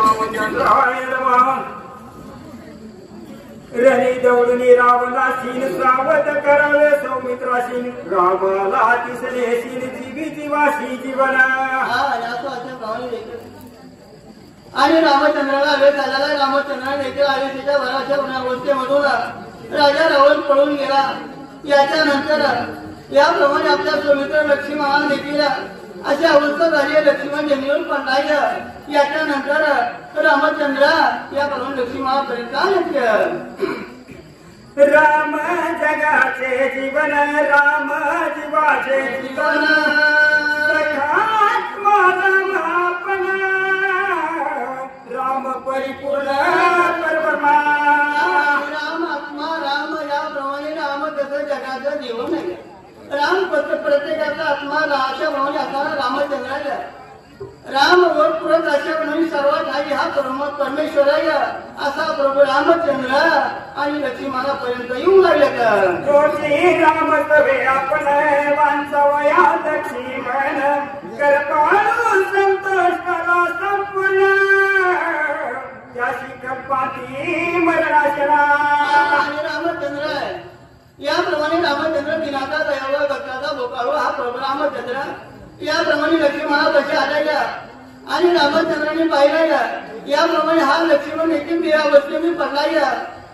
रामचंद्राय नमः रणी दौडणी रावणाशीन सावध करावे सौमित्राशीन रामाला दिसलेशीन जीवी जीवाशी जीवना आणि रामचंद्राला वेळ झालेला रामचंद्राने देखील आयुष्याच्या वराच्या अवस्थेमधून राजा रावण पळून गेला याच्यानंतर याप्रमाणे आपल्या सौमित्र लक्ष्मण देखील अशी अवस्था झाली लक्ष्मण जमिनीवर पडलाय याच्यानंतर रामचंद्र याप्रमाणे लक्ष्मणापर्यंत आले राम जगाचे जीवन राम जीवाचे जीवन राम परिपूर्ण परब्रह्मा राम आत्मा राम याप्रमाणे राम कसं जगाचं जीवन आहे राम प्रत्येकाचा आत्मा अशा प्रमाणे असणारा रामचंद्राला राम वर पुरत अशा प्रमाणे सर्वात आधी हा परमेश्वर आहे असा प्रभू रामचंद्र आणि लक्ष्मणापर्यंत येऊ लागले राम सवे आपण वांचवया लक्ष्मण कृपाळू संतोष करा संपूर्ण त्याशी कल्पाती मरणाशना आणि रामचंद्र याप्रमाणे रामचंद्र दिनाचा दयाळू भक्ताचा भोकाळू हा प्रभू रामचंद्र याप्रमाणे लक्ष्मणापाशी आलेला आणि रामचंद्राने पाहिला याप्रमाणे हा लक्ष्मण देखील त्या अवस्थेने पडला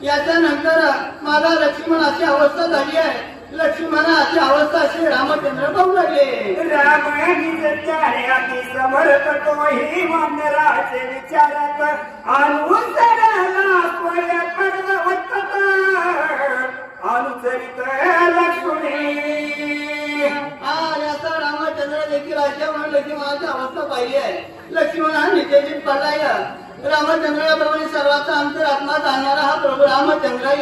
याच्यानंतर माझा लक्ष्मण अशी अवस्था झाली आहे लक्ष्मण अशी अवस्था अशी रामचंद्र पाहू लागले रामानी समर्थ तोही वानराचे विचारत अनुसरला स्वय पर्वत अनुसरित लक्ष्मणी याचा रामचंद्र देखील अशा म्हणून लक्ष्मणाची अवस्था पाहिली आहे लक्ष्मण हा नित्यजित पडलाय रामचंद्राप्रमाणे सर्वांचा अंतरात्मा जाणणारा हा प्रभू रामचंद्र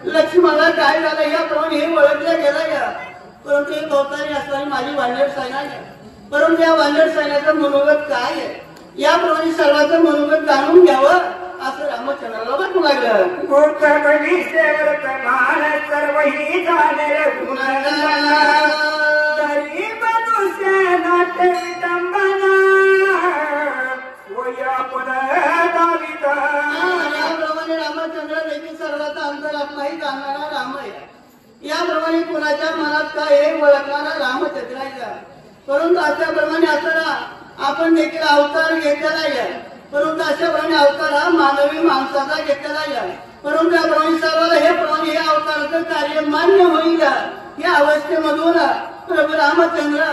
लक्ष्मणाला काय झालं याप्रमाणे हे ओळखलं गेलं परंतु एक अवतारी असणारी माझी वानर सेना परंतु या वानर सैन्याचं मनोगत काय आहे याप्रमाणे सर्वांचं मनोगत जाणून घ्यावं असं रामचंद्राला वाटू लागलं सर्वही जाणे याप्रमाणे रामचंद्र देखील सर्वांचा अंतरात्माही जाणणारा राम आहे याप्रमाणे कुणाच्या मनात काय हे ओळखणारा रामचंद्र आहे परंतु अशाप्रमाणे असताना आपण देखील अवतार घेतलेला आहे परंतु अशाप्रमाणे अवतार हा मानवी माणसाचा घेतलेला आहे परंतु याप्रमाणे सर्वांना हे प्रमाणे हे अवताराचं कार्य मान्य होईल या अवस्थेमधून प्रभू रामचंद्र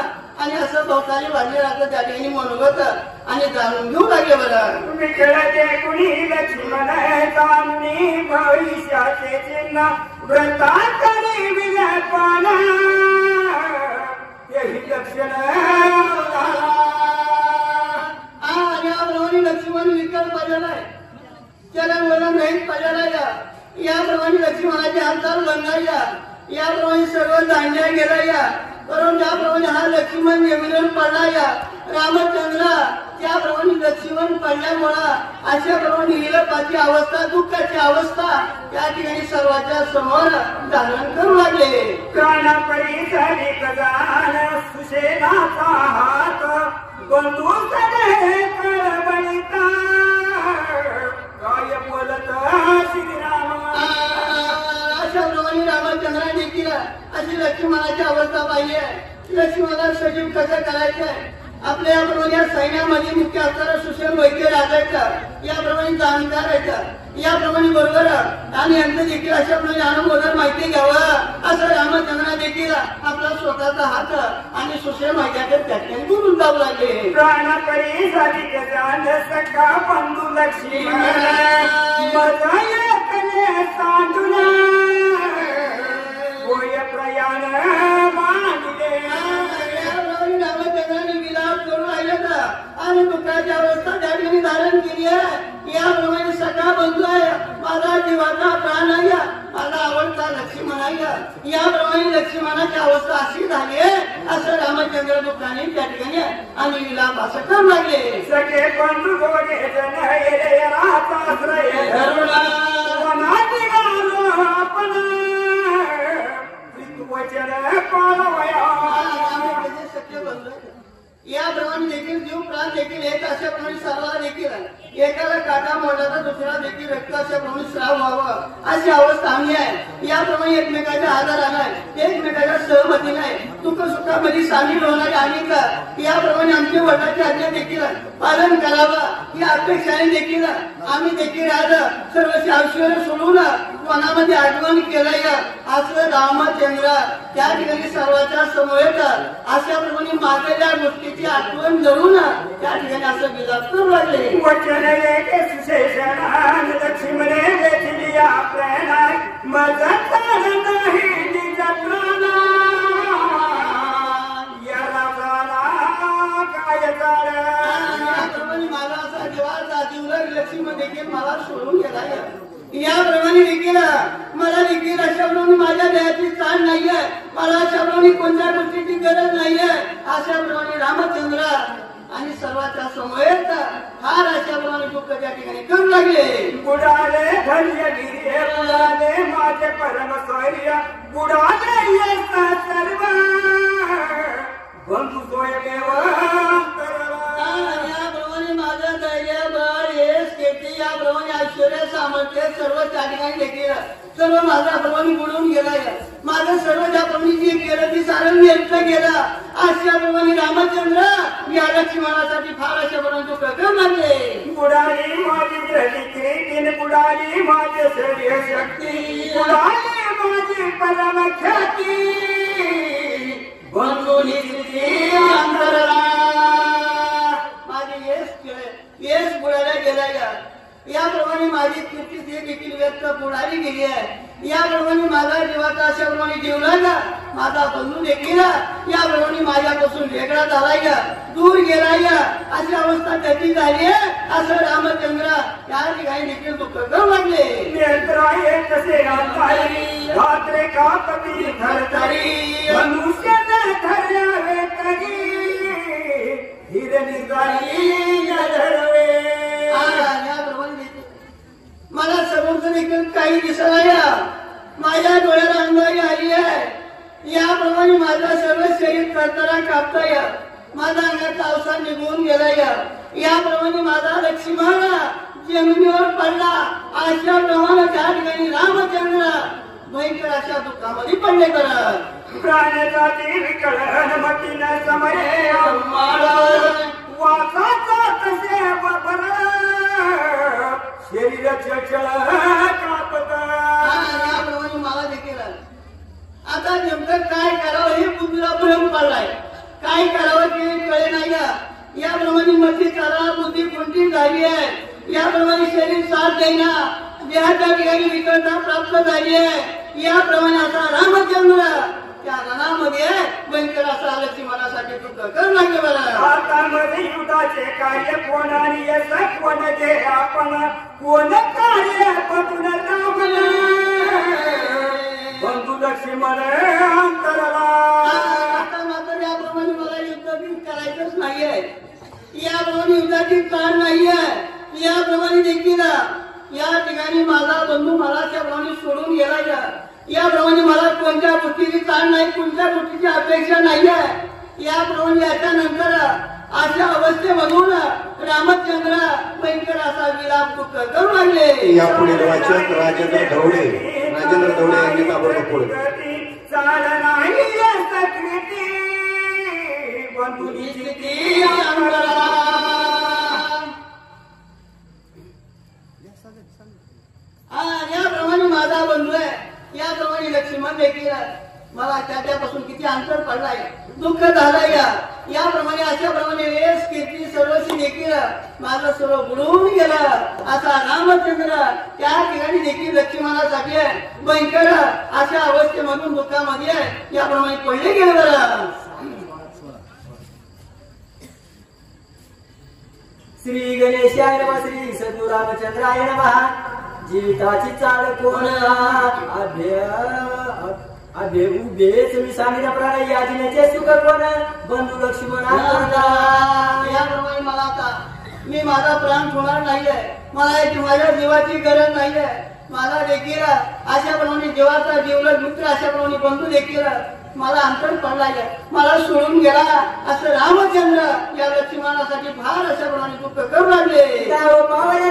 आणि असं भवतारी वाढले राहतं त्या ठिकाणी मनोगत आणि जाणून घेऊ लागले बरं विठ्ठलाचे कुणी लक्ष्मण जाणणी भविष्याचे चिन्ह व्रतांतरी विलपण यही लक्षण याप्रमाणे लक्ष्मण विकार पाहिलाय चलन वलन रहित पाहिलाय याप्रमाणे लक्ष्मणाची हालचाल बनलाय याप्रमाणे सर्व जाणल्या गेलाय परंतु याप्रमाणे हा लक्ष्मण जमिनीवर पडलाय रामचंद्र त्याप्रमाणे लक्ष्मण पडल्यामुळे अशाप्रमाणे विलपाची अवस्था दुःखाची अवस्था त्या ठिकाणी सर्वांच्या समोर धारण करू लागले प्राणापरी झाली गजान सुशेनाचा हात बंधू सगळे कळवळीता काय बोलत श्रीराम अशाप्रमाणे रामचंद्र देखील अशी लक्ष्मणाची अवस्था पाहिली आहे लक्ष्मणाला सजीव कसं करायचंय आपल्या याप्रमाणे या सैन्यामध्ये मुख्य असणारा सुषम वैद्य राजायचा याप्रमाणे जाण करायचं याप्रमाणे बरोबर आणि यांचं देखील अशाप्रमाणे अनुभव माहिती घ्यावं असं रामचंद्र देखील आपला स्वतःचा हात आणि सुषम वैद्याकडे त्या ठिकाणी बोलून जाऊ लागले प्राणपरी झाली गजान सखा बंधू लक्ष्मी सांडून होय प्रयाण मांडले रामचंद्राने विलाप करून राहिला आणि दुःखाची अवस्था त्या ठिकाणी धारण केली आहे याप्रमाणे सगळा बंधू आहे माझा जीवाचा प्राण आहे माझा आवडता लक्ष्मण आहे याप्रमाणे लक्ष्मणाची अवस्था अशी झाली असं रामचंद्र दुःखाने त्या ठिकाणी आणि विलाप असं करू लागले सगळे बंधू दोघे जण आपण वचन पाळवया याप्रमाणे देखील जीव प्राण देखील एक अशाप्रमाणे सर्वांना देखील एकाला काटा मोडला तर दुसरा देखील रक्ताच्या प्रमाणे स्राव व्हावं अशी अवस्था आम्ही आहे. याप्रमाणे एकमेकाच्या आधाराने एकमेकाच्या सहमतीने दुःख सुखामध्ये सामील होणारे आणि याप्रमाणे आमच्या वडिलांची आज्ञा देखील पालन करावं ही अपेक्षाने देखील आम्ही देखील आज सर्व ऐश्वर्य सोडून मनामध्ये आठवण केलंय. असं रामचंद्र त्या ठिकाणी सर्वांच्या समवेत अशाप्रमाणे मागल्या गोष्टीची आठवण धरून त्या ठिकाणी असं विलाप करू लागले. वचन एक शेषण लक्ष्मणे वेचली आपल्या मज नाही निज प्राण याला प्राणा काय चाल. मला असा देवाचा जीवलग लक्ष्मी देखील मला सोडून गेलाय. याप्रमाणे देखील मला देखील अशाप्रमाणे माझ्या देहाची चाल नाहीये. मला अशाप्रमाणे कोणत्या गोष्टीची गरज नाहीये. अशाप्रमाणे रामचंद्र आणि सर्वांच्या समवेत फार अशाप्रमाणे दुःख त्या ठिकाणी करू लागले. बुडाले धन्य गिरे बुडाले माझे परम स्वैर्य बुडाले येता सर्व बंधू सोय याप्रमाणे माझं धैर्य बळ यश कीर्ती याप्रमाणे ऐश्वर्य सामर्थ्य सर्व त्या ठिकाणी देखील सर्व माझ्याप्रमाणे बुडून गेलाय. माझं सर्व ज्याप्रमाणे जे केलं ते सारं व्यक्त केलं. अशाप्रमाणे रामचंद्र या लक्ष्मणासाठी फार अशाप्रमाणे दुःख करू लागले. बुडाली माझी ग्रहिती बुडाली माझे शरीर शक्ती बुडाली माझी परम ख्याती बंधुनी माझे यश बुडायला गेलाय. याप्रमाणे माझी कीर्ती देखील व्यक्त बुडाली गेली आहे. याप्रमाणे माझा जीवाचा अशाप्रमाणे जीव लागला. माझा बंधू देखील याप्रमाणे माझ्यापासून वेगळा झालाय दूर गेलाय अशी अवस्था त्याची झाली आहे. असं रामचंद्र या ठिकाणी देखील दुःख करू लागले. नेत्राये कसे रात्रे कापती धरतरी मनुष्य धर्यावे तरी हिरणी गाई धरवे. मला समोरच देखील काही दिसत माझ्या डोळ्याला अंगाई आली आहे. याप्रमाणे माझं सर्व शरीर करताना कापताय. माझा अंगाचा अवसान निघून गेलाय. याप्रमाणे माझा लक्ष्मण जमिनीवर पडला. अशा प्रमाणे त्या ठिकाणी रामचंद्र भयंकर अशा दुःखामध्ये पडले. करत प्राण्याची विकलन मतीन समये वाचाचा तसे बाबर शरीर चळ कापत. याप्रमाणे मला देखील आता नेमकं काय करावं हे बुद्धीला भ्रम पडलाय. काय करावं ते कळे नाही. याप्रमाणे मती चाला बुद्धी कोणती झाली आहे. याप्रमाणे शरीर साथ देईना देहाच्या ठिकाणी विकलता प्राप्त झाली आहे. याप्रमाणे आता रामचंद्र त्या रणामध्ये भयंकर असा लक्ष्मणासाठी दुःख करू लागले. बरं हातामध्ये युद्धाचे कार्य कोणाने येत कोण जे आपण कोण कार्य पटून रामन बंधू लक्ष्मण अंतरला. आता मात्र याप्रमाणे मला युद्ध करायचंच नाहीये. याप्रमाणे युद्धाची काळ नाहीये. याप्रमाणे देखील या ठिकाणी माझा बंधू मला त्याप्रमाणे सोडून गेला. याप्रमाणे मला कोणत्या गोष्टीची ताण नाही कोणत्या गोष्टीची अपेक्षा नाहीये. याप्रमाणे याच्यानंतर अशा अवस्थेमधून रामचंद्र भयंकर असा विलाप दुःख करू लागले. यापुढील वाचक राजेंद्र ढवळे यांनी ताबडतोब पुढे. चाल नाही सक्रिती बंधुनी स्थिती याप्रमाणे माझा बंधू आहे. याप्रमाणे लक्ष्मण देखील मला त्याच्यापासून किती अंतर पडलाय दुःख झालंय. याप्रमाणे अशाप्रमाणे यश कीर्ती सर्वस्वी देखील माझं सर्व बुडवून गेलं. असा रामचंद्र त्या ठिकाणी देखील लक्ष्मणासाठी भयंकर अशा अवस्थेमधून दुःखामध्ये याप्रमाणे पडले गेलं. श्री गणेशाय नमः श्री सद्गुरु रामचंद्राय नमः. जीविताची चाल कोण अभे उभेच मी सांगितल्या प्राण याचनेचे सुख कोण बंधू लक्ष्मण. याप्रमाणे मला आता मी माझा प्राण होणार नाहीये. मला माझ्या जीवाची गरज नाहीये. मला देखील अशाप्रमाणे जीवाचा जीवलग मित्र अशाप्रमाणे बंधू देखील मला अंतर पडला मला सोडून गेला असं रामचंद्र या लक्ष्मणासाठी फार अशा प्रमाणे दुःख करू लागले.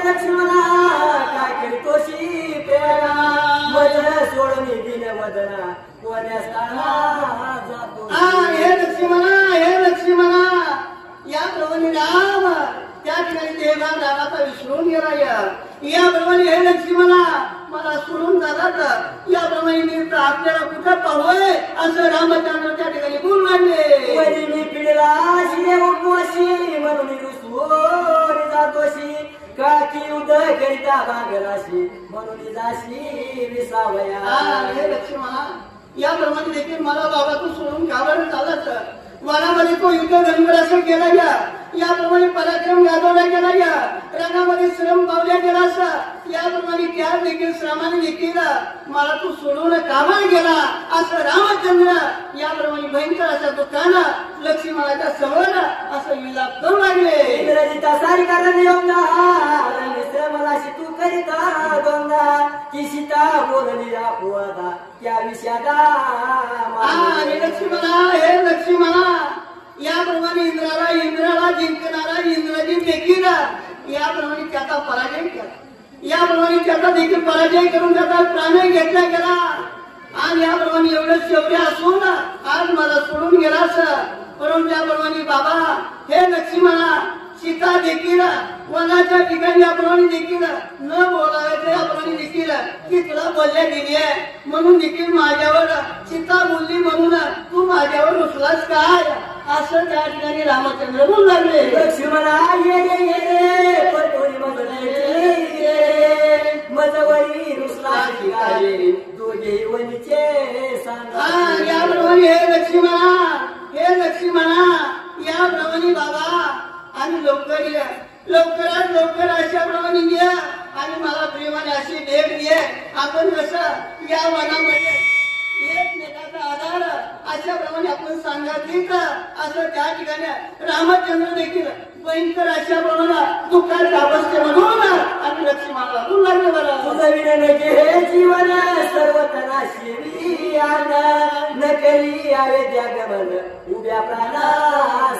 लक्ष्मणा काय करीतोशी प्रेरणा वदन सोडून दिन वदना कोण्या स्थाना जातो. हे लक्ष्मणा याप्रमाणे राम त्या ठिकाणी देवान रामाचा विसरून गेला. याप्रमाणे हे लक्ष्मणा मला सोडून जातात याप्रमाणे मी आपल्याला कुठं पाहूय असं रामचंद्र त्या ठिकाणी बोलू लागले. वरी मी पिढला शिरे उपवाशी म्हणून रुसवून जातोशी काकी उदय करिता भागराशी म्हणून जाशी विसावया. हे लक्ष्मणा याप्रमाणे देखील मला बाबा तू सोडून गावाला चालत वनामध्ये तो युद्ध गणगडास केला याप्रमाणे पराक्रम गाजवला गेला रंगामध्ये श्रम पावल्या गेला असा याप्रमाणे त्या देखील श्रमाने देखील मला तू सोडून कामाला गेला असं रामचंद्र याप्रमाणे भयंकर अशा दुःखानं लक्ष्मणाच्या समोर असं विलाप करू लागले. इंद्रजिता सारी कारण मलाशी तू करिता दोनदा की सीता बोलली रापुआदा त्या विषयादा. हे लक्ष्मणा याप्रमाणे इंद्राला जिंकणारा इंद्रजित देखील याप्रमाणे त्याचा पराजय केला. याप्रमाणे त्याचा देखील पराजय करून त्याचा प्राण घेतला गेला आणि याप्रमाणे एवढं शौर्य असून आज मला सोडून गेला असं. परंतु त्याप्रमाणे बाबा हे लक्ष्मणा सीता देखील वनाच्या ठिकाणी याप्रमाणे देखील न बोलायचं याप्रमाणे देखील की तुला बोलल्या गेली आहे म्हणून देखील माझ्यावर सीता बोलली म्हणून तू माझ्यावर रुसलास काय असं त्या ठिकाणी रामचंद्र बोलू लागले. लक्ष्मणा ये मजवरी रुसला दोघे वनीचे सांगा. याप्रमाणे हे लक्ष्मणा याप्रमाणे बाबा आणि लवकरात लवकर अशाप्रमाणे ये आणि मला प्रेमाने अशी भेट घे. आपण कसं या वनामध्ये एकमेकाचा आधार अशाप्रमाणे आपण सांगितलं असं त्या ठिकाणी रामचंद्र देखील भयंकर अशाप्रमाणे दुःखात अवस्थे म्हणून आणि लक्ष्मणाला बोलू लागले. बरं तुझं विनन घे जीवन सर्वतना शिवी न करी आवे त्यागमन उभ्या प्राणा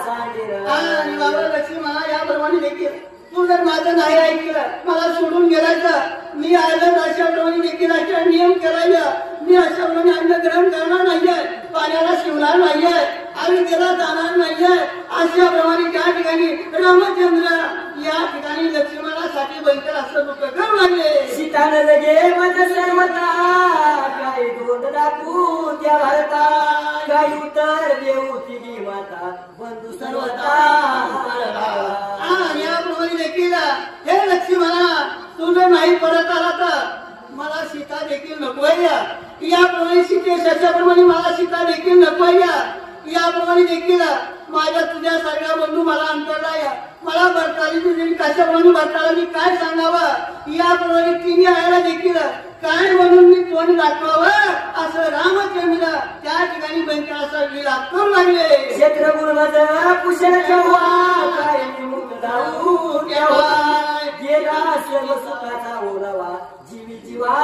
सांगितलं. आणि बाबा लक्ष्मणा याप्रमाणे देखील तू जर माझं नाही ऐकलं मला सोडून गेलायचं मी आलं अशाप्रमाणे देखील अशा नियम करायला मी अशाप्रमाणे अन्न ग्रहण करणार नाहीये पाण्याला शिवणार नाहीये आणि त्याला जाणार नाहीये अशाप्रमाणे त्या ठिकाणी रामचंद्र या ठिकाणी लक्ष्मणासाठी भयंकर असं दुःख करू लागले. सीतानं लगे मज सर्वता काय दोन दाखवू त्या भारता काय उत्तर देऊ तिघी माता बंधू सर्वता. याप्रमाणे देखील हे लक्ष्मणा तुझं नाही परत आला तर मला सीता देखील नकोय. याप्रमाणे सीतेशाप्रमाणे मला सीता देखील नकोय. याप्रमाणे देखील माझ्या तुझ्यासारख्या बंधू मला अंतरला मला भरताली तुझी कशाप्रमाणे भरताला मी काय सांगावं याप्रमाणे तिने आयला देखील काय म्हणून मी तोंड दाखवावं असं रामचंद्र त्या ठिकाणी भयंकर असा विलाप करू लागले. क्षेत्र गुरुमत कुशल ठेवा काय जाऊ ठेवा गेला सर्व सुखाचा ओलावा जीवी जीवा.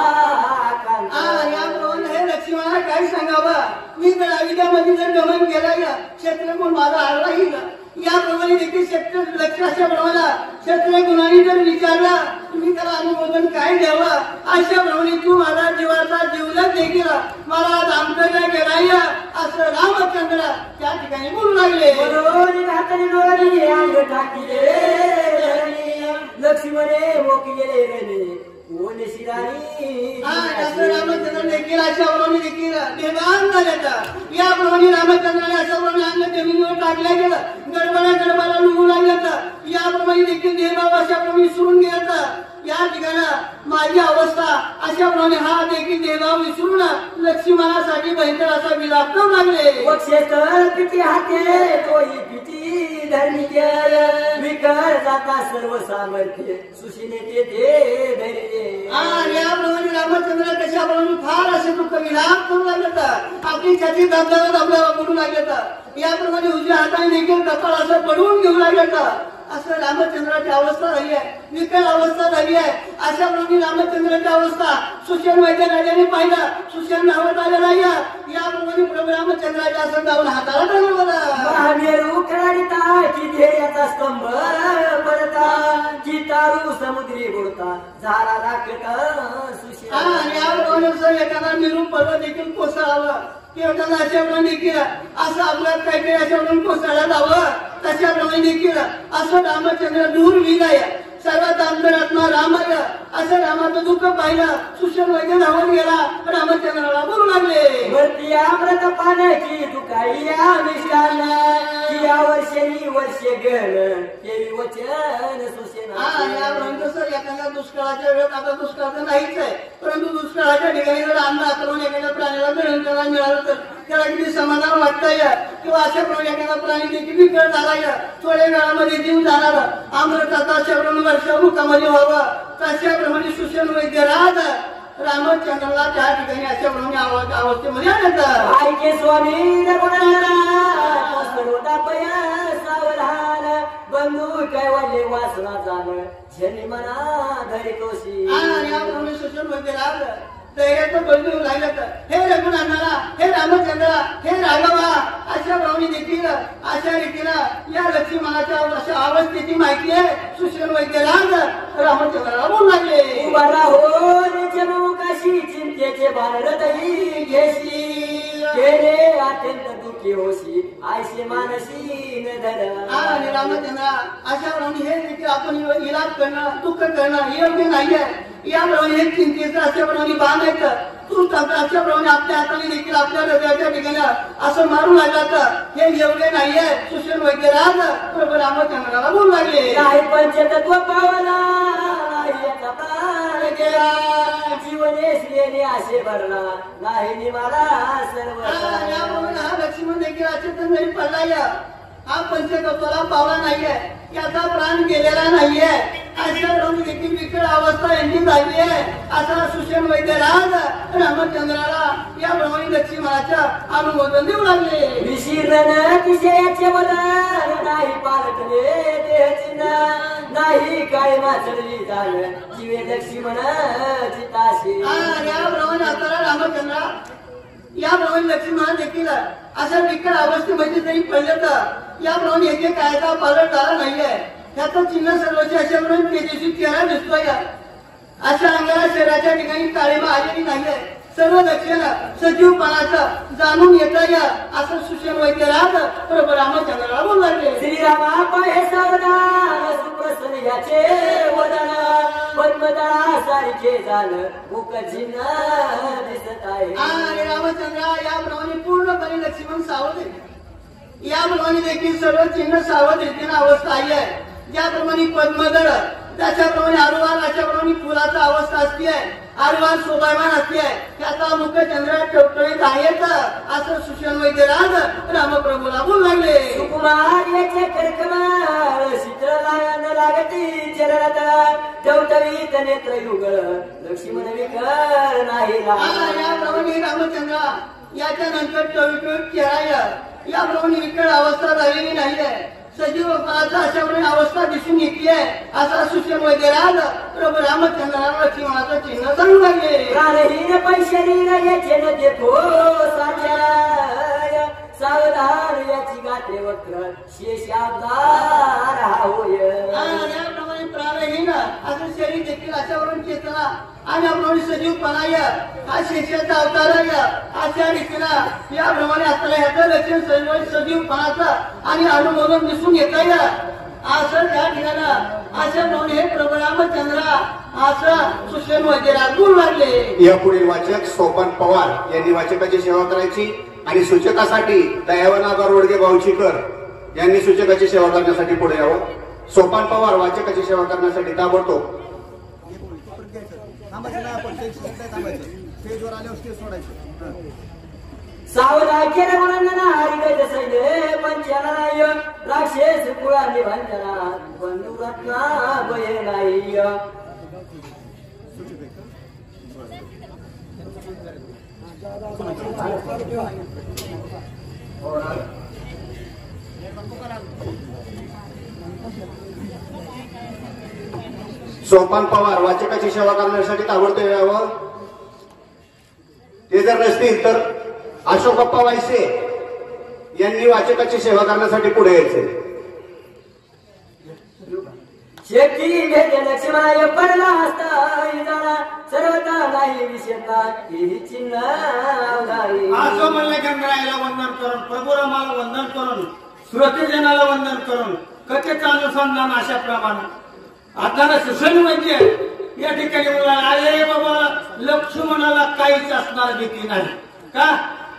याप्रमाणे हे लक्ष्मणाला काय सांगावं मी तर आयुध्यामध्ये जर गमन केला क्षेत्र गुण माझा आला येईल. याप्रमाणे देखील क्षेत्र लक्षाच्या प्रमाणे क्षेत्र गुणांनी जर विचारला तुम्ही त्याला अनुमोदन काय द्यावं अशाप्रमाणे तू माझा जीवाचा जीवलग देखील मला दाम्पत्य गेलाय असं रामचंद्र त्या ठिकाणी बोलू लागले. हाताने डोळी अंग टाकिले लक्ष्मणे मोकले रणे कोण शिराणी. रामचंद्र देखील अशाप्रमाणे देखील देवान झाल्याचा याप्रमाणे रामचंद्राने अशाप्रमाणे अंग जमिनीवर टाकल्या गेलं गडबडा निघू लागल्याचा याप्रमाणे देखील देवभाव अशाप्रमाणे विसरून गेल्याचा. या ठिकाणी माझी अवस्था अशाप्रमाणे हा देखील देवभाव विसरून लक्ष्मणासाठी भयंकर असा विलाप करू लागले. क्षेत्र पिटी हाते तोही पिटी धरणी विकर जाता सर्व सामर्थ्य सुशिने ते धैर्य. याप्रमाणे रामचंद्र कशाप्रमाणे फार असे दुःख विलाप करू लागले आपली छाती दाबल्याला बोलू लागले. याप्रमाणे उजव्या हाताने देखील कपाळ असं पडवून घेऊ लागले. असं रामचंद्राची अवस्था झाली आहे, विकट अवस्था झाली आहे. अशा प्रमाणे रामचंद्राची अवस्था सुषेण वैद्य राजाने पाहिलं. सुषेण धावत आलेला याप्रमाणे प्रभू रामचंद्राच्या असं जाऊन हाताला धरलं. महामेरू खेळाडीता की ध्येयाचा स्तंभ परता की तारू समुद्री बुडता झाला राखता सुषेण. आणि याप्रमाणे एखादा मेरू पर्वत देखील कोसळावं किंवा अशाप्रमाणे देखील असं अपघात काहीतरी अशाप्रमाणे कोसळला जावं, तशाप्रमाणे देखील असं रामचंद्र दूर विलाय. सर्वात अंतरात्मा रामाय असं रामाचं दुःख पाहिलं. सुषेण वैद्य धावून गेला, रामचंद्राला बोलू लागले. वरती अमृत पाण्याची दुखाई आमिषान की या वर्षे गण केली वचन सुषेण. एखाद्या दुष्काळाच्या वेळेत, आता दुष्काळ तर नाहीच आहे, परंतु दुष्काळाच्या ठिकाणी जर अन्न आकरून एखाद्या प्राण्याला ग्रहण करायला मिळालं तर त्याला किती समाधान वाटतंय. किंवा अशा प्रमाणे एखादा प्राणी देखील विकट झाला, थोड्या वेळामध्ये जीव जाणार, अमृताचा शरण वर्ष मुखामध्ये व्हावं, तशाप्रमाणे सुषेण वैद्यराज रामचंद्राला त्या ठिकाणी अशा प्रमाणे अवस्थेमध्ये आणत. ऐके स्वामी सावधान बंधू कैवल्य वासना जाण झेली मना धरितोशी. याप्रमाणे सुषेण वैद्यराज दैर्याचं बंधू राहिलं. हे रघुनाथाला, हे रामचंद्रा, हे राघवा अशा प्रमाणे देखील अशा रीतीनं या लक्ष्मणाच्या अशा अवस्थेची माहिती आहे. सुषेण वैद्यराज रामचंद्राला बोलू लागले. उभा हो जमुकाशी चिंतेचे भारतही घेशी केले अत्यंत दुःखी होशी आयसे मानसी न धरा. आणि रामचंद्रा अशा प्रमाणे हे देखील आपण इलाज करणं, दुःख करणं हे योग्य नाहीये. याप्रमाणे हे चिंतेचं अशाप्रमाणे बांधायचं. तू अशाप्रमाणे आपल्या हाताने देखील आपल्या हृदयाच्या ठिकाणी असं मारू लागला तर हे योग्य नाहीये. सुषेण वैद्यराज प्रभू रामचंद्राला बोलू लागले. नाही पंचतत्व पावला नाही याचा प्राण गेला जीवने श्रेणी असे भरला नाही निवाला सर्व. हा लक्ष्मण देखील अचेतन जरी पडलाय, हा पंचतत्वाला पावला नाहीये, याचा प्राण गेलेला नाहीये. अशा प्रमाणे देखील विकट अवस्था यांची झाली आहे. असा सुषेण वैद्यराज रामचंद्राला याप्रमाणे लक्ष्मणाच्या अनुमोदन देऊ लागले. विशीर्ण किशयाचे वदन नाही पालटले देहचिन्ह नाही काय माचळली झालं जीवे लक्ष्मण चिताशी. याप्रमाणे आता रामचंद्रा याप्रमाणे लक्ष्मण देखील अशा विकट अवस्थेमध्ये जरी पडलं तर याप्रमाणे एके कायदा पालन झाला नाहीये. त्याचं चिन्ह सर्वचे अशाप्रमाणे तेजस्वी चेहरा दिसतोय. अशा अंगाला शरीराच्या ठिकाणी काळीमा आलेली नाहीये. सर्व लक्षण सजीवपणाचं जाणून येत असं सुषेण वैद्यराज प्रभू रामचंद्राला बोलू लागले. श्रीरामा पाय सावधान सुप्रसन्न याचे वदन पद्मदळा सारखे झालं मुख चिन्ह दिसत आहे. आणि रामचंद्रा याप्रमाणे पूर्णपणे लक्ष्मण सावध आहे. याप्रमाणे देखील सर्व चिन्ह सावध रीतीनं अवस्था आहे. ज्याप्रमाणे पद्मदळ त्याच्याप्रमाणे आरुवान अशाप्रमाणे फुलाचा अवस्था असते. आरुवान शोभायमान असते. त्याचा मुख चंद्र टवटवीत आहेत असं सुषेण वैद्यराज रामप्रभूला बोलू लागले. सुकुमार याचे कर्कमाळ शीतळ लागती चरणात टवटवीत नेत्र युगळ लक्ष्मण विकर नाही. याप्रमाणे रामचंद्र याच्या नंतर टवटवीत चेहरा याप्रमाणे विकट अवस्था झालेली नाहीये. सजीव अशाप्रमाणे अवस्था दिसून येते असा सुषेण वैद्यराज प्रभू रामचंद्राला लक्ष्मणाचं चिन्ह सांगू लागले. प्राणहीन पैशरीन याचे न देखो साचार सावधान याची गाठे वक्र शेषावतार हा होय. याप्रमाणे प्राणहीन असं शरीर देखील अशावरून चेतना आणि याप्रमाणे सजीवपणा हा शेषाचा अवतार अशा रीतीनं याप्रमाणे आपल्याला ह्याचं लक्षण सजीवपणाचं आणि अनुमोदन दिसून येत असं त्या ठिकाणी अशा प्रमाणे हे प्रभू रामचंद्रा असं सुषेण वैद्यराज बोलू लागले. यापुढील वाचक सोपान पवार यांनी वाचकाची सेवा करायची आणि सूचकासाठी दयावान गारवडगे बावचीकर यांनी सूचकाची सेवा करण्यासाठी पुढे यावं. सोपान पवार वाचकाची सेवा करण्यासाठी ताबडतोब. सावधाग्य रघुनंदना हरिगज सैले पंचनाय राक्षस कुळाली भंजना बंधुरत्ना भय नाही. सोपान पवार वाचकाची सेवा करण्यासाठी ताबडतोब यावं. ते जर नसतील तर अशोक बाप्पा वायसे यांनी वाचकाची सेवा करण्यासाठी पुढे यायचे. शेती भेटे लक्ष्मणाय पडला असता सर्वता नाही विषयता ही चिन्ह असं म्हणले गंगरायला वंदन करून, प्रभुरामाला वंदन करून, श्रोतेजनाला वंदन करून, कथेचं अनुसंधान अशा प्रमाणे आता सुशल म्हणजे या ठिकाणी म्हणाला, अरे बाबा लक्ष्मणाला काहीच असणार भीती नाही का,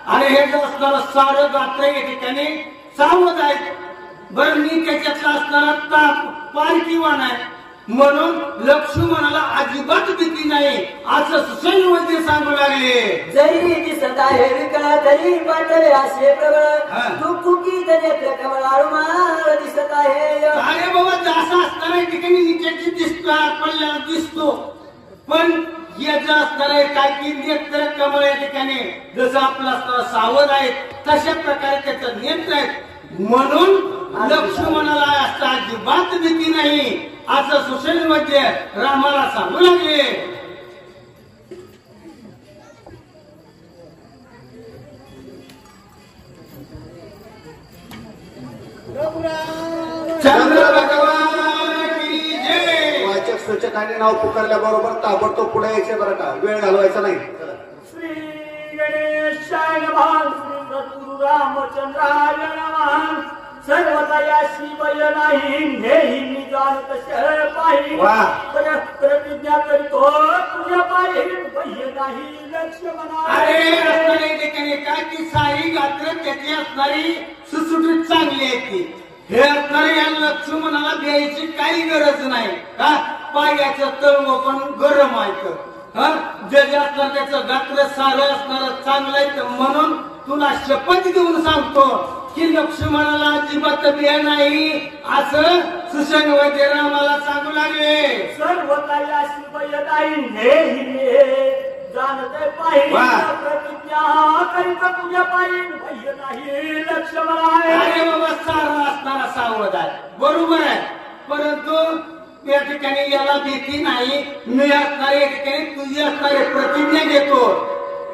आणि हे जे असणारं सारं गात्र या ठिकाणी सावध आहे. बरं मी त्याच्यातला असणारा ताप पारखीवान आहे म्हणून लक्ष्मणाला अजिबात भीती नाही असं सुशल वैद्य सांगू लागले. जरी दिसत आहे विकळ तरी पाठवे असे प्रबळ दुःखुकीत नेत्र कमळ आरुमार दिसत आहे. अरे बाबा असं असणाऱ्या ठिकाणी नित्याची दिसतात पडल्याला दिसतो, पण याचं असणार आहे काय की नेत्र कमळ या ठिकाणी जसं आपलं असणारा सावध आहे तशा प्रकारे त्याचं नेत्र आहे म्हणून लक्ष्मणाला असं अजिबात भीती नाही असं सुशल मध्ये रामाला सांगू लागले. चंद्र भगवान की जय. वाचक सूचकांनी नाव पुकारल्याबरोबर ताबडतोब पुढे यायचे बरं का, वेळ घालवायचा नाही. श्री गणेशाय नमः. श्री गुरु रामचंद्राय नमः. सर्वदा या शिवय नाही नेही मी जाणत पाहि. प्रतिज्ञा करतो तुझ्या पाहि भय नाही लक्ष्मणा. अरे असणारे ठिकाणी काय की सारी गात्र त्याची असणारी सुसुटीत चांगली आहे ती. हे असणारे या लक्ष्मणाला द्यायची काही गरज नाही का, पायाचं तळव पण गरम आहे. जे असणार त्याचं गात्र सारं असणार चांगलं आहे म्हणून तुला शपथ देऊन सांगतो की लक्ष्मणाला अजिबात भय नाही असं सुशल वैद्य रामाला सांगू लागले. सर्व काही अशी भय नाही नेही जाणत पाहि. प्रतिज्ञा करीत तुझ्या पाहि भय नाही लक्ष्मणा. अरे बाबा सारा असणारा सावध आहे बरोबर आहे, परंतु या ठिकाणी याला भीती नाही. मी असणारे या ठिकाणी तुझी असणारे प्रतिज्ञा घेतो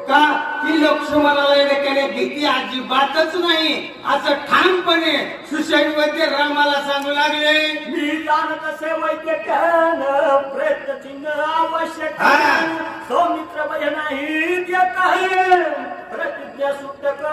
का की लक्ष्मणाला या ठिकाणी भीती अजिबातच नाही असं ठामपणे सुशल वैद्य रामाला सांगू लागले. मी जाणत असे वैद्य प्रयत्न चिन्ह आवश्यक सौमित्र भय नाही देत आहे. प्रतिज्ञा सुटक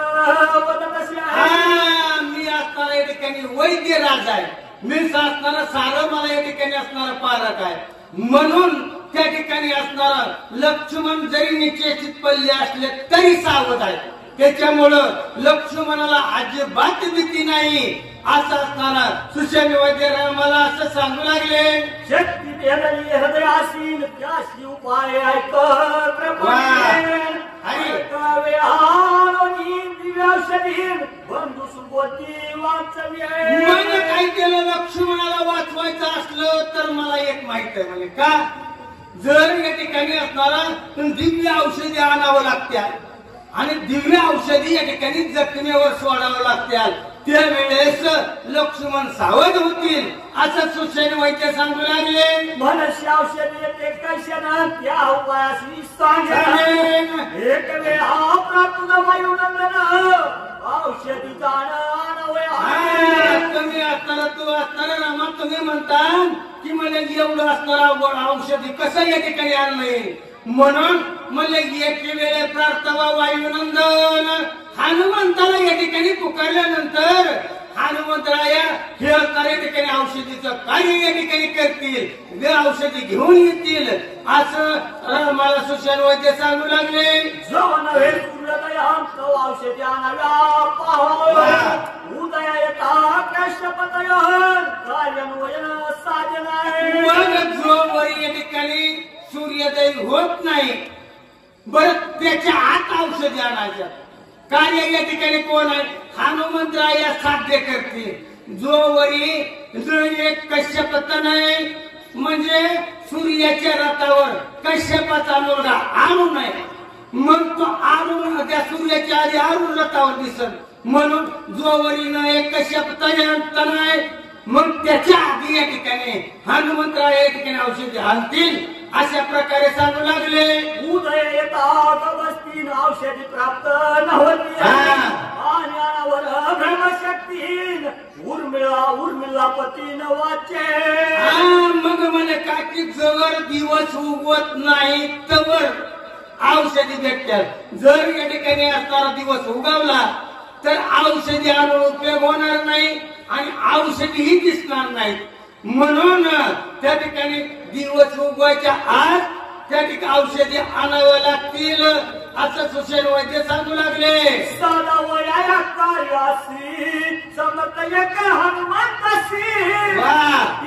वदत असे आहे. मी असणारा या ठिकाणी वैद्य राज आहे, मी असणारा सारं मला या ठिकाणी असणारा पारक आहे म्हणून त्या ठिकाणी असणारा लक्ष्मण जरी निश्चित पल्ले असले तरी सावध आहे. त्याच्यामुळं लक्ष्मणाला अजिबात भीती नाही असं असणारा सुशल वैद्य रामाला असं सांगू लागले. शक्ती देणारी हृदयासीन त्याशी उपाय ऐक ऐकावे आरोनी दिव्यौषधी बंधू सुबोधी वाचवी. मला काय केलं लक्ष्मणाला वाचवायचं असलं तर मला एक माहित आहे म्हणजे का, जर या ठिकाणी असणारा दिव्य औषधी आणावं लागत्या आणि दिव्य औषधी या ठिकाणी जखमेवर सोडावं लागत्याल त्यावेळेस लक्ष्मण सावध होतील असं सुशल वैद्य सांगू लागले. मनुष्य औषधी येते कशानं त्या उपायाशी सांगेन. एक वेळा प्राप्त वायुनंदन औषधी जाणं तुम्ही असताना तू असताना रामा तुम्ही म्हणता की मला एवढं असणारा औषधी कसं या ठिकाणी आलं नाही म्हणून मला एक वेळे प्रार्थना वायुनंदन हनुमंताला या ठिकाणी पुकारल्यानंतर हनुमंतराया हे असणाऱ्या ठिकाणी औषधीचं कार्य या ठिकाणी करतील, ते औषधी घेऊन येतील असं मला सुशल वैद्य सांगू लागले. जो नव्हे सूर्योदयाम तो औषधी आणाव्या पाहो उदया येता कश्यपतय कार्यान्वयन साधन. मग जो वरी या ठिकाणी सूर्योदय होत नाही बरं त्याच्या आत औषधी आणायच्या कार्य या ठिकाणी कोण आहे, हनुमंतराया साध्य करतील. जो वरी जो एक कश्यपत नाही म्हणजे सूर्याच्या रथावर कश्यपाचा मुलगा आणू नये मग तो आणून त्या सूर्याच्या आधी आणून रथावर दिसत म्हणून जो वरी न एक कश्यपत नाही मग त्याच्या आधी या ठिकाणी हनुमंतराय या ठिकाणी औषधी आणतील अशा प्रकारे सांगू लागले. उदय येतात वस्तीन औषधी प्राप्त नव्हती आणि अनावर ब्रह्मशक्तीन उर्मिला पतीन वाचे. मग म्हणे का की जवळ दिवस उगवत नाही तवर औषधी भेटतात. जर या ठिकाणी असणारा दिवस उगवला तर औषधी आणून उपयोग होणार नाही आणि औषधीही दिसणार नाही. म्हणून त्या ठिकाणी दिवस उगवायच्या आत त्या ठिकाणी औषधी आणावं लागतील असं सुशेन वैद्य सांगू लागले. साधा वया कार्यासी समर्थ एक हनुमंतसी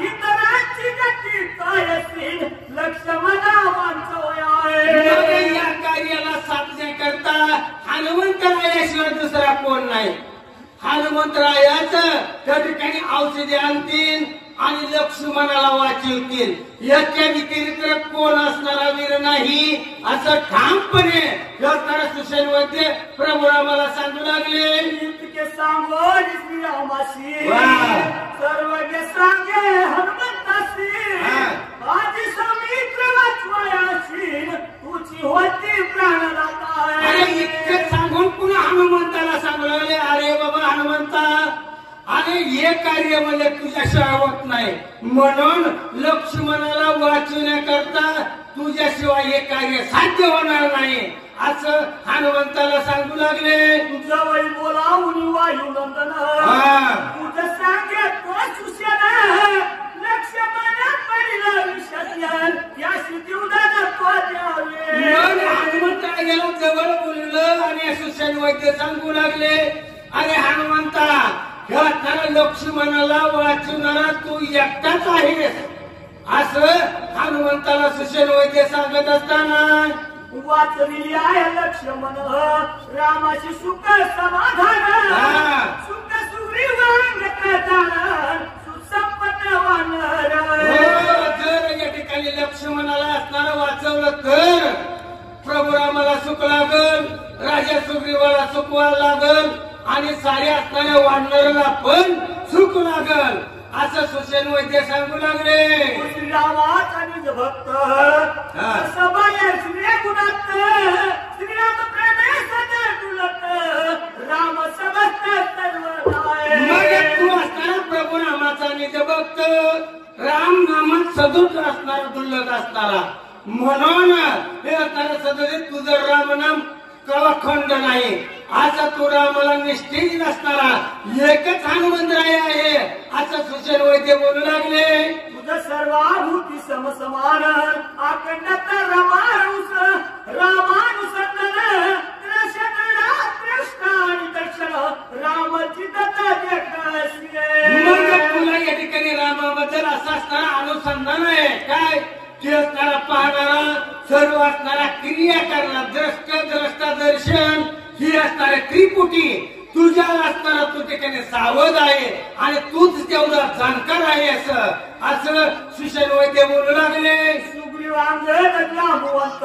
इतरांची गती कायसी लक्ष्मणा वांचवयाय. या कार्याला साधण्याकरता हनुमंतरायाशिवाय दुसरा कोण नाही. हनुमंतरायाच त्या ठिकाणी औषधी आणतील आणि लक्ष्मणाला वाचवतील. याच्या व्यतिरिक्त कोण असणारा वीर नाही असं ठामपणे असणारा सुशेन वैद्य प्रभू रामाला सांगू लागले. इतके सांगो श्रीरामाशी सर्वज्ञ सांगे हनुमंताशी आधी सौमित्र वाचवायाशी तुझी होती प्राणदाता. अरे इतकं सांगून पुन्हा हनुमंताला सांगू लागले. अरे बाबा हनुमंता अरे हे कार्य म्हणजे तुझ्याशिवाय होत नाही. म्हणून लक्ष्मणाला वाचवण्याकरता तुझ्याशिवाय हे कार्य साध्य होणार नाही असं हनुमंताला सांगू लागले. जवळ बोलावून वायुनंदन तुझं सांगे तो सुशेन लक्ष्मण पहिला विषय याशी जीवदान तो द्यावे. हनुमंता गेला जवळ बोललं आणि सुशेन वैद्य सांगू लागले. अरे हनुमंता लक्ष्मणाला वाचवणारा तू एकटाच आहेस असं हनुमंताला सुशेन वैद्य सांगत असताना वाचलेली आहे लक्ष्मण रामाशी सुख समाधान सुख सुग्रीवांगत जाण सुसंपन्न वानर. जर या ठिकाणी लक्ष्मणाला असणारं वाचवलं तर प्रभू रामाला सुख लागल, राजा सुग्रीवाला सुख लागल आणि साऱ्या असणाऱ्या वानराला पण सुख लागल असं सुशेन वैद्य सांगू लागले. श्रीरामाचा निज भक्त सबाय श्री गुणात श्रीराम प्रेमे सदा तुलत राम समस्त सर्वदाय. मग तू असणारा प्रभू रामाचा निज भक्त राम नामात सदोष असणारा दुर्लभ असणारा म्हणून हे असणारा सदोष तुझं राम नाम कळखंड नाही असा तू रामाला निष्ठेने असणारा एकच हनुमंतराय आहे असं सुशेन वैद्य बोलू लागले. तुझं सर्वाभूती समसमान अखंडत रामानुसंदन कृष्ण आणि दक्षिण रामची दत्ता मग तुला या ठिकाणी रामाबद्दल असं असणारा अनुसंधान आहे काय ते असणारा पाहणारा सर्व असणारा क्रिया करणारा द्रष्टा दर्शन ही असणारे त्रिपुटी तुझ्या असणारा तू ठिकाणी सावध आहे आणि तूच तेवढा जाणकार आहे असं सुशेन वैद्य बोलू लागले. सुग्रीवांगद जांबुवंत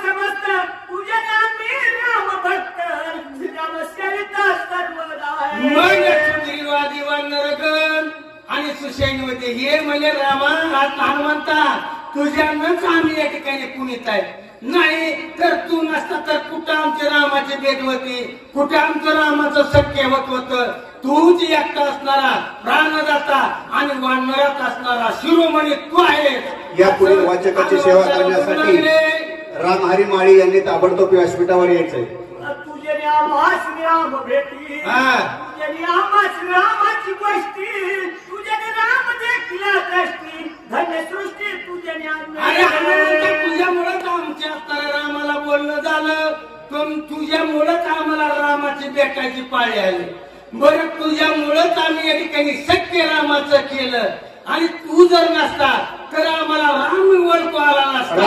समस्त तुझ्या नामी राम भक्त श्रीराम चरित सर्वदाय. मग सुग्रीवादी वानरगण आणि सुशेन वैद्य हे म्हणजे रामा हनुमंता तुझ्यानंच आम्ही या ठिकाणी पुनीत आहे. नाही तर तू नसता तर कुठं आमच्या रामाची भेट होती, कुठं आमचं रामाचं सख्य होत होतं. तूच एकटा असणारा प्राणदाता आणि वानरात असणारा शिरोमणी तू आहेस. यापुढे वाचकाची सेवा करण्यासाठी रामहरी माळी यांनी ताबडतोब व्यासपीठावर यायचंय. तुझे आम्हा श्रीराम भेटी तुझे आम्हा श्रीरामाची गोष्टी तुझे राम देखील दृष्टी धन्य सृष्टी तुझे तुझ्यामुळेच आमच्या असणाऱ्या रामाला बोलणं झालं. पण तुझ्यामुळेच आम्हाला रामाची भेटायची पाळी आली. बरं तुझ्यामुळेच आम्ही या ठिकाणी सत्य रामाचं केलं आणि तू जर नसता तर आम्हाला राम ओळखू आला नसता.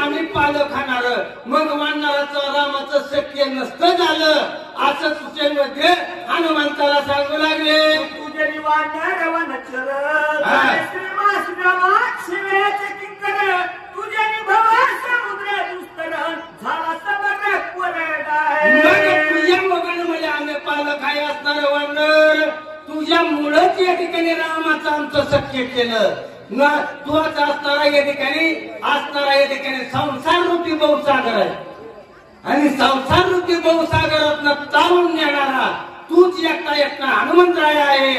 आम्ही पालं खाणार मग वानराचं रामाचं शक्य नसतं झालं असं सुशेन वैद्य हनुमंताला सांगू लागले. तुझे वानर वनचर शिवेचे किंकर तुझे भव समुद्र दुस्तर झाला समग्र कोरडा. तुझ्या वगैरे म्हणजे आम्ही पालं खाय असणार केलं न तोच असणारा या ठिकाणी संसार रूपी बहुसागर आहे आणि संसार रूपी बहुसागरातनं तारून नेणारा तूच एकटा हनुमंतराय आहे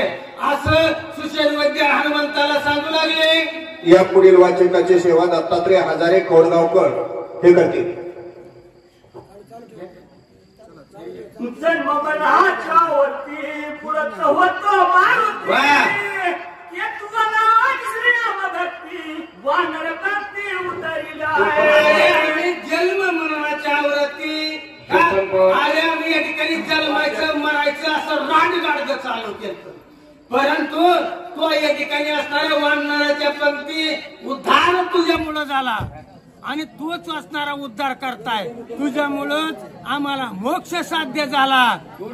असं सुशेल वैद्य हनुमंताला सांगू लागले। या पुढील वाचकाची सेवा दत्तात्रय हजारे कोळगावकर हे करतील। जन्मबनाच्या वरती पुरत होतो मारुती ये तुम्हाला श्रीराम भक्ती वानर भक्ती उतरिला आहे जन्म मरणाच्या वरती अरे आम्ही या ठिकाणी जन्मायचं मरायचं असं रांडगाडग चालू केलं परंतु तो या ठिकाणी असणाऱ्या वानराच्या पंक्ती उद्धार तुझ्यामुळं झाला आणि तूच असणारा उद्धार करताय तुझ्यामुळंच आम्हाला मोक्ष साध्य झाला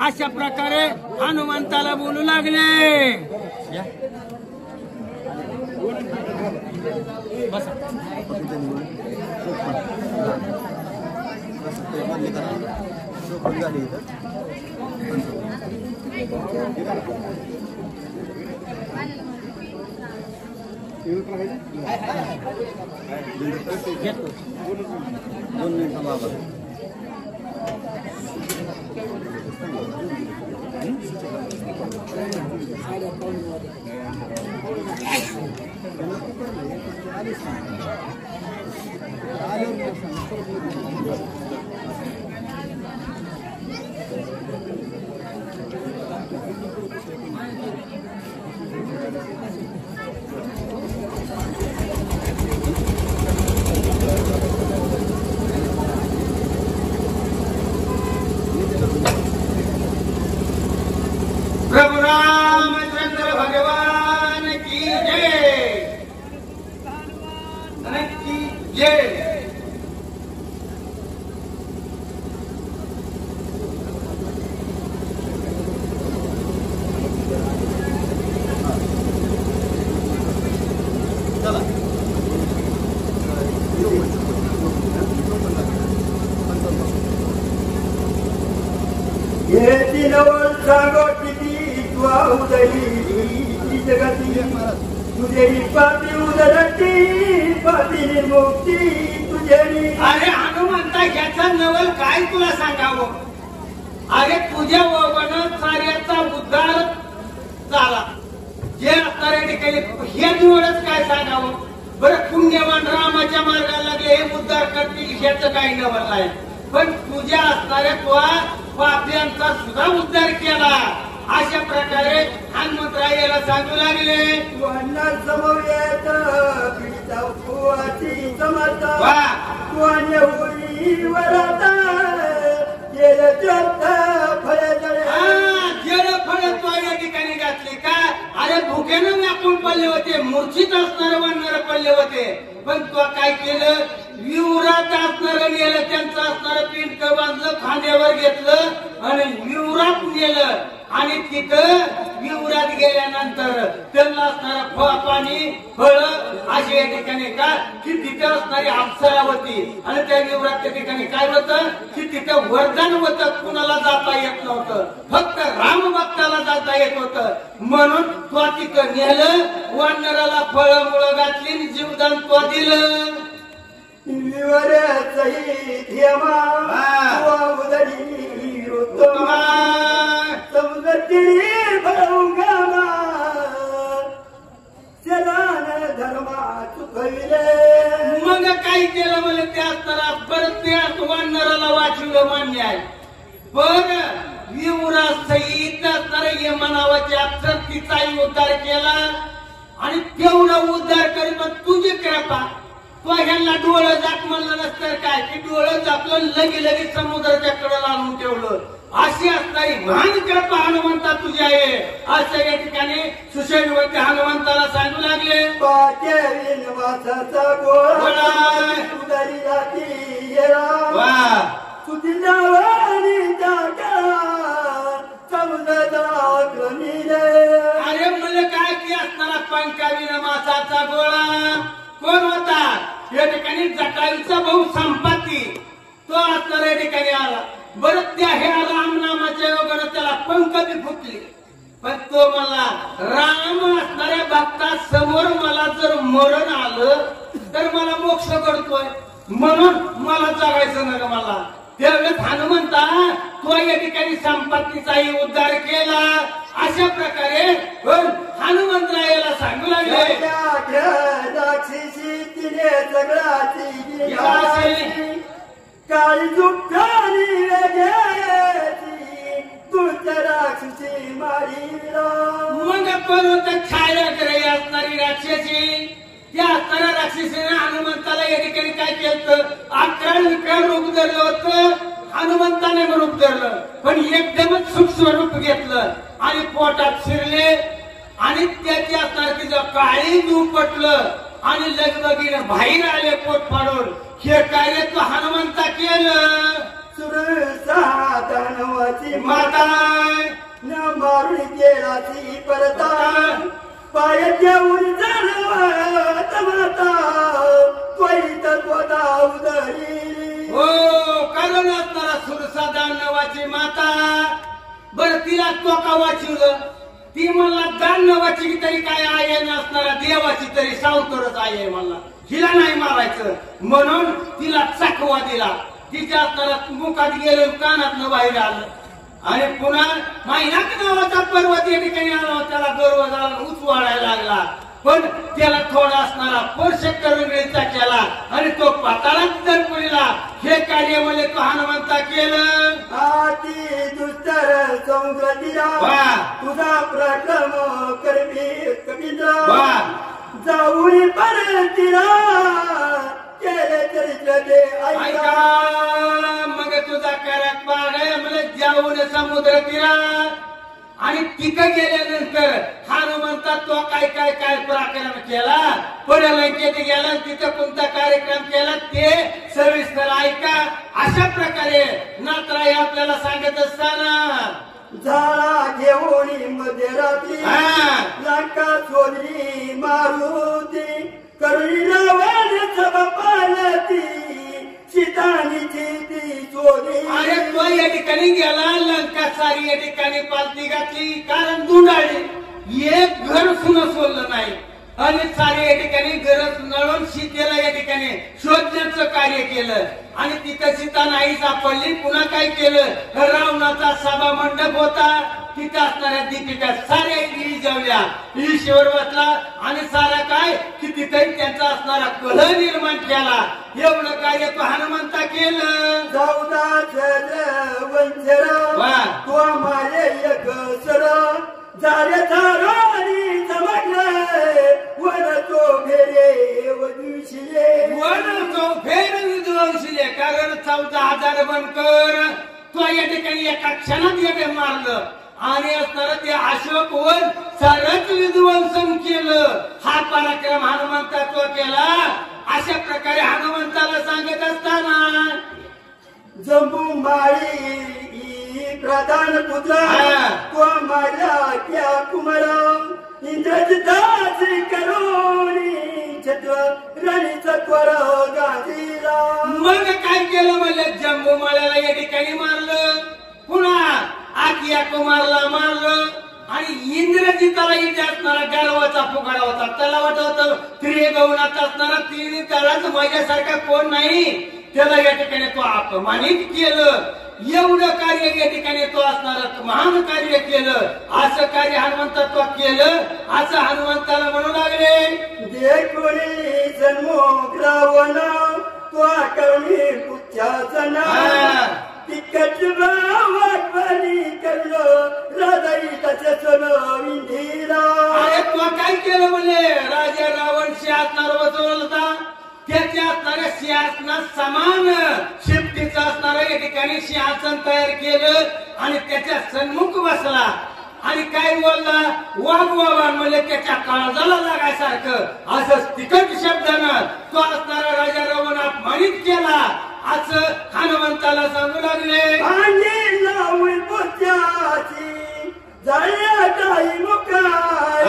अशा प्रकारे हनुमंताला बोलू लागले। प्रभु रामचंद्र भगवान की जय की जय। ये दिनवर सांगो किती तुआ उदयी जगती तुझे पापी उदरती पापी निर्मुक्ती तुझे। अरे हनुमंता याचं नवल काय तुला सांगावं अरे तुझ्या वगन साऱ्याचा उद्धार झाला जे असणाऱ्या ठिकाणी हे निवडच काय सांगावं बरं पुण्यवान रामाच्या मार्गाला लागले हे उद्धार करतील ह्याचं काही नवल आहे पण तुझ्या असणाऱ्या तुला पाप्यांचा सुद्धा उद्धार केला अशा प्रकारे हनुमंतराय याला सांगू लागले। तुझ्या समवेत पीडिता फुवाची समता तुझ्या उरी वरता गेलं जगत फळ गेलं फळ तो या ठिकाणी घातली का अरे भुकेनं व्यापून पडले होते मूर्छित असणारे वानर पडले होते पण तो काय केलं विवरात असणारं नेलं त्यांचं असणारं पिंड बांधलं खांद्यावर घेतलं आणि विवरात नेलं आणि तिथं विवरात गेल्यानंतर त्यांना असणारा पाणी फळ अशी या ठिकाणी का की तिथे असणारी अप्सरा होती आणि त्या विवरात त्या ठिकाणी काय होतं की तिथं वरदान होतं कुणाला जाता येत नव्हतं फक्त राम भक्ताला जाता येत होतं म्हणून तो तिथं नेलं वानराला फळ मुळ घातली आणि जीवदान तो दिलं। मग काय केलं मला त्या असताना परत त्या वानराला वाचवलं मान्य आहे पण विवरा सहित असणारा यमनावाच्या अक्षर तिचाही उद्धार केला आणि तेवढा उद्धार करीत तुझी कृपा तो ह्यांना डोळं जात म्हणलं नसतं काय की डोळं जापलं लगे समुद्राच्या कडेला आणून ठेवलं अशी असणारी महान कृपा हनुमंता तुझी आहे असं या ठिकाणी सुशेल वैद्य हनुमंताला सांगू लागले। अरे मला काय की असणारा पंकावी मासाचा गोळा कोण होता या ठिकाणी जटायूचा भाऊ संपाती तो असणाऱ्या ठिकाणी आला बरं त्या ह्या राम नामाच्या योगाने त्याला पंख बी फुटली पण तो मला राम असणाऱ्या भक्तासमोर मला जर मरण आलं तर मला मोक्ष करतोय, म्हणून मला जगायचं नका मला. त्यावेळेस हनुमंता तो या ठिकाणी संपत्तीचाही उद्धार केला. अशा प्रकारे हनुमंतरायाला सांगू लागले काळी जुगली तुझ्या राक्षसी मारी. मग परत छायाकडे असणारी राक्षसी त्या असणाऱ्या राक्षसीने हनुमंताला या ठिकाणी काय केलं, 11 रूप धरलं होतं. हनुमंताने रूप धरलं पण एकदमच सूक्ष्म रूप घेतलं आणि पोटात शिरले आणि त्याची असणार तिचं काळी दूध पटलं आणि लगबगीने बाहेर आले पोट फाडून. हे कार्य तो हनुमंता केलं. सुरसाधनवाची माता न मारून गेलाची परता पाय देऊन जाणवत माता त्वरित त्वता उदरी. हो कारण असणारा सुरसाधा नावाची माता. बर तिला तो का वाचवलं, ती मला दान नावाची तरी काय आहे नसणारा देवाची तरी सावतरच आहे, मला हिला नाही मारायचं म्हणून तिला चाकवा दिला. तिच्या असणारा मुखात गेलं कानात बाहेर आलं आणि पुन्हा महिनाक नावाचा पर्वत या ठिकाणी आला. त्याला गर्व झाला, उच वाढायला लागला. पण त्याला थोडा असणारा स्पर्श करून केला आणि तो पाताळात दरपडला. हे कार्य म्हणजे तो हनुमंता केलं. हाती दुस्तर सौंदर्या तुझा प्रक्रम करवी कवींद्र जाऊन परतीला केले चरित्र दे ऐका. मग तुझा करक पाड म्हणजे जाऊन समुद्र तीरा आणि तिथं गेल्यानंतर हनुमंता तो काय काय काय पराक्रम केला, लंकेत गेला तिथं कोणता कार्यक्रम केला ते सविस्तर ऐका. अशा प्रकारे नातराई आपल्याला सांगत असताना झाला घेऊन मध्यरात्री लंका सोदरी मारुती करुणीला वाढ पालती सीतानीची ती चोरी. अरे तो या ठिकाणी गेला लंका सारी या ठिकाणी पालती घातली कारण दुंडाळी एक घर सुद्धा सोडलं नाही आणि सारी या ठिकाणी गरज नळून सीतेला या ठिकाणी शोधण्याचं कार्य केलं आणि तिथं सीता नाही सापडली. पुन्हा काय केलं, रावणाचा सभा मंडप होता तिथं असणाऱ्या दीपिका साऱ्या विजवल्या, ईश्वर बसला आणि सारा काय की तिथे त्यांचा असणारा कलह निर्माण केला. एवढं कार्य तो हनुमंता केलं. चौदा वंचर तो मारे एक सर झाले धाराणी चमकले वर तो फेरे वधूशिले. वर तो फेर विध्वंसले कारण 14,000 बनकर तो या ठिकाणी एका क्षणात येते मारलं आणि असणारा ते अशोक वन सरच विध्वंसन केलं. हा पराक्रम हनुमंता तो केला. अशा प्रकारे हनुमंताला सांगत असताना जम्बू माळी प्रधान पुत्र तो मारला त्या कुमार इंद्रजिताची करोनी छत्र राणीचा त्वर गांधीला. मग काय केलं म्हणजे जम्बू माळ्याला या ठिकाणी मारलं, पुन्हा आकिया कुमारला मारलं आणि इंद्रजिताला इथे असणारा गर्वाचा फुगारा होता. त्याला वाटत त्रिगवनात असणारा तिने त्यालाच माझ्यासारखा कोण नाही, त्याला या ठिकाणी तो अपमानित केलं. एवढं कार्य या ठिकाणी तो असणारा महान कार्य केलं. असं कार्य हनुमंता तो केलं असं हनुमंताला म्हणू लागले. देखोनी जन्मो रावण तो करुणी पुत्याचं नाव तिकट वाटवणी करलं हृदय त्याचे इंदिरा. अरे तो काय केलं म्हणजे राजा रावण सिंहासनावर बसवला होता, त्याच्या असणाऱ्या सिंहासनात समान शिफ्टीचं असणारं या ठिकाणी सिंहासन तयार केलं आणि त्याच्या सन्मुख बसला आणि काय बोलला वाघवान म्हणजे त्याच्या काळजाला लागायसारखं असं तिखट शब्दानं तो असणारा राजा रावण अपमानित केला असं हनुमंताला सांगू लागले. आणि लावून पोत्याची जाळ्या काही मुखार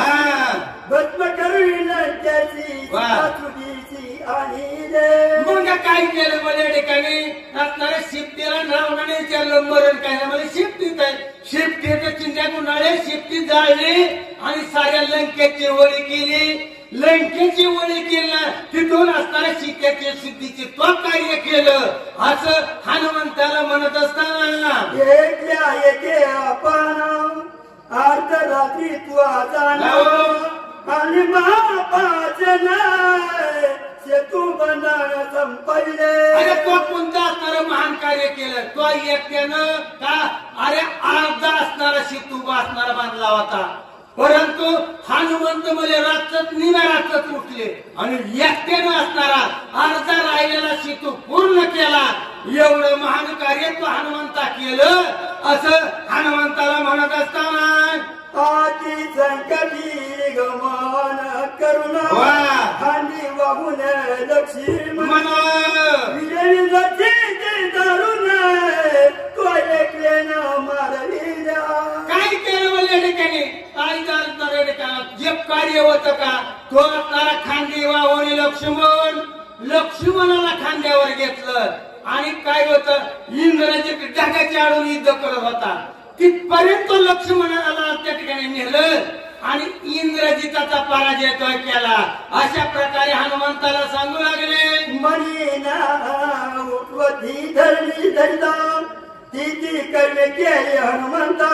भस्म करून त्याची वासुदीची आणि मग काय केलं म्हणजे ठिकाणी असणाऱ्या शिफ्टीला रावणाने विचारलं मरण काय म्हणजे शिफ्टीत आहे शेपटीच्या चिंध्या गुंडाळे शेपटी जाळली आणि साऱ्या लंकेची वळी केली. लंकेची वळी केली तिथून असताना सीतेच्या सिद्धीचे तो कार्य केलं असं हनुमंताला म्हणत असताना एकल्या एके आपण अर्धरात्री तू जाणार आणि बापाचे नाही सेतू बंधन संपले. अरे तो कोणता असणारा महान कार्य केलं तो एकट्यानं का अरे अर्धा असणारा सेतू असणारा बांधला होता. परंतु हनुमंत मध्ये रातच निम्या रातच उठले आणि एकट्यानं असणारा अर्धा राहिलेला सेतू पूर्ण केला. एवढं महान कार्य तो हनुमंता केलं असं हनुमंताला म्हणत असताना आती संकटी गमन करुणा खांदी वाहून लक्ष्मण विजयी लक्ष्मी धरून तो एकले न मारविल्या. काय केलं म्हणजे ठिकाणी काय झालं ठिकाणी जे कार्य होतं का तो असणारा खांदी वाहून लक्ष्मणाला खांद्यावर घेतलं आणि काय होतं इंद्राचे ढगाचे आडून युद्ध करत होता. तिथपर्यंत लक्ष्मणाला त्या ठिकाणी नेलं आणि इंद्रजिताचा पराजय केला. अशा प्रकारे हनुमंताला सांगू लागले मनीना उठवती धरली धरिता ती कर्मे केली हनुमंता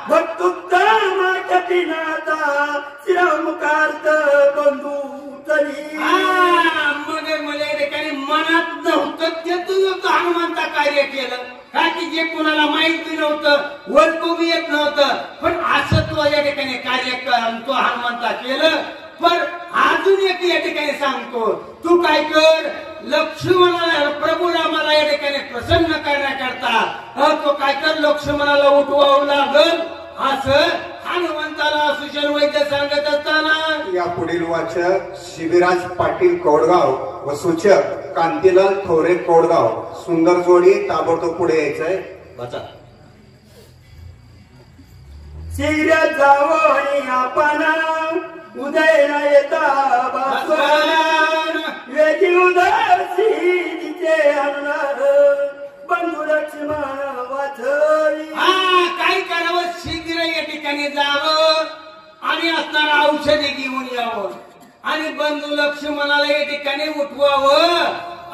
भक्तुत्तम कठीनाता श्रीरामकार्त बंधू तरी. मग मला ठिकाणी मनात नव्हतं ते तुझं हनुमंता कार्य केलं का की जे कुणाला माहिती नव्हतं वरतू बी येत नव्हतं पण असं तो या ठिकाणी कार्य तो हनुमंता केलं. पण अजून एक या ठिकाणी सांगतो तू काय कर लक्ष्मणाला प्रभू रामाला या ठिकाणी प्रसन्न करण्याकरता तो काय कर लक्ष्मणाला उठवावं लागल असं हनुमंताला सुशल वैद्य सांगत असताना या पुढील वाचक शिबिराज पाटील कोडगाव व सूचक कांतीलाल थोरे कोडगाव. सुंदर जोडी ताबडतोब पुढे यायचंय. वाचा. शीघ्र जावो आणि आपण उदय न येता वेदी उदासी तिचे बंधू लक्ष्मण वाचवी. काय करावं शीघ्र या ठिकाणी जावं आणि असणारा औषधी घेऊन यावं आणि बंधू लक्ष्मणाला या ठिकाणी उठवावं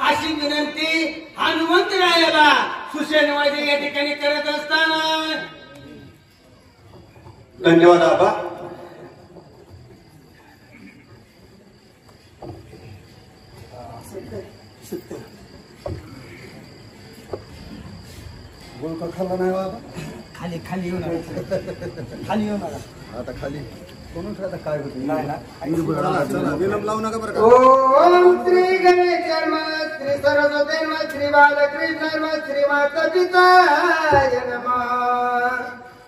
अशी विनंती हनुमंतरायाला सुशेनवादी या ठिकाणी करत असताना. धन्यवाद आबा. गोळका खाल्ला नाही बाबा. खाली खाली येऊन खाली येऊन आता खाली कोण आता काय होतं नाही ना विलंब लावू नका बरं का. ओम श्री गणेश श्री सरस्वती श्री बालकृष्ण श्री माता पिताय नमः.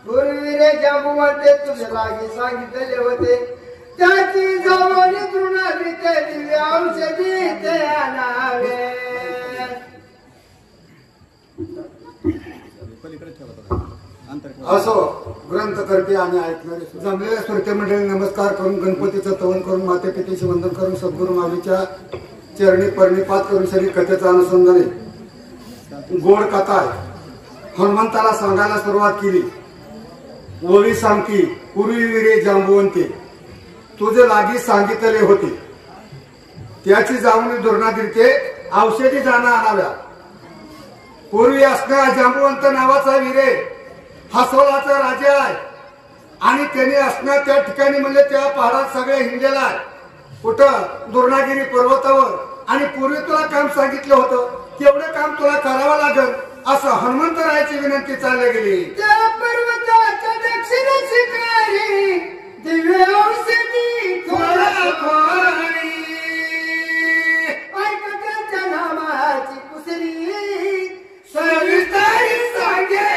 पूर्वी रे जांबुवंते तुझे लागी सांगितले होते त्याची जवळी तृणाग्रीते दिव्य औषधी ते आणावे. असो ग्रंथकर्ते आणि ऐकणारे जमलेल्या श्रोते मंडळी नमस्कार करून गणपतीचं तवन करून माते पितेचे वंदन करून सद्गुरू माऊलीच्या चरणी पर्णिपात करून शरी कथेचा अनुसंधाने गोड कथा आहे. हनुमंताला सांगायला सुरुवात केली. ओवी सांगती पूर्वी विरे जांबुवंते तुझे लागी सांगितले होते त्याची जाऊन दुर्नादिरते औषधी जाणं आणाव्या. पूर्वी असणारा जांबुवंत नावाचा विरे हसोलाचा राजा आहे आणि त्याने असणार त्या ठिकाणी म्हणजे त्या पहाडात सगळे हिंडलेला आहे. कुठं दुर्नागिरी पर्वतावर. आणि पूर्वी तुला काम सांगितलं होतं तेवढं काम तुला करावं लागल असं हनुमंतरायाची विनंती चालली गेली. त्या पर्वताच्या दक्षिण शिखरी दिव्य औषधी ऐकत्याच्या नामाची कुसरी सविस्तारी सांगे.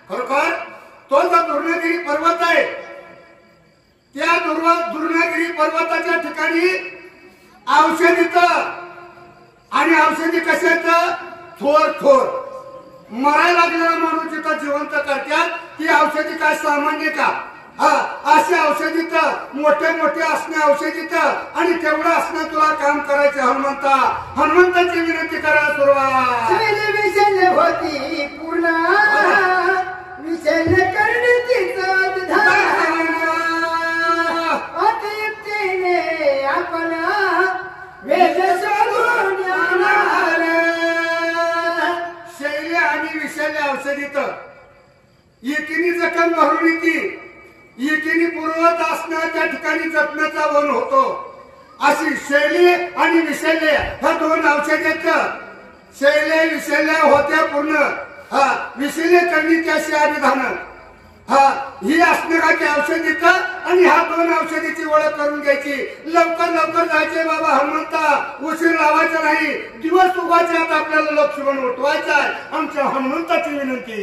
खरोखर तो जो दुर्नागिरी पर्वत आहे त्या दुर्नागिरी पर्वताच्या ठिकाणी औषधीच आणि औषधी कशाच थोर थोर मरायला लागलेला माणूस जिथं जिवंत करतात ती औषधी काय सामान्य का अशी औषधीत मोठे मोठे असणे औषधीत आणि तेवढं असणं तुला काम करायचे हनुमंताची विनंती करा सुरुवात. विषय होती पूर्ण विषय करण्याची अतियुक्तीने आपण वेद शोधून शैली आणि विषारी औषधीत एकीने जखम भरून येते, एकीने पूर्वत असणं त्या ठिकाणी जखमेचा वन होतो. अशी शैली आणि विषैल्य ह्या दोन औषधीत शैल्या विषैल्या होत्या पूर्ण. विषैल्य करणी त्याशी अभिधान ही असणाराची औषधीत आणि ह्या दोन औषधीची ओळख करून घ्यायची. लवकर लवकर जायचे बाबा हनुमंता, उशीर लावायचा नाही. दिवस उगाचे आता आपल्याला लक्ष्मण उठवायचा आहे. आमच्या हनुमंताची विनंती.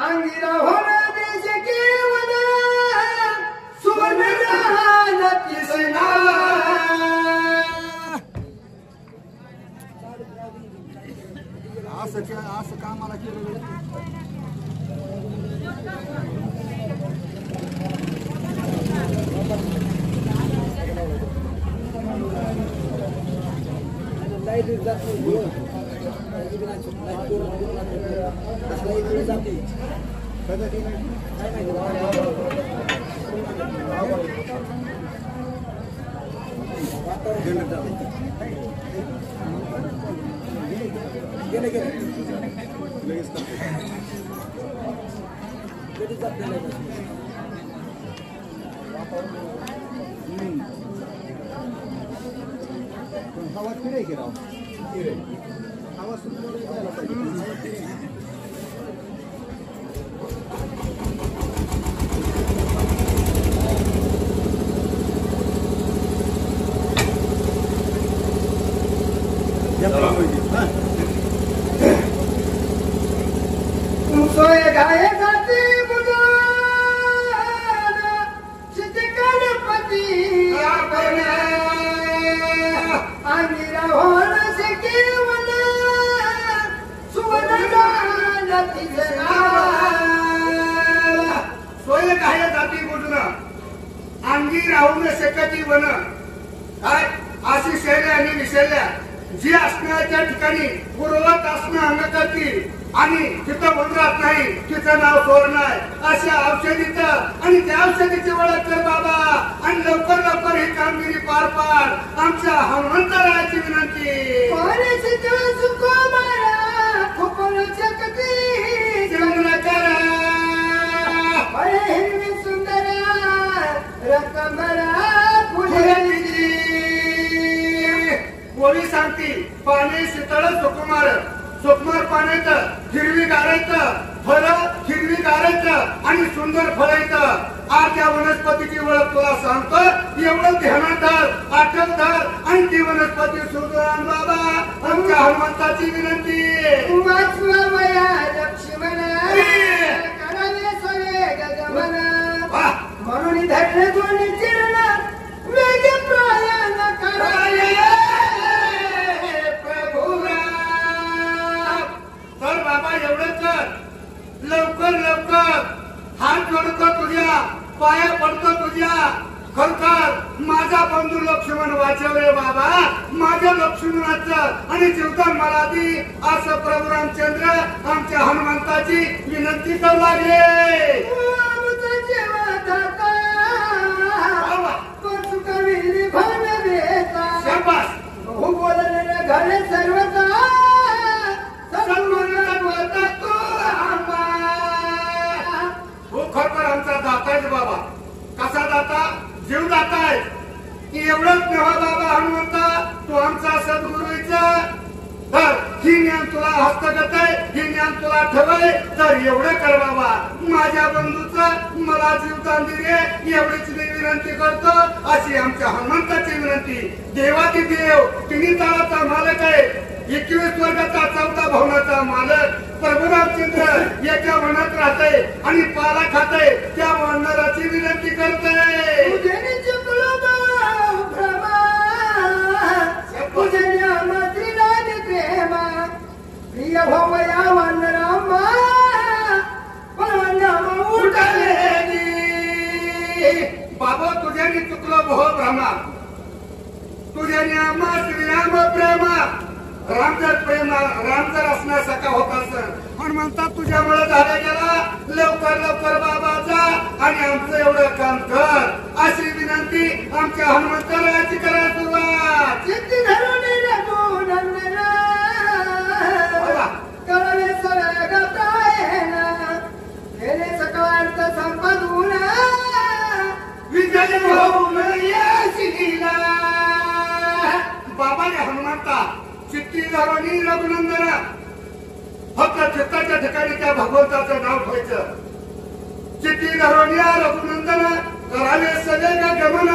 अंगिरा होना देश केवल सुवर्ण असं कामाला केलं. हवा फिरे की राव फिरे हवा सुंदर जायला पाहिजे. सोय गाय जाती चितकणपती अंगिरा होना से केवल सुवर्ण सोय काय जाती बुजून अंगी राहू न शकती वन. काय अशी शैल्या आणि विषैल्या जी असण्याच्या ठिकाणी पूर्वत असणं अंग करतील आणि तिथं बंद राहत नाही, तिचं नाव सोडणं आहे. अशा औषधीत आणि त्या औषधीची ओळख कर बाबा आणि लवकर लवकर ही कामगिरी पार पाड. आमच्या हनुमंतरायाची विनंती. सुंदर कोणी सांगती पाणी शीतळ सुकुमार, सुकुमार पाण्यात हिरवी गारायच फळ, हिरवी गारायच आणि सुंदर फळायच. आज या वनस्पतीची ओळख तुला सांगतो, एवढं ध्यानात धर, आठवत धर आणि ती वनस्पती शोधून आण बाबा. आमच्या हनुमंताची विनंती. म्हणून धरले दोन्ही चिरण वेगे प्रयाण कराये तर बाबा एवढं कर, लवकर लवकर हात जोडतो तुझ्या, पाया पडतो तुझ्या. खरखर माझा बंधू लक्ष्मण वाचव रे बाबा, माझ्या लक्ष्मणाचं आणि जीवदान मला दी असं प्रभू रामचंद्र आमच्या हनुमंताची विनंती करू लागले. घरे सर्वता खरखर आमचा दाताय बाबा. कसा दाता? जीव दाताय. की एवढंच नव्हा बाबा हनुमंता, तू आमचा सद्गुरूचा तर ही ज्ञान तुला हस्तगत आहे, ही ज्ञान तुला ठेवाय. तर एवढं कर बाबा, माझ्या बंधूचं मला जीवदान दिले एवढीच मी विनंती करतो. अशी आमच्या हनुमंताची विनंती. देवाची देव तिन्ही ताळाचा मालक आहे, 21 वर्गाचा 14 भवनाचा मालक प्रभू रामचंद्र एका वनात राहते आणि पाला खाते. त्या वानराची विनंती करते. तुझे या भावया वानरामा परवान्यामा उठाले बाबा तुझ्याने चुकलो बहु भ्रमा तुझ्याने आम्हा श्रीराम प्रेमा राम जर असण्यासारखा होत असत हनुमंता तुझ्यामुळे झाला गेला लवकर लवकर बाबाचा आणि आमचं एवढं काम कर अशी विनंती आमच्या हनुमंतरायाची करा सुरुवात चित्ती धरून रघुनंदना कळले सगळ्या गातायना गेले सकाळांत संपदून विजय होऊन येशीला बाबाने हनुमंता चित्ती धरून रघुनंदना फक्त चित्ताच्या ठिकाणी त्या भगवंताचं नाव ठेवायचं चित्ती धरून या रघुनंदन करावे सगळे का गमन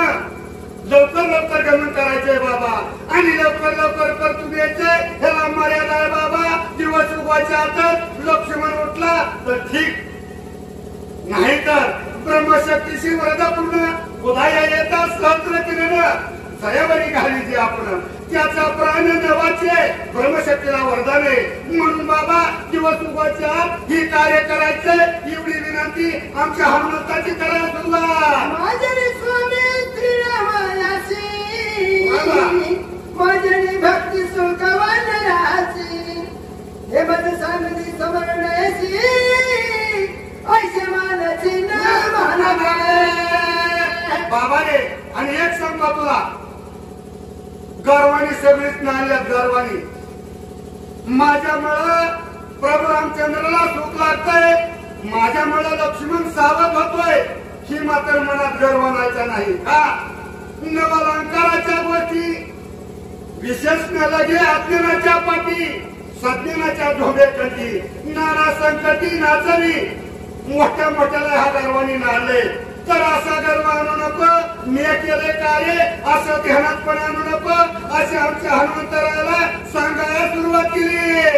लवकर लवकर गमन करायचंय बाबा आणि लवकर लवकर परतून यायचंय ह्याला मर्यादा आहे बाबा दिवस उगवायच्या आतच लक्ष्मण उठला तर ठीक नाहीतर ब्रह्मशक्तीशी वरदापूर्ण उदया येता सहस्र किरण जयावरी घालीची आपण त्याचा प्राण नवाचे ब्रह्मशक्तीला वरदाने म्हणून बाबा दिवस उगवायच्या आत ही कार्य करायचं एवढी विनंती आमच्या हनुमंताची करा सुरुवात माझे स्वामी श्रीरामायासी माझे भक्ती सुखवान रासी हे मज सांगली समरणायची ऐसे मानाची ना बाबा रे आणि एक सांगतो तुला गर्वानी सगळीच नाल्यात गर्वानी माझ्यामुळं प्रभू रामचंद्राला सुख लागतंय माझ्यामुळं लक्ष्मण सावध होतोय ही मात्र मनात गर्व आणायचा नाही का नवलंकाराच्या गोष्टी विशेष न लगे अज्ञानाच्या पाठी सज्ञानाच्या ढोबेकटी नाना संकटी नाचली मोठ्या मोठ्याला हा गर्वानी नाळले तर असा गर्व आणू नको मी केले कार्य असं ध्यानात पण आणू नको असे आमच्या हनुमंतराला सांगायला सुरुवात केली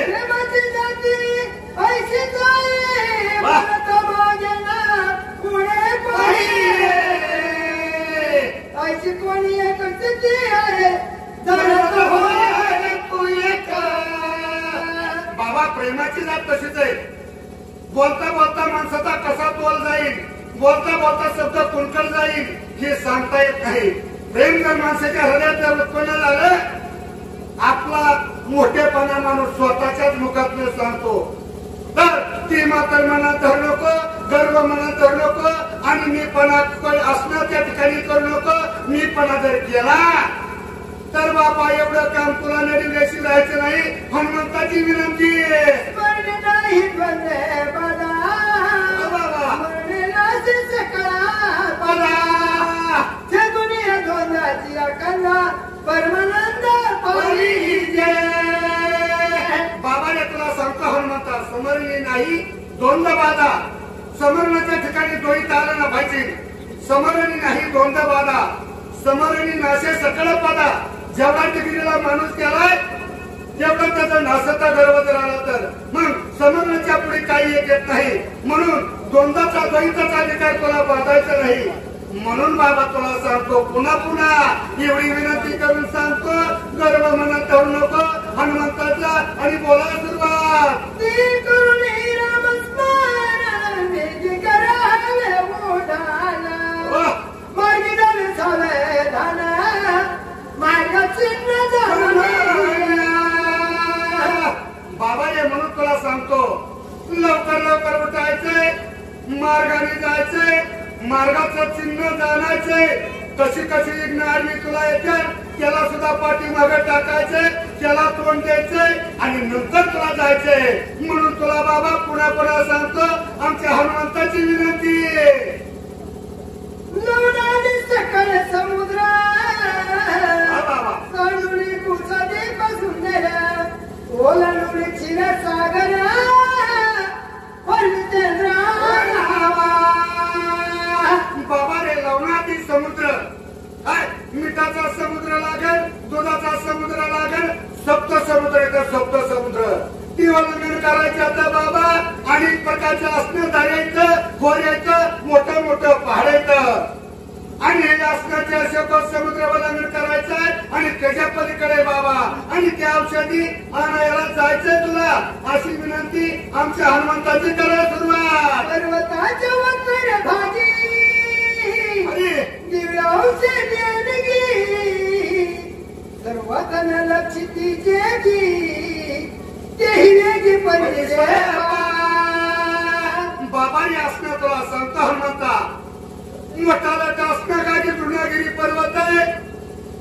ऐशी कोणी आहे बाबा प्रेमाची जात तशीच आहे बोलता बोलता माणसाचा कसा तोल जाईल बोलता बोलता शब्द कुणकल जाईल हे सांगता येत नाही प्रेम जर माणसाच्या हृदयात जर उत्पन्न झालं आपला मोठेपणा माणूस स्वतःच्याच मुखातून सांगतो तर ती मात्र मनात धरू नको गर्व मनात धरू नको आणि मीपणा असण्याच्या ठिकाणी करू नको मीपणा जर केला तर बाबा एवढं काम तुला नडीवेशी राहायचं नाही हनुमंताची विनंती बाबाने तुला सांगतो हनुमंता समरणी नाही दोनदा बाधा समरणाच्या ठिकाणी दोहीत आलं ना पाहिजे समरणी नाही दोनदा बाधा समरणी नाशे सकळ पदा जेवढा डिग्रीला माणूस केलाय तेवढं त्याचा नासाचा गर्व जर आला तर मग समरणाच्या पुढे काही एक येत नाही म्हणून दोनदाचा द्वैताचा विकार तुला बांधायचा नाही म्हणून बाबा तुला सांगतो पुन्हा पुन्हा एवढी विनंती करून सांगतो गर्व मनात ठेवू नको हनुमंताचा आणि बोलायला सुरुवात बाबाने म्हणून तुला सांगतो लवकर लवकर उठायचंय मार्गाने जायचंय मार्गाचं चिन्ह जाणायचंय कशी कशी विघ्न तुला येते त्याला सुद्धा पाठीमागे टाकायचंय त्याला तोंड द्यायचंय आणि नंतर तुला जायचंय म्हणून तुला बाबा पुन्हा पुन्हा सांगतो आमच्या हनुमंताची विनंती सकळ समुद्र ओलांडून क्षीरसागर बाबा रे लवणातील समुद्र मिठाचा समुद्र लागेल दुधाचा समुद्र लागेल सप्त समुद्र येतं सप्त समुद्र ती ओलांडून करायचं आता बाबा अनेक प्रकारचं असणं धारायचं खोऱ्याचं मोठं मोठं पहाडायचं आणि हे असण्याचे असे समुद्र ओलांडून करायचं आणि त्याच्या पलीकडे बाबा आणि त्या औषधी आणायला जायचंय तुला अशी विनंती आमच्या हनुमंताची करा सुरुवात. पर्वताच्या वक्र भागी दिव्य औषधी आणगी सर्वतन लक्षिती जेगी तेही वेगी परिदेवा. बाबाने असणं तुला संत हनुमंता मठाला असणं गाडी तृणागिरी पर्वत आहे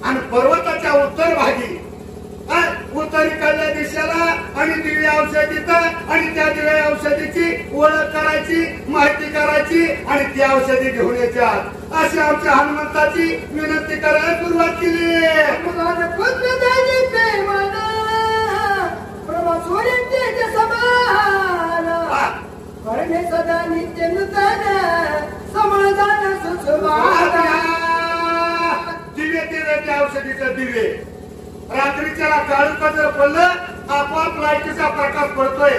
आणि पर्वताच्या उत्तर भागी उत्तरेकडल्या दिशेला आणि दिव्या औषधीत आणि त्या दिव्या औषधीची ओळख करायची माहिती करायची आणि ती औषधी घेऊन येतात अशी आमच्या हनुमंताची विनंती करायला सुरुवात केली. करणे सदा नित्य नूतन समाधान सुसमाधान. दिवे दिवे त्या औषधीचं दिवे रात्रीच्या काळू जर पडलं आपोआप लाईटीचा प्रकाश पडतोय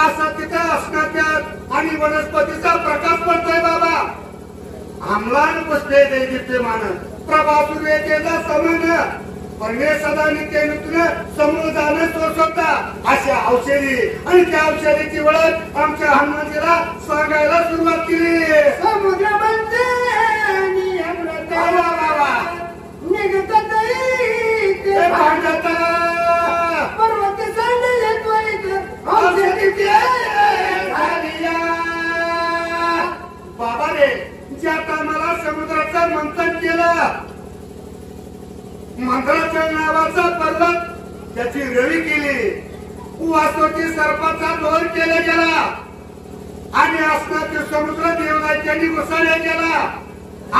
असं तिथं असण्याच्या आणि वनस्पतीचा प्रकाश पडतोय. बाबा आम्लान पुष्पे दैदिप्य मान प्रभासुरेचा समान परणे सदा नित्य नूतन समूळ जाणं सोसवता अशा औषधी आणि त्या औषधीची ओळख आमच्या हनुमानजीला सांगायला सुरुवात केली. समुद्र बनते निघतात ते भांडत पर्वत सांडले त्वरित औषधी. बाबा रे ज्या टायमाला समुद्राचं मंथन केलं मंत्राचल नावाचा पर्वत त्याची रवी केली वासोटी सर्पाचा दोर केला गेला आणि असणारे समुद्र देवदात्यांनी घुसळला गेला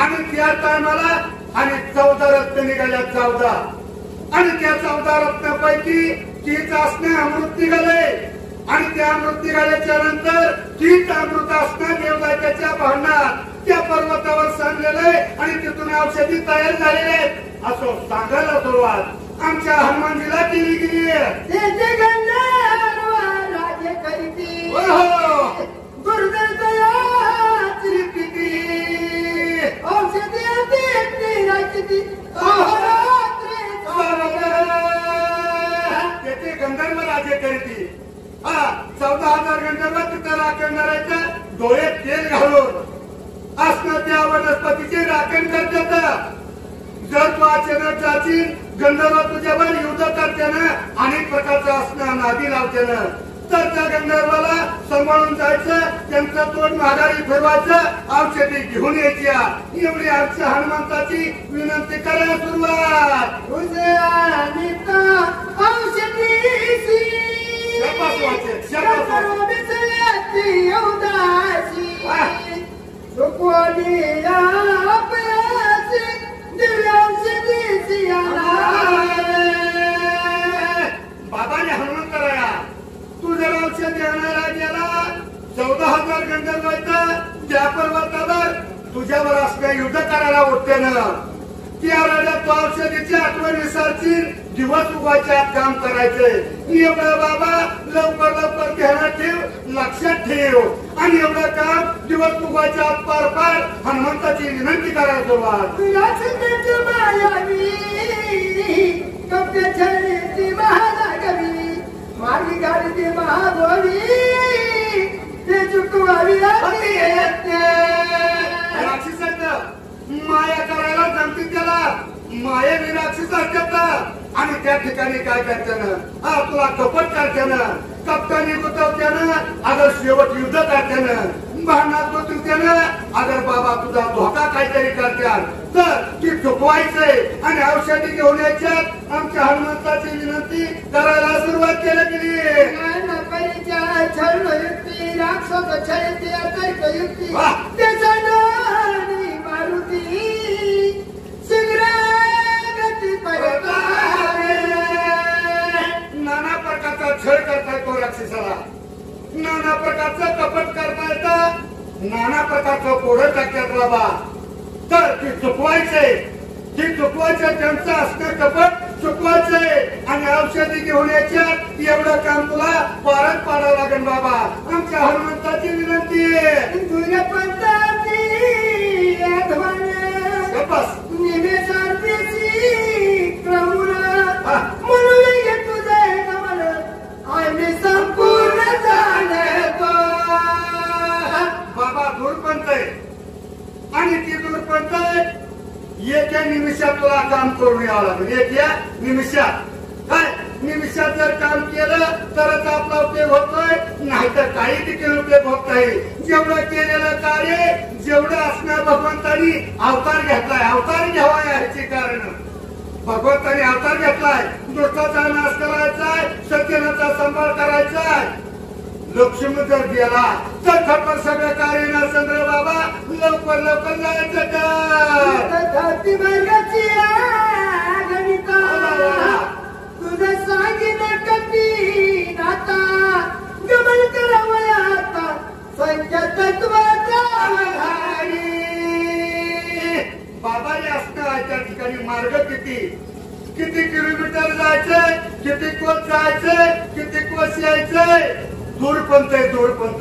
आणि त्या टायमाला आणि 14 रत्न निघाल्या 14 आणि त्या 14 रत्नापैकी 30 असणे अमृत निघाले आणि त्या अमृत निघाल्याच्या नंतर 30 अमृत असणं देवदात्याच्या भांडात त्या पर्वतावर सांडलेले आणि तिथून औषधी तयार झालेले असं सांगायला सुरुवात आमच्या हनुमानजीला केली गेली. राजे करीती त्याचे गंधर्व राजे करीती 14,000 गंधर्व तिथं राखण करायचं डोळ्यात तेल घालून असणं त्या वनस्पतीचे राखण करतात. जर तू अचानक जाशील गंधर्व तुझ्यावर युद्ध करताना अनेक प्रकारचं असणं नादी लावताना तर त्या गंधर्वाला सांभाळून जायचं त्यांचं तोंड माघारी फिरवायचं औषधी घेऊन यायच्या एवढी आमच्या हनुमंताची विनंती करायला सुरुवात. बाबाने हनुमंतराया तू जर औषधी आणायला गेला 14,000 गंधर्व त्या पर्वतावर तुझ्यावर असल्या युद्ध करायला उठतेनं त्या राजा तू औषधीची आठवण विसरशील दिवस उगाच्या आत काम करायचंय एवढं बाबा लवकर ध्यानात ठेव लक्षात ठेव आणि एवढं काम दिवस उगाच्या आत पार पाड हनुमंताची विनंती करायला सुरुवात. मार्गी गाडी महागोरी ते चुकवावी माया करायला जमती त्याला माया विराक्षीच असतात आणि त्या ठिकाणी काय करताना तुला कपट करताना कपटाने गुतवत्यानं अगर शेवट युद्ध करताना भांडणात गुतवत्यानं अगर बाबा तुझा धोका काहीतरी करतात तर ती चुकवायचंय आणि औषधी घेऊन यायच्यात आमच्या हनुमंताची विनंती करायला सुरुवात केली गेली. युक्ती राक्षस छळते अतर्क युक्ती मारुती गती नाना प्रकारचा छळ करता येतो राक्षसाला नाना प्रकारचं कपट करता येतं नाना प्रकारचं पोरं टाकतात बाबा तर ती चुकवायचंय त्यांचं असणं कपट चुकवायचंय आणि औषधी घेऊन याच्यात एवढं काम तुला पारच पाडावं लागेल बाबा आमच्या हनुमंताची विनंती आहे. तुझ्या पंचाची निमेसारखी क्रमुरा म्हणून दूरपंत आहे आणि ती दूरपंत एका निमिषात तुला काम करून यावं लागेल. एका निमिषात काय निमिषात जर काम केलं तरच आपला उपयोग होतोय, नाहीतर काही देखील उपयोग होत नाही. जेवढं केलेलं कार्य जेवढं असणं भगवंतानी अवतार घेतलाय, अवतार घ्यावा याची कारण भगवंतानी अवतार घेतलाय. दुष्टाचा नाश करायचाय, सज्जनाचा सांभाळ करायचाय. लक्ष्मी जर गेला तर खपर सगळं कार्य नरचंद्र बाबा लवकर लवकर जायचं धरती मार्गाची गणिता तुझं सांगितलं कधी नाता गमन करावया आता पंचतत्वाचा बाबा या असतं त्या ठिकाणी मार्ग किती किलोमीटर जायचंय, किती कोस जायचंय, किती कोस यायचंय. दूरपंत आहे दूरपंत.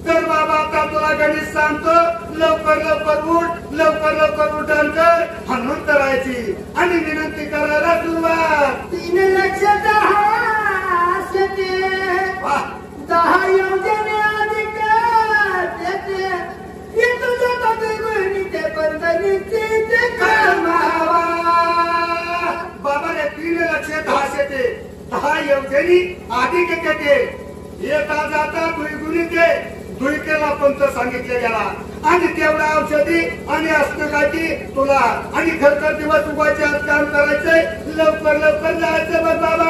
तर बाबा आता तुला गणित सांगतो, लवकर लवकर उठ, लवकर लवकर उठान कर, हनुन करायची आणि विनंती करायला सुरुवात. 3 लक्ष 10 योजने अधिकार देते येतो जाता गुणिते पंधनीचे ते कामावा. बाबा रे 3 लक्ष 10 योजनी अधिक येते. येता जाता दुई केला पंत सांगितले गेला आणि तेवढा औषधी आणि असणकाठी तुला आणि खरखर दिवस उभाचे आज काम करायचंय, लवकर लवकर जायचं बघ बाबा.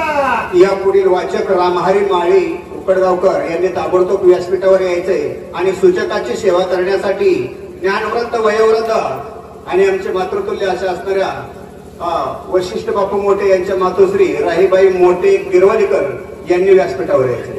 या पुढील वाचक रामहरी माळी उकडगावकर यांनी ताबडतोब व्यासपीठावर यायचंय आणि सूचकाची सेवा करण्यासाठी ज्ञानव्रत वयोवृद्ध आणि आमचे मातृतुल्य अशा असणाऱ्या वशिष्ठ बापू मोठे यांच्या मातोश्री राहीबाई मोठे गिरवलीकर यांनी व्यासपीठावर यायचंय.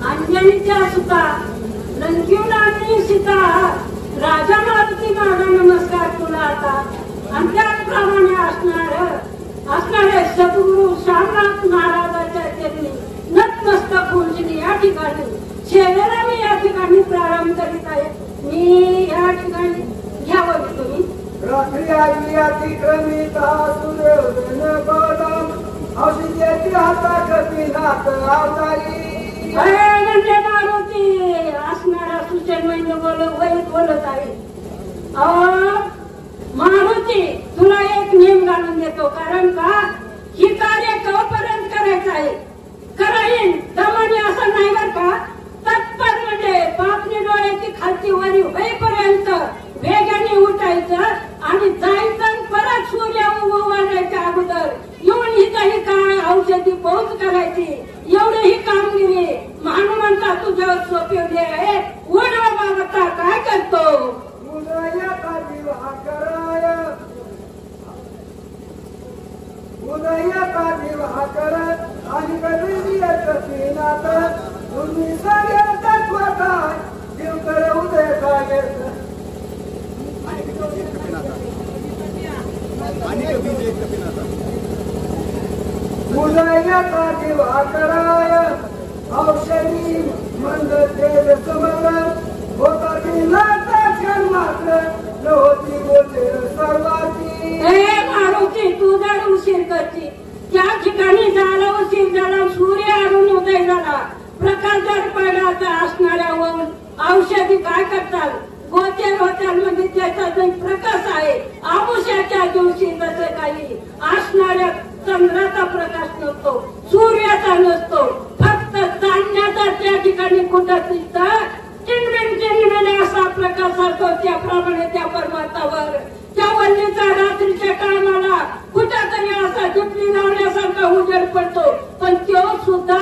अंजनीच्या सुता लंकीहून आणली सीता राजा मारुती माझा नमस्कार तुला आता. आणि त्याप्रमाणे असणारे सद्गुरु श्यामनाथ महाराजाच्या चरणी नतमस्तक होऊन या ठिकाणी सेवेला मी या ठिकाणी प्रारंभ करीत आहे. मी या ठिकाणी घ्यावं तुम्ही. रात्री आली अतिक्रमित सुदेवधन बदाम औषधाची हाता कपिनाथ अवतारी. म्हणजे मारुती असणारा सुचन बोलत आहे. मारुती तुला एक नियम घालून देतो. कारण का ही कार्य केव्हापर्यंत करायचं आहे. कराईन दमाने असं नाही बर का. तत्पर म्हणजे पापणी डोळ्याची खालची वरी होईपर्यंत वेगाने उठायचं आणि जायचं. परत सूर्य उगवण्याच्या अगोदर येऊन हिथंही काय औषधी पोहोच करायची. एवढी ही कामगिरी हनुमंता तुझ्यावर सोपवली आहे. उडवा बाबा काय करतो. उदयाचा दिवा कर आणि कपिनाथ तुम्ही सगळे तत्वता जीव कर उदय उदयाचा दिवा कराय औषधी मंद तेज समर होता की प्रकार जर पडायचा असणाऱ्यावर औषधी काय करतात? गोचर होत्या म्हणजे त्याचा जो प्रकाश आहे आमुष्याच्या दिवशी जसं काही असणाऱ्या चंद्राचा प्रकाश नसतो, सूर्याचा नसतो, फक्त चांदण्याचा त्या ठिकाणी कुठं तिथं चिणविण असा प्रकाश असतो. त्याप्रमाणे त्या पर्वतावर त्या वल्लीचा रात्रीच्या टायमाला कुठंतरी असा टिपणी लावण्यासारखा उजेड पडतो, पण तो सुद्धा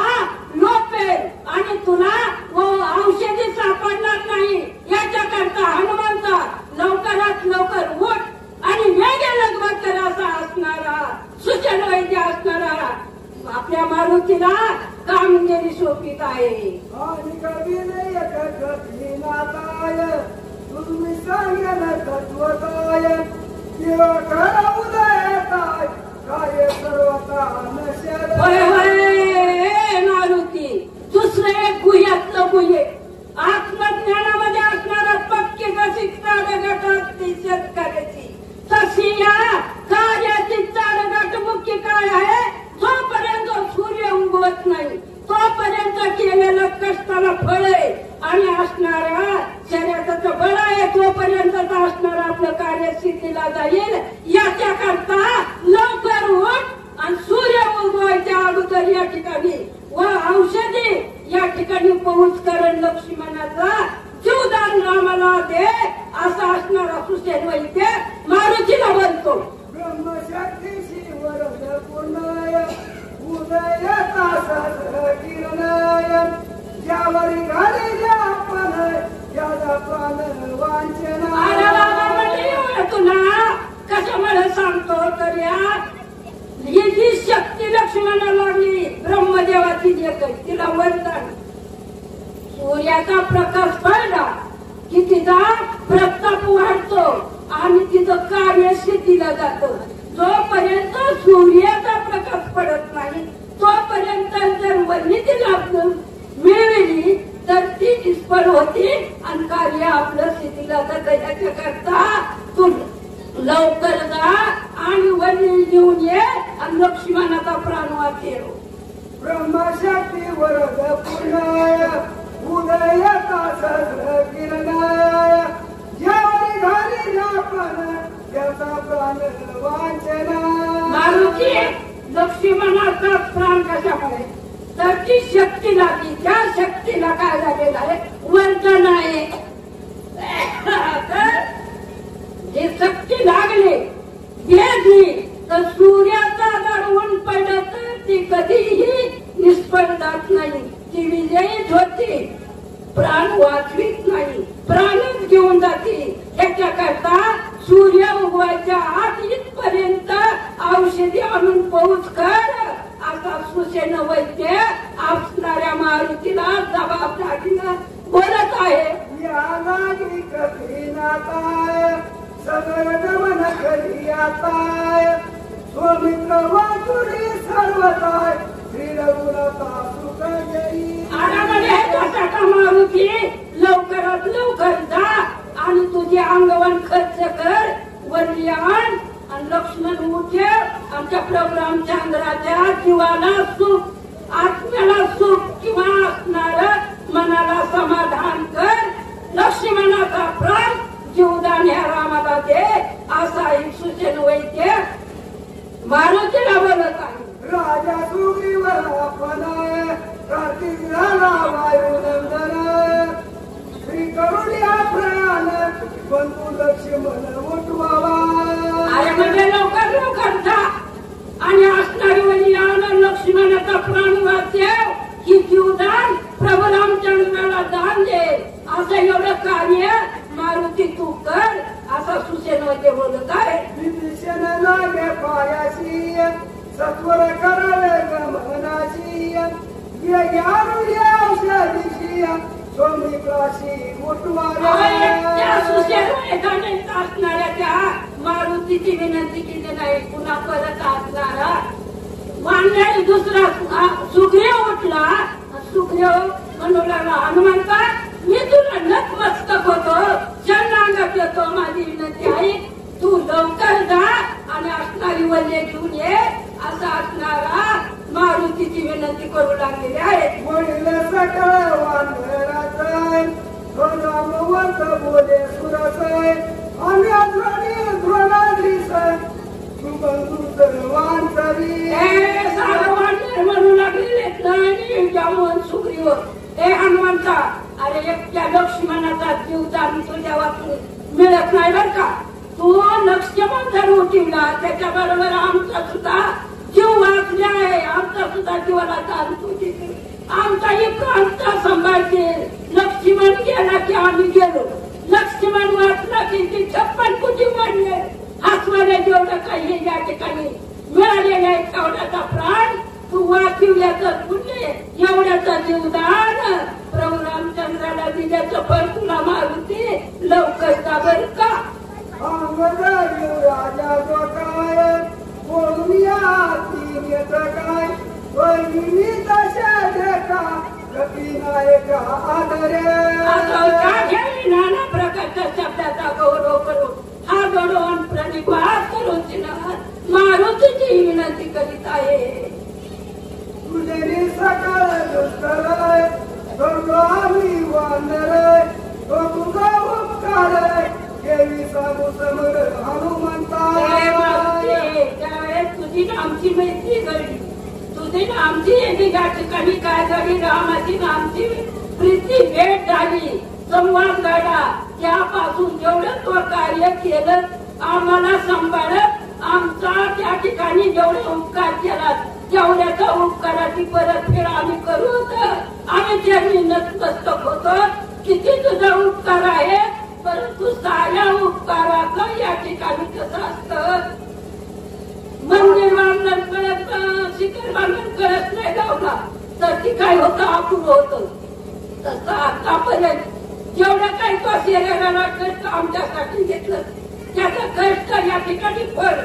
लोपेल आणि तुला औषधी सापडणार नाही. याच्याकरता हनुमंता लवकरात लवकर उठ आणि वेगे लगबग कर असा असणारा सूचन वैद्य असणारा आपल्या मारुतीला कामगिरी सोपित आहे. आणि कवी नाही नाताय तुम्ही सांगेल तत्वताय किंवा खरा उदयताय काय सर्वता नशेल. होय होय मारुती, दुसरं एक गुह्यातलं गुह्य आत्मज्ञानामध्ये असणारा पक्की कशी चालगट असते शेतकऱ्याची, तशी या कार्याची चालगट मुख्य काय आहे? जोपर्यंत सूर्य उगवत नाही तोपर्यंत केलेलं कष्टाला फळ आहे आणि असणारा शर्यताचं बळ आहे तोपर्यंत असणारा आपलं कार्य सिद्धीला जाईल. याच्या करता लवकर उठ आणि सूर्य उगवायच्या अगोदर या ठिकाणी व औषधी या ठिकाणी पोहोच करण लक्ष्मणाचा जीवदान रामाला दे असा असणारा सुसेन वैद्य मारुतीला बोलतो. ब्रह्मशक्तीशी वरद पुण्याय उदयता किरणाय ज्यावरी घाले आपण ज्याचा प्राण वांचना. तुला कशामुळे सांगतो तर या ही जी शक्ती लक्ष्मणाला लागली ब्रह्मदेवाची जे काही तिला वरदान सूर्याचा प्रकाश पडला की तिचा प्रताप वाढतो आणि तिचं कार्य सिद्धीला जातं. जोपर्यंत सूर्याचा प्रकाश पडत नाही तोपर्यंत जर वल्ली तिला मिळवली तर ती निष्फळ होती आणि कार्य आपलं सिद्धीला जातं. याच्याकरता तू लवकर जा आणि वल्ली घेऊन ये आणि लक्ष्मणाचा प्राण वाचेल. ब्रह्मशक्ती वरद पुण्याय उदयता किरणाय ज्यावरी घाले आपण ज्याचा प्राण वांचना. मारुती लक्ष्मणाचा प्राण कशामुळे? तर ती शक्ती लागली. त्या शक्तीला काय झालेलं आहे? वर्तन आहे. जे शक्ती लागले भेटली तर सूर्याचा जर ऊन पडलं तर ती कधीही निष्फळ जात नाही, ती विजयीच होती, प्राण वाचवीत नाही, प्राणच घेऊन जाते. याच्याकरता सूर्य उगवायच्या आत इथपर्यंत औषधी आणून पोहोच कर असा सुसेन वैद्य असणाऱ्या मारुतीला जबाबदारीला बोलत आहे. या नागरी कठीणाताय सगळ गमन करी आताय स्वामित्र वाचुरी सर्वताय श्री रघुनाथा सुख जयी. आरामाने का मारुती लवकरात लवकर जा आणि तुझे अंगवण खर्च कर, वल्ली आण आणि लक्ष्मण उठे. आमच्या प्रोग्राम चंद्राच्या जीवाला सुख, आत्म्याला सुख किंवा असणार मनाला समाधान कर. लक्ष्मणाचा प्राण जीवदान ह्या रामाला दे असा एक सूचन वैद्य मारुतीला बोलत आहे. राजा सुग्रीवर आपणाय कार्तिक झाला वायुनंदन श्री करुणिया प्रयाण बंधू लक्ष्मण उठवावा. अरे म्हणजे लवकर लवकर जा आणि असणारी वली आण लक्ष्मणाचा प्राण वाचेव ही जीवदान प्रभू रामचंद्राला दान दे असं एवढं कार्य मारुती तू कर असा सुसेन वैद्य बोलत आहे. विभीषण लागे पायाशी सत्वर करले गमनाशी औषधीशी सोमित्राशी उठवावा. त्या सुसेन वैद्याने असणाऱ्या त्या मारुतीची विनंती केली नाही. पुन्हा परत असणारा मांडण्याने दुसरा सुग्रीव उठला. सुग्रीव म्हणू लागला हनुमंता मी तुला नतमस्तक होतो, शरणागत येतो, माझी विनंती आहे तू लवकर जा आणि असणारी वल्ले घेऊन ये असा असणारा मारुतीची विनंती करू लागलेली आहे. वडील सकळ हनुमंता, अरे एकट्या लक्ष्मणाचा जीव दान तुझ्या वाचून मिळत नाही बर का. तू लक्ष्मण जर उठवला त्याच्या बरोबर आमचा सुद्धा जीव वाचला आहे. आमचा सुद्धा जीवाला दान तू दिली. आमचाही प्रांत सांभाळते. लक्ष्मण गेला की आम्ही गेलो. लक्ष्मण वाचला की ती 56 कोटी वाढले. हसवायला जेवढं काही या ठिकाणी मिळालेलं आहे तेवढ्याचा प्राण तू वाचवल्याचं पुण्य, एवढ्याचं जीवदान प्रभू रामचंद्राला दिल्याचं फळ तुला मारुती लवकर का बर का. राजा जो काय बोलूया तीन काय वहिनी तशा देखा कधी नायका आदरे. नाना प्रकारच्या शब्दाचा गौरव करून हा गौरव प्रणिपात करून मारुतीची विनंती करीत आहे. तुझे सकाळ दुष्कर स्वर्ग आम्ही वानर तुझा उपकार देवी सांगू समोर हनुमंता. त्यावेळेस तुझी आमची मैत्री घडली. तुझी आमची एका ठिकाणी काय घडली. रामाची आमची प्रीती भेट झाली. संवाद घडला. त्यापासून जेवढं तो कार्य केलं आम्हाला सांभाळत आमचा त्या ठिकाणी जेवढे उपकार केला तेवढ्याचा उपकाराची परतफेड आम्ही करू. आम्ही त्यांनी नतमस्तक होतो. किती तुझा उपकार आहे, परंतु साऱ्या उपकाराचं या ठिकाणी कसं असतं. मंदिर बांधण कळत, शिखर बांधण कळत नाही लावला तर ती काय होतं अपूर्ण होतं. तसं आतापर्यंत जेवढं काही तो शरीराला कष्ट आमच्यासाठी घेतलं त्याचं कष्ट या ठिकाणी फळ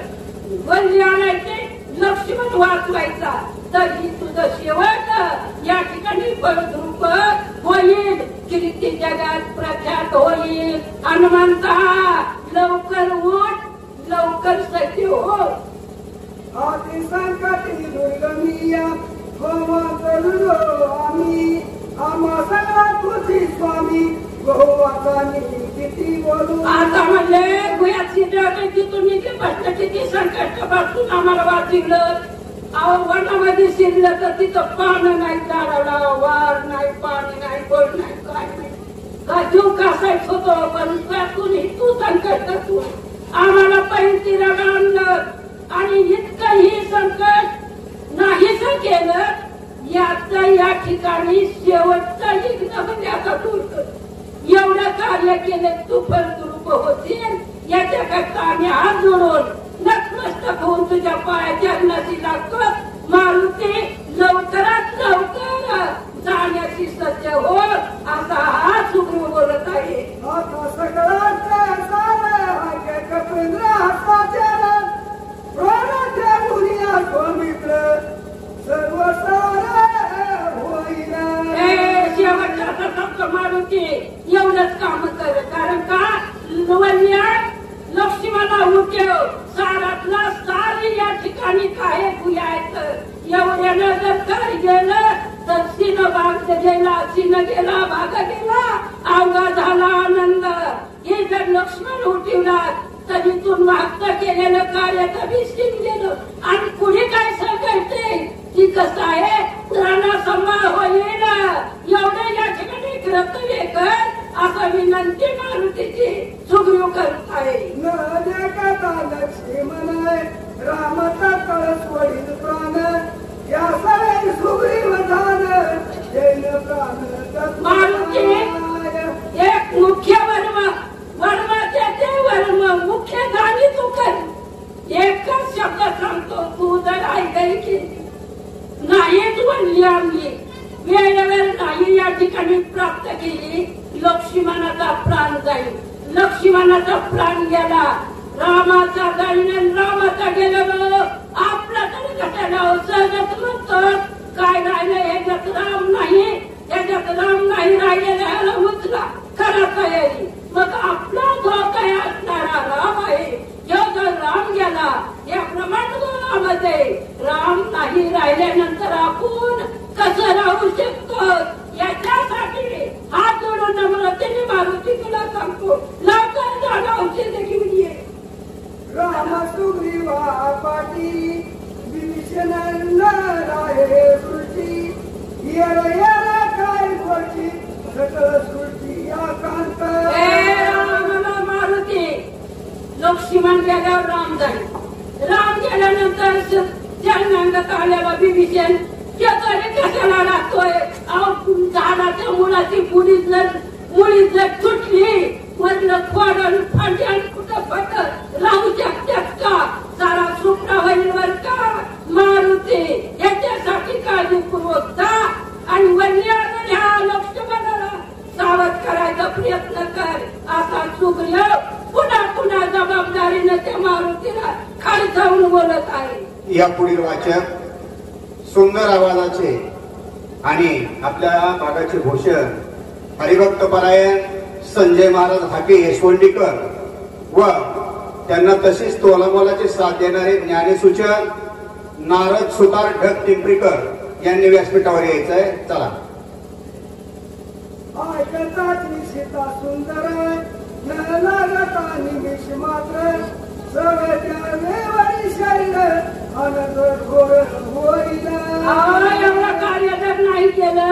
वल्ली आणायचे, लक्ष्मण वाचवायचा. तर ही तुझं शेवट या ठिकाणी फळद्रूप होईल. कीर्ती जगात प्रख्यात होईल. हनुमंता लवकर उठ, लवकर सत्य हो. आधी संकटी दुर्गमिया गोवा करू आम्ही आम्हा सगळा तुझी स्वामी गोवाचा किती बोलू. आता म्हणले गुयाची तिथून निघले प्रश्न किती संकटापासून आम्हाला वाचवलं. अहो वनामध्ये शिरलं तर तिथं पानं नाही, झाडाला वार नाही, पाणी नाही, गोड नाही, काय नाही. का जीव कासायच होतो. पण त्यातून तू संकटातून आम्हाला पहिली आणलं आणि इतकं ही संकट नाहीच केलं. याचा या ठिकाणी शेवटचा यज्ञ म्हणजे आता दूर कर. एवढं कार्य केले तू फलद्रूप होतील. याच्याकरता आम्ही हात जोडून नतमस्तक होऊन तुझ्या पायाच्या नशी लागतो. मारुती लवकरात लवकर जाण्याची सज्ज हो असा हा सुग्रीव बोलत आहे. आता सगळ्याचे सारे कपेंद्र हाताचे प्राणाच्या मुनिया स्वामित्र सर्व सारे होईल. शेवटचा फक्त मारुती एवढंच काम कर. कारण का वल्ल्या लक्ष्मणा उठव सारातला सारी या ठिकाणी काय गुयायचं. एवढ्यानं जर कर गेलं तर सिंह भाग गेला, सिंह गेला, भाग गेला, अवघा झाला आनंद. हे जर लक्ष्मण उठवला तर इथून मागचं केलेलं कार्य कधी सिंह गेलं. आणि पुढे काय सांगायचंय ती कसं आहे राणा सांभाळ होईल. एवढं या ठिकाणी कर्तव्य कर असं विनंती मारुतीची सुग्रीव करत आहे. न जगता लक्ष्मण रामाचा कळस वडील प्राण या सगळे सुग्रीव धान जैन प्राण. मारुती एक मुख्य वर्माचे ते वर्म मुख्य गाणी तू कर. एकच शब्द सांगतो तू जर ऐकाय की नाहीच म्हणली आम्ही वेळेवर नाही या ठिकाणी प्राप्त केली लक्ष्मणाचा प्राण जाईल. लक्ष्मणाचा प्राण गेला, रामाचा जाईल, रामाचा गेलं आपला तरी कशाला सहजच म्हणतो. काय राहिलं ह्याच्यात राम नाही, ह्याच्यात राम नाही राहिलेला ह्याला उचला खरा तयारी. मग आपला जो काय असणारा राम आहे जो जर राम गेला या प्रमाणामध्ये राम नाही राहिल्यानंतर आपण कसं राहू शकतो. याच्यासाठी हात जोडून नम्रतेने मारुती तुला सांगतो लवकर जागा औषध घेऊन ये. राम सुग्रीवा पाटी विभीषण राहे सृष्टी यर यर काय गोष्टी प्रयत्न कर. असा सुग्रीव पुन्हा पुन्हा जबाबदारीने त्या मारुतीला खाली जाऊन बोलत आहे. या पुढील वाचक सुंदर आवाजाचे आणि आपल्या भागाचे भूषण हरिभक्त परायण संजय महाराज हाके यशवंडीकर व त्यांना तसेच तोलामोलाचे साथ देणारे ज्ञानसूचक नारद सुतार ढग पिंपरीकर यांनी व्यासपीठावर यायचं आहे. चला. ऐकतात निशिता सुंदर न लागता निमिष मात्र सगळ्या देवारी शरीर अनंत घोर होईल. एवढं कार्य जर नाही केलं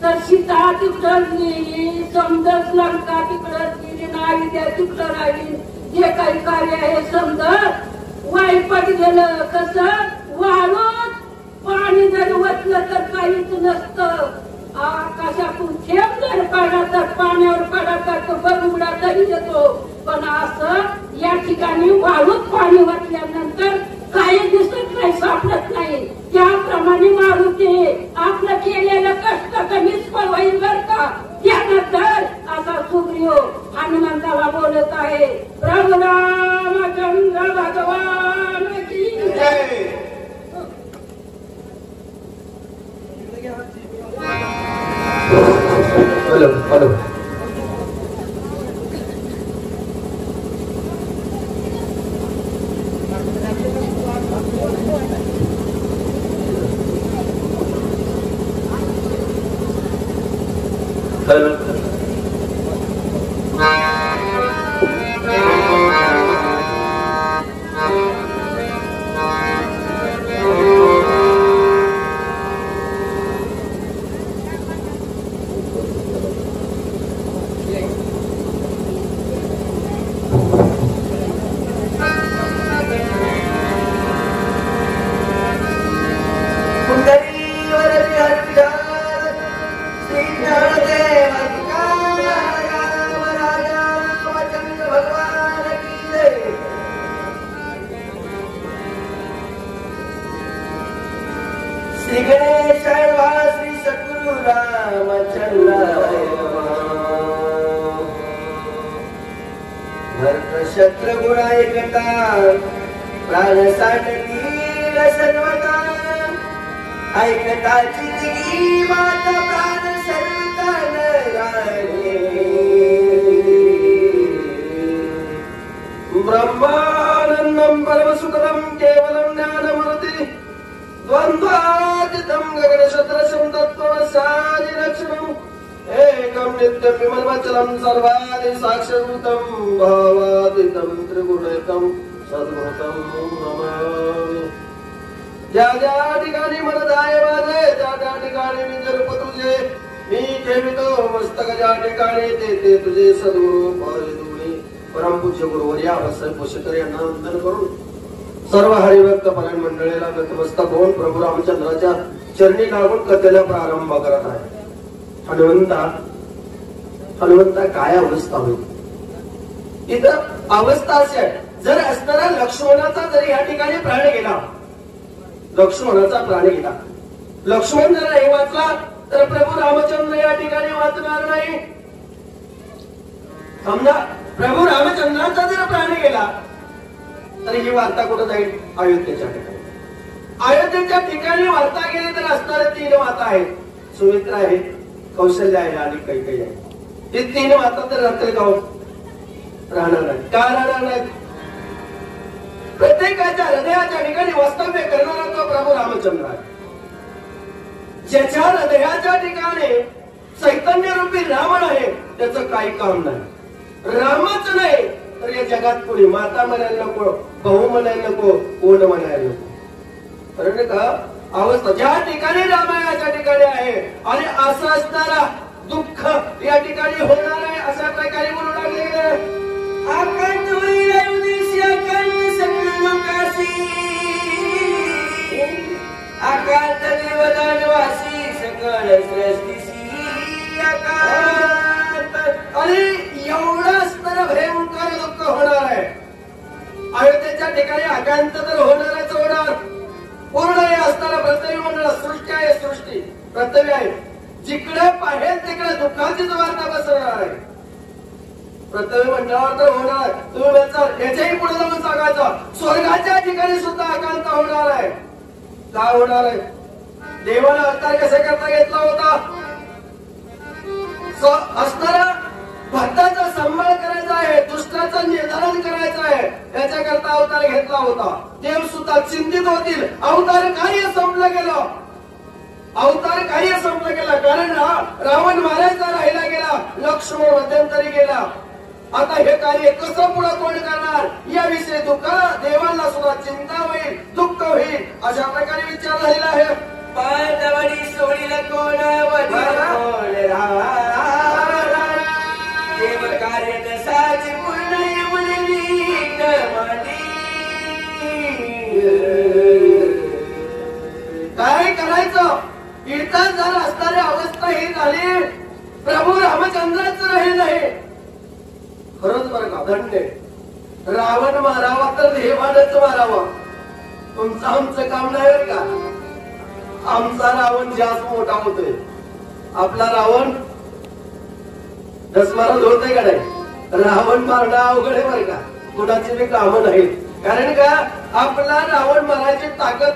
तर सीता तिकडं गेली, समजत लंका तिकडं गेली, नाही त्या तिकडं राहिली. जे काही कार्य आहे समजत वाईपट गेलं. कसं वाळून पाणी जर वतलं तर काहीच नसतं. आकाशातून थेंब जर पडला तर पाण्यावर पडला तर तो बरमुडा तरी येतो. पण असं या ठिकाणी वाळूत पाणी वाटल्यानंतर काही दिसत नाही, सापडत नाही. त्याप्रमाणे मारुती आपलं केलेलं कष्ट तर निष्फळ होईल बर का. त्यानंतर असा सुग्रीव हनुमंताला बोलत आहे. प्रभू रामचंद्र भगवान की जय. Hello hello. श्री गणेश श्री सद्गुरु रामचंद्राय भक्त शत्र गुणा एकता प्राण साठतील सर्वता ऐकताची दिगी माता प्राण सर्वता ब्रह्मानंदम परमसुखदम केवलम ज्ञानमूर्ति द्वंद्वातीतं गगनशत्रशं तत्त्वसादिलक्षणम् एकं नित्यं विमलमचलं सर्वादि साक्षरभूतं भावातीतं त्रिगुणैकं सद्गुरुतं नमामि. ज्या ज्या ठिकाणी मन जाय माझे त्या त्या ठिकाणी निज रूप तुझे मी ठेवितो मस्तक. ज्या ठिकाणी ते तुझे सद्गुरु पाहिदुनी परमपूज्य गुरुवर्या वत्सल पोषकर यांना वंदन करून सर्व हरिभक्त परायण मंडळीला नतमस्तक होऊन प्रभू रामचंद्राच्या चरणी लागून कथेला प्रारंभ करत आहे. हनुमंता काय अवस्था होती इथं अवस्था अशी आहे. जर असणारा लक्ष्मणाचा जरी या ठिकाणी प्राण गेला, लक्ष्मणाचा प्राण गेला, लक्ष्मण जर हे वाचला तर प्रभू रामचंद्र या ठिकाणी वाचणार नाही. समजा प्रभू रामचंद्राचा जर प्राण गेला तर ही वार्ता कुठं जाईल? अयोध्येच्या ठिकाणी. अयोध्येच्या ठिकाणी वार्ता गेली तर असणारे 3 माता आहेत. सुमित्रा आहे, कौशल्य आहे आणि कैकेयी आहे. ही 3 माता तर रात्री गाव राहणार नाही. का राहणार नाहीत? प्रत्येकाच्या हृदयाच्या ठिकाणी वास्तव्य करणारा तो प्रभू रामचंद्र आहे. ज्याच्या हृदयाच्या ठिकाणी चैतन्य रूपी रावण आहे त्याचं काही काम नाही. रामच नाही तर या जगात कोणी माता म्हणायला नको, भाऊ म्हणायला नको, कोण म्हणायला नको. कारण का अवस्था ज्या ठिकाणी रामायणाच्या ठिकाणी आहे आणि असं असणारा दुःख या ठिकाणी होणार आहे अशा प्रकारे बोलू लागले. अखंड होईल उदिशी अखंड सकल लोकासी अकांत देवदानवासी सकळ सृष्टीसी अकांत. आणि एवढं असणारं भयंकर दुःख होणार आहे. अयोध्येच्या ठिकाणी अकांत तर होणारच होणार. पूर्ण हे असणारा पृथ्वी मंडळ सृष्टी आहे, सृष्टी पृथ्वी आहे. जिकडे पाहेल तिकडे दुःखाचीच वार्ता पसरणार आहे. प्रथम मंडळावर तर होणार, तुम्ही म्हणता याच्याही पुढे जाऊन सांगायचं स्वर्गाच्या ठिकाणी सुद्धा आकांत होणार आहे. का होणार आहे? देवाला अवतार कसा करता घेतला होता? असणारा भक्ताचा सांभाळ करायचा आहे, दुष्टाचं निर्धारण करायचं आहे, याच्याकरता अवतार घेतला होता. देव सुद्धा चिंतित होतील, अवतार कार्य संपलं गेलं, अवतार कार्य संपलं गेलं. कारण रावण मारायचा राहिला गेला, लक्ष्मण मध्यंतरी गेला. आता हे कार्य कसं पुढे कोण करणार याविषयी देवाला सुद्धा चिंता होईल, दुःख होईल. अशा प्रकारे विचार झालेला आहे. पांडवडी सोडील कोण देव कार्य नसाची पूर्ण काय करायचं? कीर्तन झालं असणारी अवस्था ही झाली, प्रभू रामचंद्राच राहील नाही. खरंच बरं का धन्य, रावण मारावा तर देवानच मारावा. तुमचं आमचं काम नाही का? आमचा रावण जास्त मोठा होतोय. आपला रावण 10 महाराज होतोय का नाही? रावण मारणं अवघड आहे बरं का, कुणाची बी कामं नाहीत. कारण का आपला रावण मारायची ताकद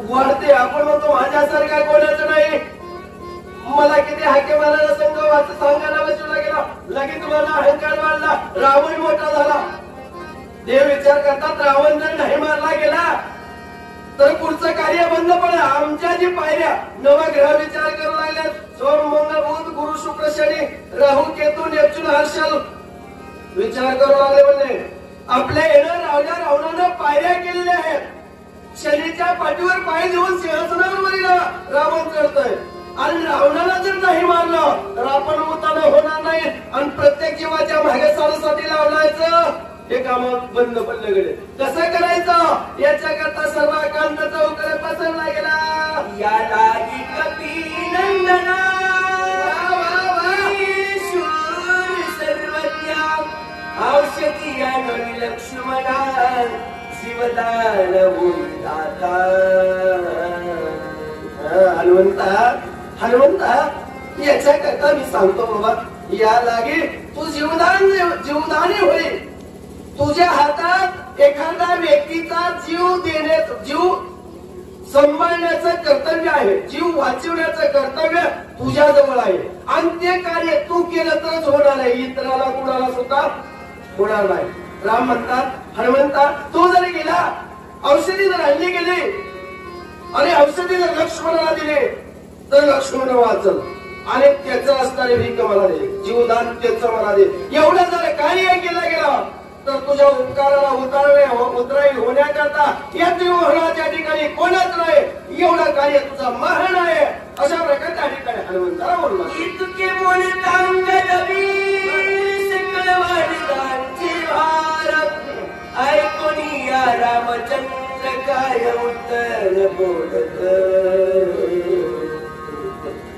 वाढते. आपण म्हणतो माझ्यासारखा कोणाचं नाही, मला किती हाके मारायला संघ सांगायला बसवला गेला, लगेच तुम्हाला अहंकार वाढला, रावण मोठा झाला. देव विचार करतात रावण जर नाही मारला गेला तर पुढचं कार्य बंद पडेल. आमच्या जी पायऱ्या नवग्रह विचार करू लागल्यात, सोम मंगळ बुध गुरु शुक्र शनी राहू केतू नेपच्यून हर्षल विचार करू लागले. म्हणजे आपल्या येणं रावणानं पायऱ्या केलेल्या आहेत. शनीच्या पाठीवर पाय देऊन सिंहासनावर रावण करतोय. आणि रावणाला जर नाही मारलं तर आपण उताना होणार नाही. आणि प्रत्येक जीवाच्या मागे साडेसाठी लावलायचं हे काम बंद पडलं गेले. कसं करायचं याच्याकरता सर्व आकांताचा उकर पसरला गेला. या लागी कपी नंदना शूर सर्वज्ञा औषधी आणि लक्ष्मणा शिवदान दाता. हनुमंता याच्याकरता मी सांगतो बाबा, या लागे तू जीवदानी होईल. तुझ्या हातात एखादा व्यक्तीचा जीव सांभाळण्याचं कर्तव्य आहे, जीव वाचवण्याचं कर्तव्य तुझ्या जवळ आहे. आणि ते कार्य तू केलं तरच होणार आहे, इतराला कुणाला सुद्धा होणार नाही. राम म्हणतात हनुमंता तू जर गेला, औषधी जर आणली गेली आणि औषधी जर लक्ष्मणाला दिले तर लक्ष्मण वाचल. आणि त्याचं असणारे भीक मला दे, जीवदान त्याचं मला दे. एवढं जर कार्य केलं गेलं तर तुझ्या उपकाराला उतराई होण्याकरता या त्रिभुवनाच्या ठिकाणी कोणच नाही. एवढं कार्य तुझं महान आहे. अशा प्रकारे त्या ठिकाणी हनुमंताला बोलला. इतके बोलता सकल वाणीदांचे भारत ऐकून या रामचंद्र काय उत्तर बोलत.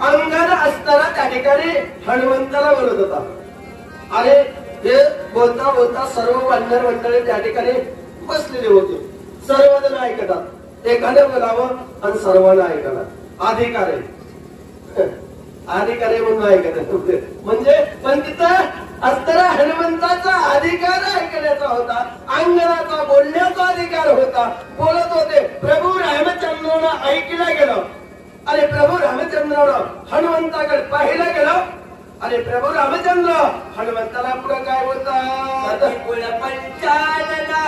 अंगद असताना त्या ठिकाणी हनुमंताला बोलत होता. अरे हे बोलता बोलता सर्व वानर मंडळी त्या ठिकाणी बसलेले होते. सर्वजण ऐकतात, एखादं बोलावं आणि सर्वांना ऐकायला अधिकार आहे. अधिकार आहे म्हणून ऐकत म्हणजे, पण तिथं असताना हनुमंताचा अधिकार ऐकण्याचा होता, अंगदाचा बोलण्याचा अधिकार होता. बोलत होते. प्रभू रामचंद्रानं ऐकलं गेलं आणि प्रभू रामचंद्रानं हनुमंताकडे पाहिलं गेलं. आणि प्रभू रामचंद्र हनुमंताला पुढे काय बोलतात? पंचानना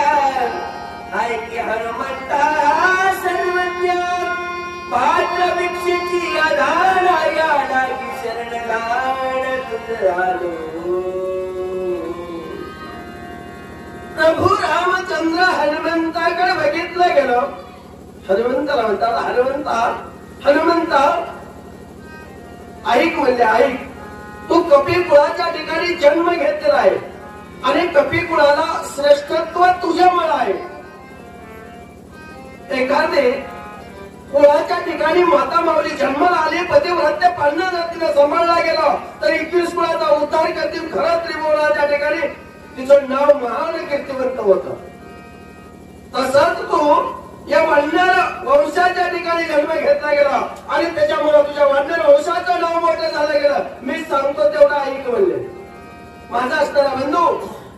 ऐकी हनुमंता सर्वज्ञ पात्र भिक्षेची आधारा याला शरण गाण तुझ आलो. प्रभू रामचंद्र हनुमंताकडे बघितलं गेलं. हनुमंताला म्हणतात हनुमंता ऐक म्हणजे ऐक, तू कपी कुळाच्या ठिकाणी जन्म घेतलेला आहे आणि कपी कुळाला श्रेष्ठत्व तुझ्यामुळे आहे. एखादे कुळाच्या ठिकाणी माता माऊली जन्माला आली, पतिव्रत्य पालना जातीला सांभाळला गेला तर 21 कुळाचा उद्धार करतील. खरं त्रिभुवनाच्या ठिकाणी तिचं नाव महान कीर्तिवंत होतं. तसंच तू या वाढणाऱ्या वंशाच्या ठिकाणी जन्म घेतला गेला आणि त्याच्यामुळे तुझ्या वाढणाऱ्या वंशाचं नाव मोठं झालं गेलं. मी सांगतो तेवढा ऐक म्हणले. माझा असणारा बंधू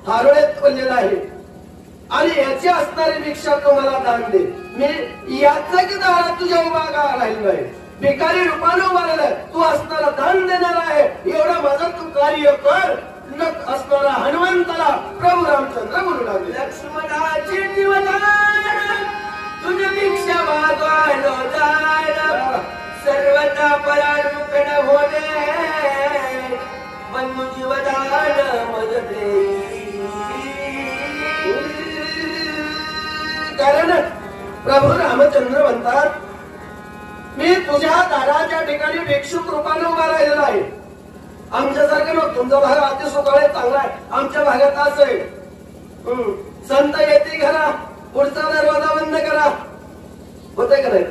थारोळ्यात पडलेला आहे आणि याची असणारी भिक्षा तुम्हाला दान दे. मी याचा की दारात तुझ्या उभा राहिलो आहे, भिकारी रूपाने उभा राहिलाय. तू असणारा दान देणार आहे एवढा माझं तू कार्य कर. नक असणारा हनुमंताला प्रभू रामचंद्र बोलू लागले. लक्ष्मणाची जीवदान तुझी भिक्षा मागवालो जाण सर्वता परानुकण होणे बंधू जीवदान मदते. कारण प्रभू रामचंद्र म्हणतात मी तुझ्या दाराच्या ठिकाणी भिक्षुक रूपाने उभा राहिलेला आहे. आमच्यासारखं नको, तुमचा भाग अति सुखाळे चांगला आहे, आमच्या भागात असं आहे. संत येते घरा पुढचा दरवाजा बंद करा होते का नाही?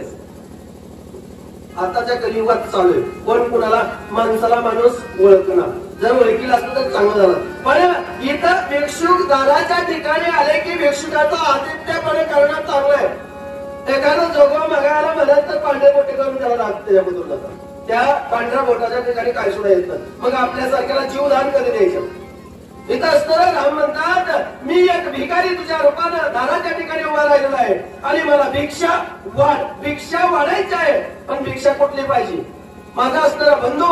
आताच्या कलियुगात चालू आहे. कोण कुणाला माणसाला माणूस ओळखणार, जर ओळखीला असतं तर चांगलं झालं. पण इथं भिक्षुक दाराच्या ठिकाणी आले की भिक्षुकाचं आतिथ्यपणे करणं चांगलं आहे. एखादं जोगवा मागायला म्हणत तर पांढरे बोटे करून त्याला लागतं त्याच्याबद्दल. त्या पांढऱ्या बोटाच्या ठिकाणी काय सुद्धा येत नाही. मग आपल्यासारख्याला जीवदान कधी द्यायचं? इथं असताना राम म्हणतात मी एक भिकारी तुझ्या रूपानं दाराच्या ठिकाणी उभा राहिलेला आहे आणि मला भिक्षा वाढायची आहे. पण भिक्षा कुठली पाहिजे? माझा असणारा बंधू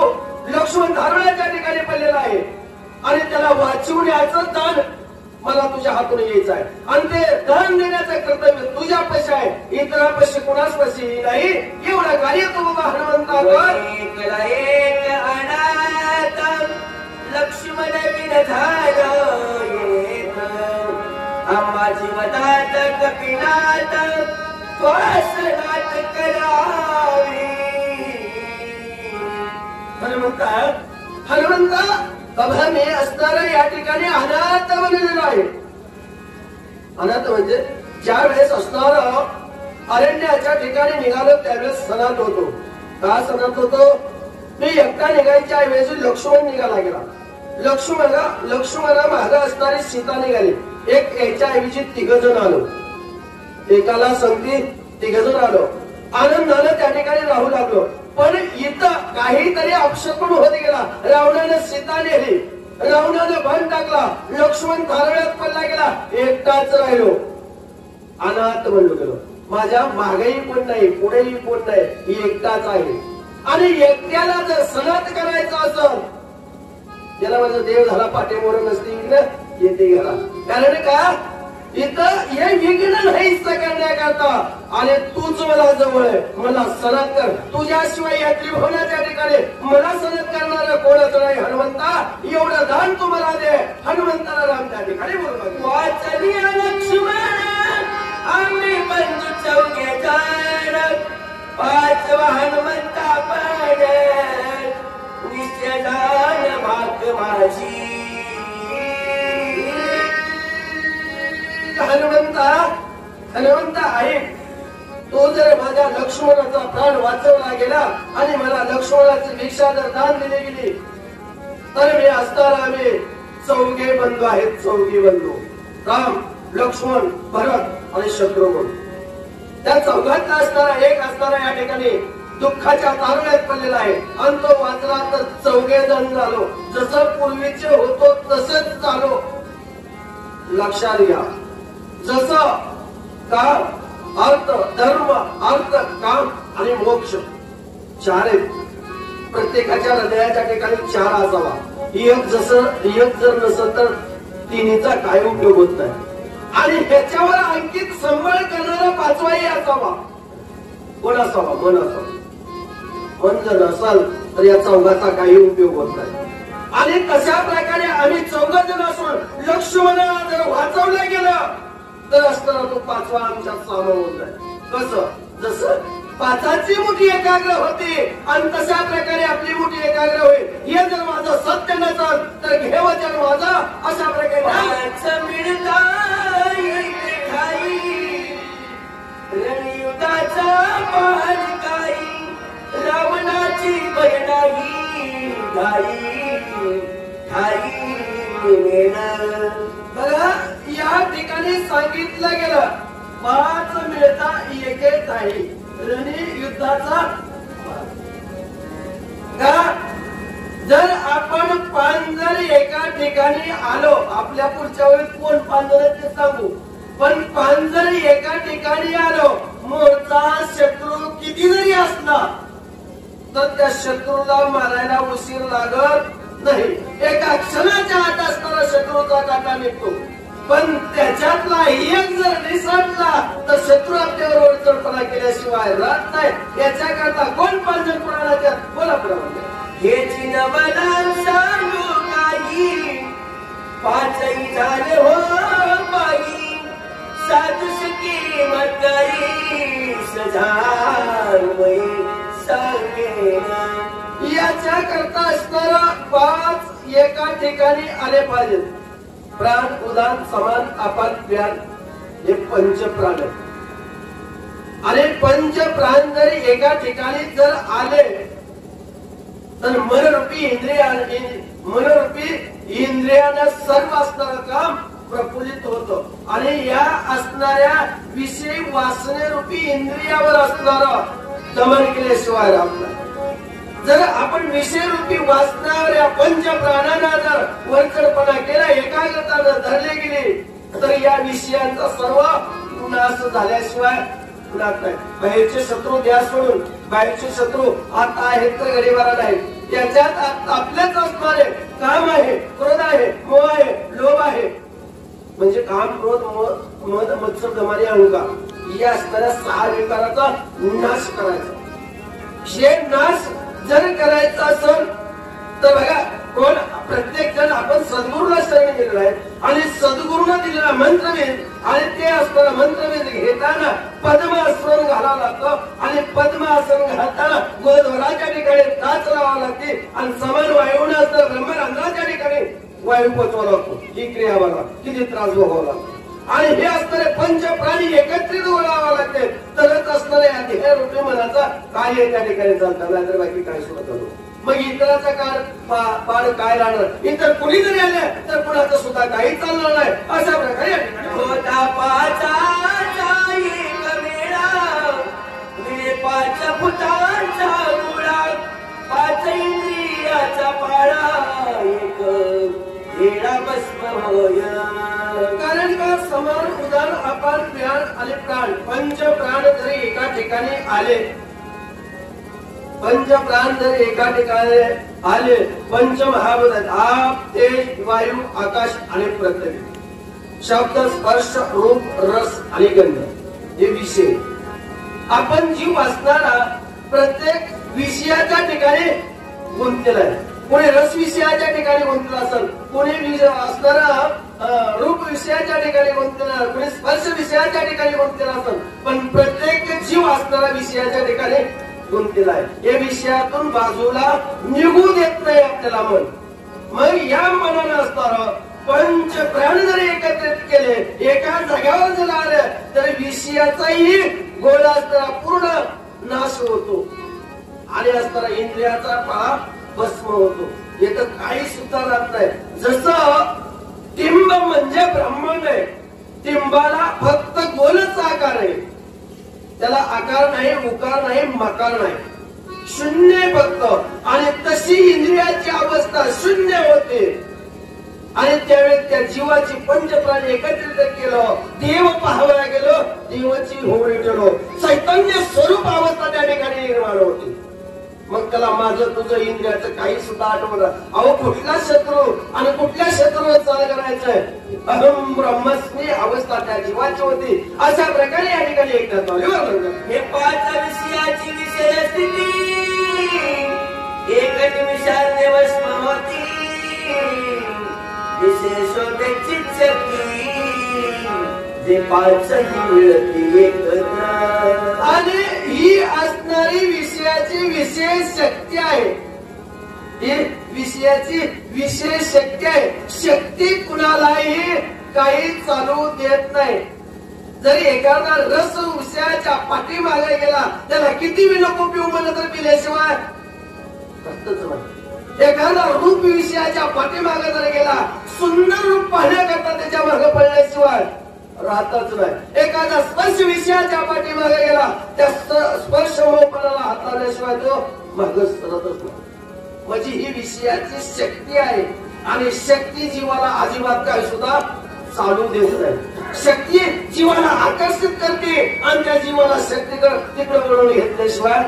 लक्ष्मण धारणाच्या ठिकाणी पडलेला आहे आणि त्याला वाचवून याचं दान मला तुझ्या हातून यायचं आहे आणि ते दान देण्याचं कर्तव्य तुझ्या पैसे आहे, इतरा पैसे कुणाच पैसे नाही. एवढं कार्य तू बाबा हनुमंता कर. एक अनाथ लक्ष्मण बिन झालं येत आंबाची वदात कपिनाथ वासनात करावी. हनुमंता बाबा मी असणारा या ठिकाणी अनाथ बनलेला आहे. अनाथ म्हणजे ज्या वेळेस असणारा अरण्याच्या ठिकाणी निघालो त्यावेळेस सणात होतो. का सणात होतो? मी एकटा निघायच्या ऐवजी लक्ष्मण निघाला गेला. लक्ष्मणा मागे असणारी सीता निघाली. एक याच्या ऐवजी 3 जण आलो. एकाला संगती 3 जण आलो. आनंदानं त्या ठिकाणी राहू लागलो. पण इथं काहीतरी अपशकुन होत गेला. रावणाने सीता नेली, रावणाने बाण टाकला, लक्ष्मण थारव्यात पडला गेला. एकटाच राहिलो, अनाथ बनलो गेलो. माझ्या मागेही कोण नाही, पुढेही कोण नाही, ही एकटाच आहे. आणि एकट्याला जर सनात करायचं असेल त्याला माझा देव झाला पाठीमोर नसते येते घरा. कारण का इथं हे विघ्न नाहीच करण्याकरता आणि तूच मला जवळ आहे. मला सनात कर. तुझ्याशिवाय या त्रिभुवनाच्या ठिकाणी मला सनात करणारा कोणच नाही. हनुमंता एवढं दान तू मला दे. हनुमंताला राम त्या ठिकाणी बोलतो वाचली लक्ष्मण आम्ही बंधू चौघे जण 5 हनुमंता पण निश्चदान भाग माझी. हनुमंता ऐक, तो जर माझ्या लक्ष्मणाचा प्राण वाचवला गेला आणि मला लक्ष्मणाची भिक्षा जर दान दिली गेली तर मी असताना आम्ही 4 बंधू आहेत. 4 बंधू राम, लक्ष्मण, भरत आणि शत्रुघ्न. त्या 4घातला असणारा एक असणारा या ठिकाणी दुःखाच्या तारुण्यात पडलेला आहे आणि तो वाचला तर 4 जण झालो. जसं पूर्वीचे होतो तसंच झालो. लक्षात घ्या. जसं काम, अर्थ, धर्म, अर्थ, काम आणि मोक्ष 4 आहेत. प्रत्येकाच्या हृदयाच्या ठिकाणी 4 असावा. एक जर नसेल तर 3चा काय उपयोग होत नाही. आणि ह्याच्यावर अंकित संबळ करणारा 5वाही असावा. कोण असावा? मन असावा. मन जर नसाल तर या 4घाचा काही उपयोग होत नाही. आणि तशा प्रकारे आम्ही 4 जण असून लक्ष्मणाला जर वाचवलं गेलं तर असताना तो 5वा आमच्यात सामावून जाईल. कसं? जसं 5ची मुठी एकाग्र होती आणि तशा प्रकारे आपली मुठी एकाग्र होईल. हे जर माझं सत्य नसेल तर घे वचन माझा. अशा प्रकारे रणयुगाचा पाल काही रावणाची बहिणाई बघा या ठिकाणी सांगितलं गेलं पाच मिळता एक आहे रणी युद्धाचा का जर आपण पांजर एका ठिकाणी आलो आपल्या पुढच्या वेळेस कोण पांजर ते सांगू पण पांजर एका ठिकाणी आलो मोठा शत्रू किती जरी असला तर त्या शत्रूला मारायला उशीर लागत नाही एका क्षणाच्या आत असणारा शत्रूचा काटा निघतो पण त्याच्यातला एक जर निसटला तर शत्रू आपल्यावर ओढचडपणा केल्याशिवाय राहत नाही याच्याकरता कोण पांजर पुराणाच्या बोला पुढे हे चिन्ह सांगू काही पाचही झाले हो बाई साधुसकी मतरी सजार सांगे याच्या करता असणारा पाच एका ठिकाणी आले पाहिजेत प्राण उदान समान अपान ज्ञान हे पंच प्राण आणि पंच प्राण जरी एका ठिकाणी जर आले तर मनरूपी इंद्रियानं सर्व असणारं काम प्रफुल्लित होतं आणि या असणाऱ्या विषय वासनेरूपी इंद्रियावर असणारं दमन केल्याशिवाय राहत नाही जर आपण विषयरूपी वासनावर या पंच प्राणांना जर वरचढपणा केला एकाग्रतानं धरले गेले तर या विषयांचा सर्व नाश झाल्याशिवाय नाही बाहेरचे शत्रू द्या सोडून बाहेरचे शत्रू आता आहेत तर गरीबाला नाही त्याच्यात आपलेच असणारे काम आहे क्रोध आहे मोह आहे लोभ आहे म्हणजे काम क्रोध मद मत्सर दमारी अहंकार या असणाऱ्या 6 विकाराचा नाश करायचा हे नाश जर करायचा असेल तर बघा कोण प्रत्येक जण आपण सद्गुरूला शरण गेलेला आहे आणि सद्गुरूला दिलेला मंत्रवेद आणि ते असताना मंत्रवेद घेताना पद्मासन घालावं लागतं आणि पद्मासन घालताना गोध्वराच्या ठिकाणी टाच लावावं लागते आणि समान वायून असताना ब्रह्मरंध्राच्या ठिकाणी वायू पोचवावा लागतो ही क्रिया बघा किती त्रास भोगावा लागतो आणि हे असणारे पंच प्राणी एकत्रित ओळावा लागते तरच असणाऱ्या ध्येय रूपी मनाचा कार्य त्या ठिकाणी चालतात नाहीतर बाकी काय सुद्धा चालू मग इतराचा पाड काय राहणार इतर कुणी जरी आले तर कुणाचं सुद्धा काही चालणार नाही अशा प्रकारे होता पाचा पाच फुटांचा मुळा पाच इंद्रियाचा पाळा एक हेडा भस्म होय कारण का समान उदान अपान ज्ञान आणि प्राण पंच प्राण जरी एका ठिकाणी आले पंच प्राण जर एका ठिकाणी आले पंच महाभूत आप तेज वायू आकाश आणि पृथ्वी शब्द स्पर्श रूप रस आणि गंध हे विषय आपण जीव असणारा प्रत्येक विषयाच्या ठिकाणी गुंतलेला आहे कोणी रस विषयाच्या ठिकाणी गुंतलेला असेल कोणी असणारा रूप विषयाच्या ठिकाणी गुंतलेला कोणी स्पर्श विषयाच्या ठिकाणी गुंतलेला असेल पण प्रत्येक जीव असणारा विषयाच्या ठिकाणी गुंतलेला आहे या विषयातून बाजूला निघू देत नाही आपल्याला मन मग या मनानं असणारं पंच प्राण जरी एकत्रित केले एका जाग्यावर जर आले तर विषयाचाही गोळा असणारा पूर्ण नाश होतो आणि असणारा इंद्रियाचा पाळा भस्म होतो येतं काही सुद्धा राहत नाही जसं टिंब म्हणजे ब्रह्मांड आहे टिंबाला फक्त गोलच आकार आहे त्याला आकार नाही उकार नाही मकार नाही शून्य फक्त आणि तशी इंद्रियाची अवस्था शून्य होते आणि त्यावेळेस त्या जीवाची पंचप्राण एकत्रित केलं देव पाहावया गेलो देवाची होळी केलो चैतन्य स्वरूप अवस्था त्या ठिकाणी निर्माण होती मग त्याला माझं तुझं इंद्रियाचं काही सुद्धा आठवलं अहो कुठला शत्रू आणि कुठल्या शत्रूवर चाल करायचंय अहम ब्रह्मस्मी अवस्था त्या जीवाची होती अशा प्रकारे या ठिकाणी एकदा हे 5 विषयाची विषय स्थिती एक निमिषात देवस्म होती विशेषोपेक्षित शक्ती जे 5 मिळती एकत्र आणि ही असणारी विषयाची विशेष शक्ती आहे ही विषयाची विशेष शक्ती आहे शक्ती कुणालाही काही चालू देत नाही जरी एखादा रस विषयाच्या पाठीमागे गेला त्याला किती बी नको पिऊ म्हणलं तर पिल्याशिवाय एखादा रूप विषयाच्या पाठीमागे जर गेला सुंदर रूप पाहण्याकरता त्याच्या मागे पडल्याशिवाय राहतच नाही. एखादा स्पर्श विषयाच्या पाठीमागे गेला, त्या स्पर्श मोपणाला हाताळल्याशिवाय तो मागच सरतच नाही. म्हणजे ही विषयाची शक्ती आहे आणि शक्ती जीवाला अजिबात काय सुद्धा चालू देत नाही. शक्ती जीवाला आकर्षित करते आणि त्या जीवाला शक्तीकडे तिकडे वळून घेतल्याशिवाय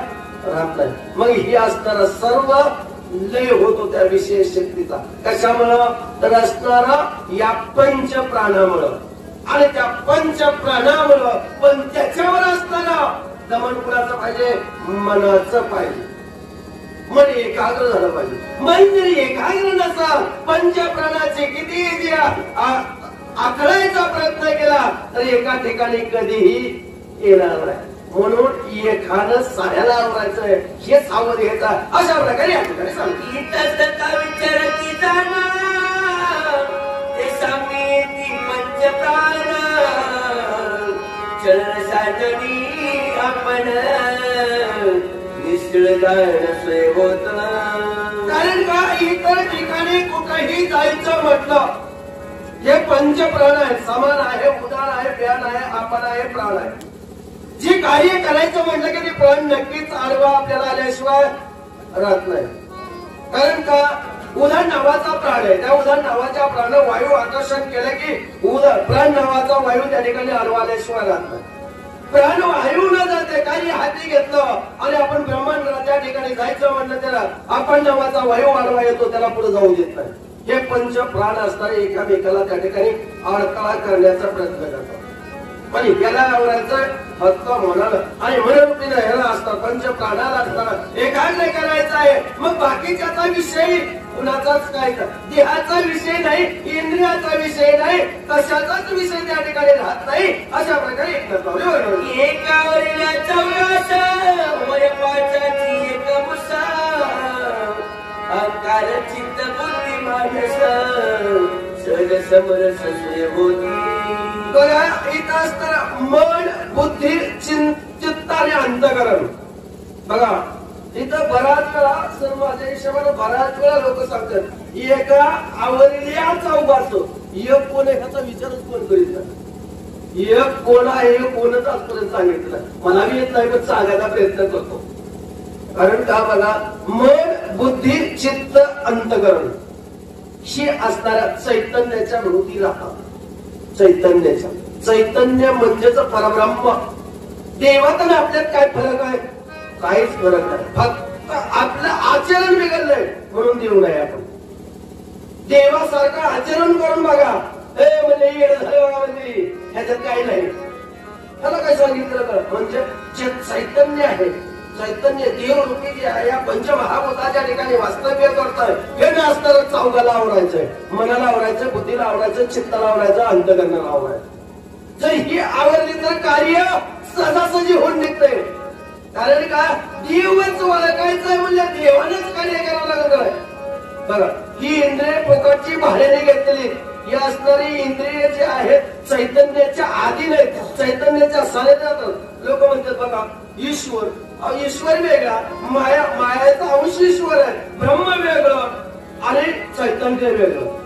राहत नाही. मग ही असताना सर्व लय होतो त्या विशेष शक्तीचा. कशामुळं तर असणारा या पंच प्राणामुळं आणि त्या पंच प्राणामुळं. पण त्याच्यावर असताना दमन कुणाचं पाहिजे? मनाचं पाहिजे. मन एकाग्र झालं पाहिजे. मन जरी एकाग्र नसाल, पंच प्राणाचे किती आखडायचा प्रयत्न केला तर एका ठिकाणी कधीही येणार नाही. म्हणून एखादं साऱ्याला आवरायचंय हे सावध घ्यायचा. अशा प्रकारे या ठिकाणी सांगतो पंचप्राण चरण साधनी आपण होत. कारण का इतर ठिकाणी कुठेही जायचं म्हटलं हे पंचप्राण आहे, समान आहे, उदार आहे, व्यान आहे, आपण आहे, प्राण आहे. जे कार्य करायचं म्हटलं की ते प्राण नक्कीच आडवा आपल्याला आल्याशिवाय राहत नाही. कारण का उदार नावाचा प्राण आहे, त्या उदार नावाच्या प्राण वायू आकर्षण केलं की उदार प्राण नावाचा वायू त्या ठिकाणी आडवा आल्याशिवाय राहत नाही. प्राण वायू न जाते काही हाती घेतलं आणि आपण ब्रह्मांडाला त्या ठिकाणी जायचं म्हटलं त्याला आपण नावाचा वायू आडवा येतो, त्याला पुढे जाऊ देत नाही. हे पंच प्राण असणारे एकामेकाला त्या ठिकाणी अडथळा करण्याचा प्रयत्न करतात. पण याला आवरायचं फक्त मनाला आणि मनरूपीनं ह्याला असतात. पंच प्राणाला असताना एकाग्र करायचं आहे. मग बाकीच्याचा विषय कुणाचाच काय देहाचा विषय नाही, इंद्रियाचा विषय नाही, कशाचाच विषय त्या ठिकाणी राहत नाही. अशा प्रकारे एकावरीला चौरास वय पाचाची एक मुसा अहंकार चित्त बुद्धी मानस सग समरस होती. बघा इथं असताना मन बुद्धी चित्त आणि अंतकरण. बघा इथं बराच वेळा सर माझ्या हिशोबाने बराच वेळा लोक सांगतात एका आवरल्या चौघाचं एक कोण आहे ह्याचा विचारच कोण करीत नाही. एक कोण आहे कोणच आजपर्यंत सांगितलं मला मी येत नाही पण सांगायचा प्रयत्न करतो. कारण का बघा मन बुद्धी चित्त अंतकरण ही असणाऱ्या चैतन्याच्या भोवती राहतात. चैतन्याच्या चैतन्य म्हणजेच परब्रह्म. देवात आणि आपल्यात काय फरक आहे? काहीच फरक नाही. फक्त आपलं आचरण बिघडलंय म्हणून देऊ नये. आपण देवासारखं आचरण करून बघा. म्हणजे येणं झालं बघा म्हणजे ह्याच्यात काही नाही. त्याला काय सांगितलं का? म्हणजे जे चैतन्य आहे, चैतन्य देवरूपी जे आहे या पंचमहाभूताच्या ठिकाणी वास्तव्य करतोय हे असणारं चौघाला आवरायचंय. मनाला आवरायचं, बुद्धीला आवरायचं, चित्ताला आवरायचं, अंतकरणाला आवरायचं. जर ही आवरली तर कार्य सहजासहजी होऊन निघतंय. कारण का देवच ओळखायचंय म्हणजे देवानेच कार्य करावं लागत आहे. बघा ही इंद्रिय फुकटची भाड्याने घेतलेली ही असणारी इंद्रिय जे आहेत चैतन्याच्या अधीन आहेत, चैतन्याच्या सानिध्यात. लोक म्हणतात बघा ईश्वर ईश्वर वेगळा, मायाचा अंश ईश्वर आहे, ब्रह्म वेगळं आणि चैतन्य वेगळं.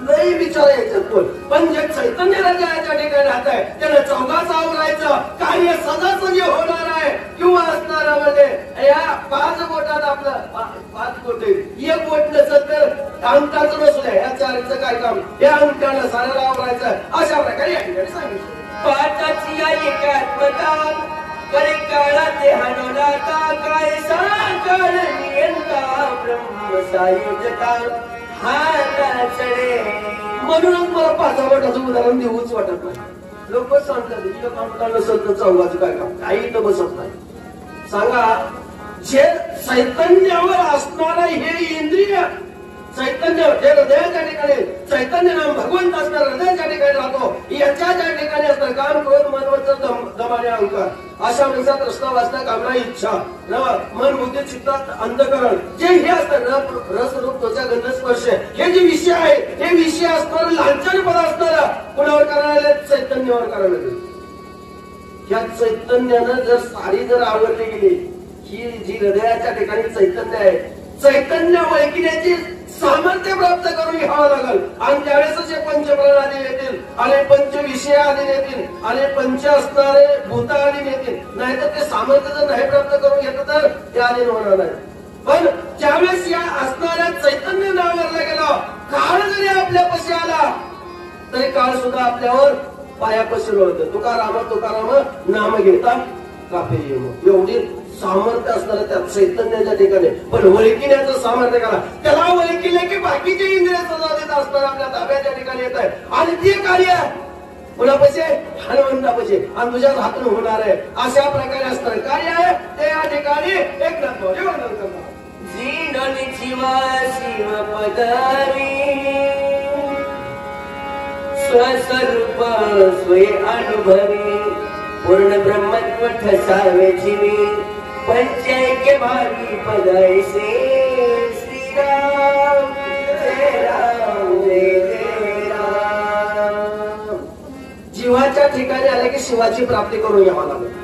नाही विचार यायचं कोण. पण जे चैतन्याला ज्या ठिकाणी राहत आहे त्याला चौघाचं आवरायचं कार्य सहजासहजी होणार आहे. किंवा असणार म्हणजे या 5 बोटात आपलं 5 बोट एक बोट नसत तर अंगठाचं नसू द्या या 4चं काय काम या अंगठाला साऱ्याला आवरायचं. अशा प्रकारे या ठिकाणी सांगितलं. पाचाची एकात्मता करे काळाचे हनुनाता काय साकार नियंता ब्रह्म सायुजता हाता चढे. म्हणूनच मला 5 बोटाचं उदाहरण देऊच वाटत नाही. लोक सांगतात एक अंगठा नसेल तर चौघाचं काय काम, काही तर बसत नाही. सांगा जे चैतन्यावर असणारं हे इंद्रिय चैतन्य जे हृदयाच्या ठिकाणी चैतन्य नाम भगवंत असणार हृदयाच्या ठिकाणी राहतो. याच्या ज्या ठिकाणी असणार काम क्रोध मन वचन दमाने अहंकार अशा माणसात रस्ता वाचता कामना इच्छा मन बुद्धी चित्तात अंतकरण जे हे असतात रस रूप त्वचा गंध स्पर्श हे जे विषय आहे हे विषय असणार लांछन पद असणार कोणावर करायला चैतन्यावर करायला. या चैतन्यानं जर सारी जर आवडली गेली ही जी हृदयाच्या ठिकाणी चैतन्य आहे चैतन्य ओळखण्याची सामर्थ्य प्राप्त करून घ्यावं लागल. आणि त्यावेळेसच हे पंचप्राण आधी येतील आणि पंचविषय आधी येतील आणि पंच असणारे भूत आधी येतील. नाहीतर ते सामर्थ्य जर नाही प्राप्त करून घेतलं तर ते आधी होणार नाही. पण ज्यावेळेस या असणाऱ्या चैतन्य नावावरला गेला, काळ जरी आपल्यापाशी आला तरी काळ सुद्धा आपल्यावर पायापाशी रोळत. तुकाराम नाम घेता कापे एवढी सामर्थ्य असणारं त्या चैतन्याच्या ठिकाणी. पण ओळखीण्याचं सामर्थ्य करा, त्याला ओळखीले की बाकीचे इंद्रिय सजा देत असणार आपल्या ताब्याच्या ठिकाणी येत आहे. आणि ते कार्य कुणापाशी? हनुमंतापाशी. आणि तुझ्याच हातून होणार आहे. अशा प्रकारे असणार कार्य आहे ते या ठिकाणी एकनाथ भाऊजी वर्णन करतात. जीनोनी जीवा शिव पदारी स्वस्वरूप स्वय अनुभवी पूर्ण ब्रह्मत्व ठसावे जीवी पंचैक्य भावी पदायसे श्रीराम जय राम जय जय राम. जीवाच्या ठिकाणी आले की शिवाची प्राप्ती करून घ्यावा लागेल.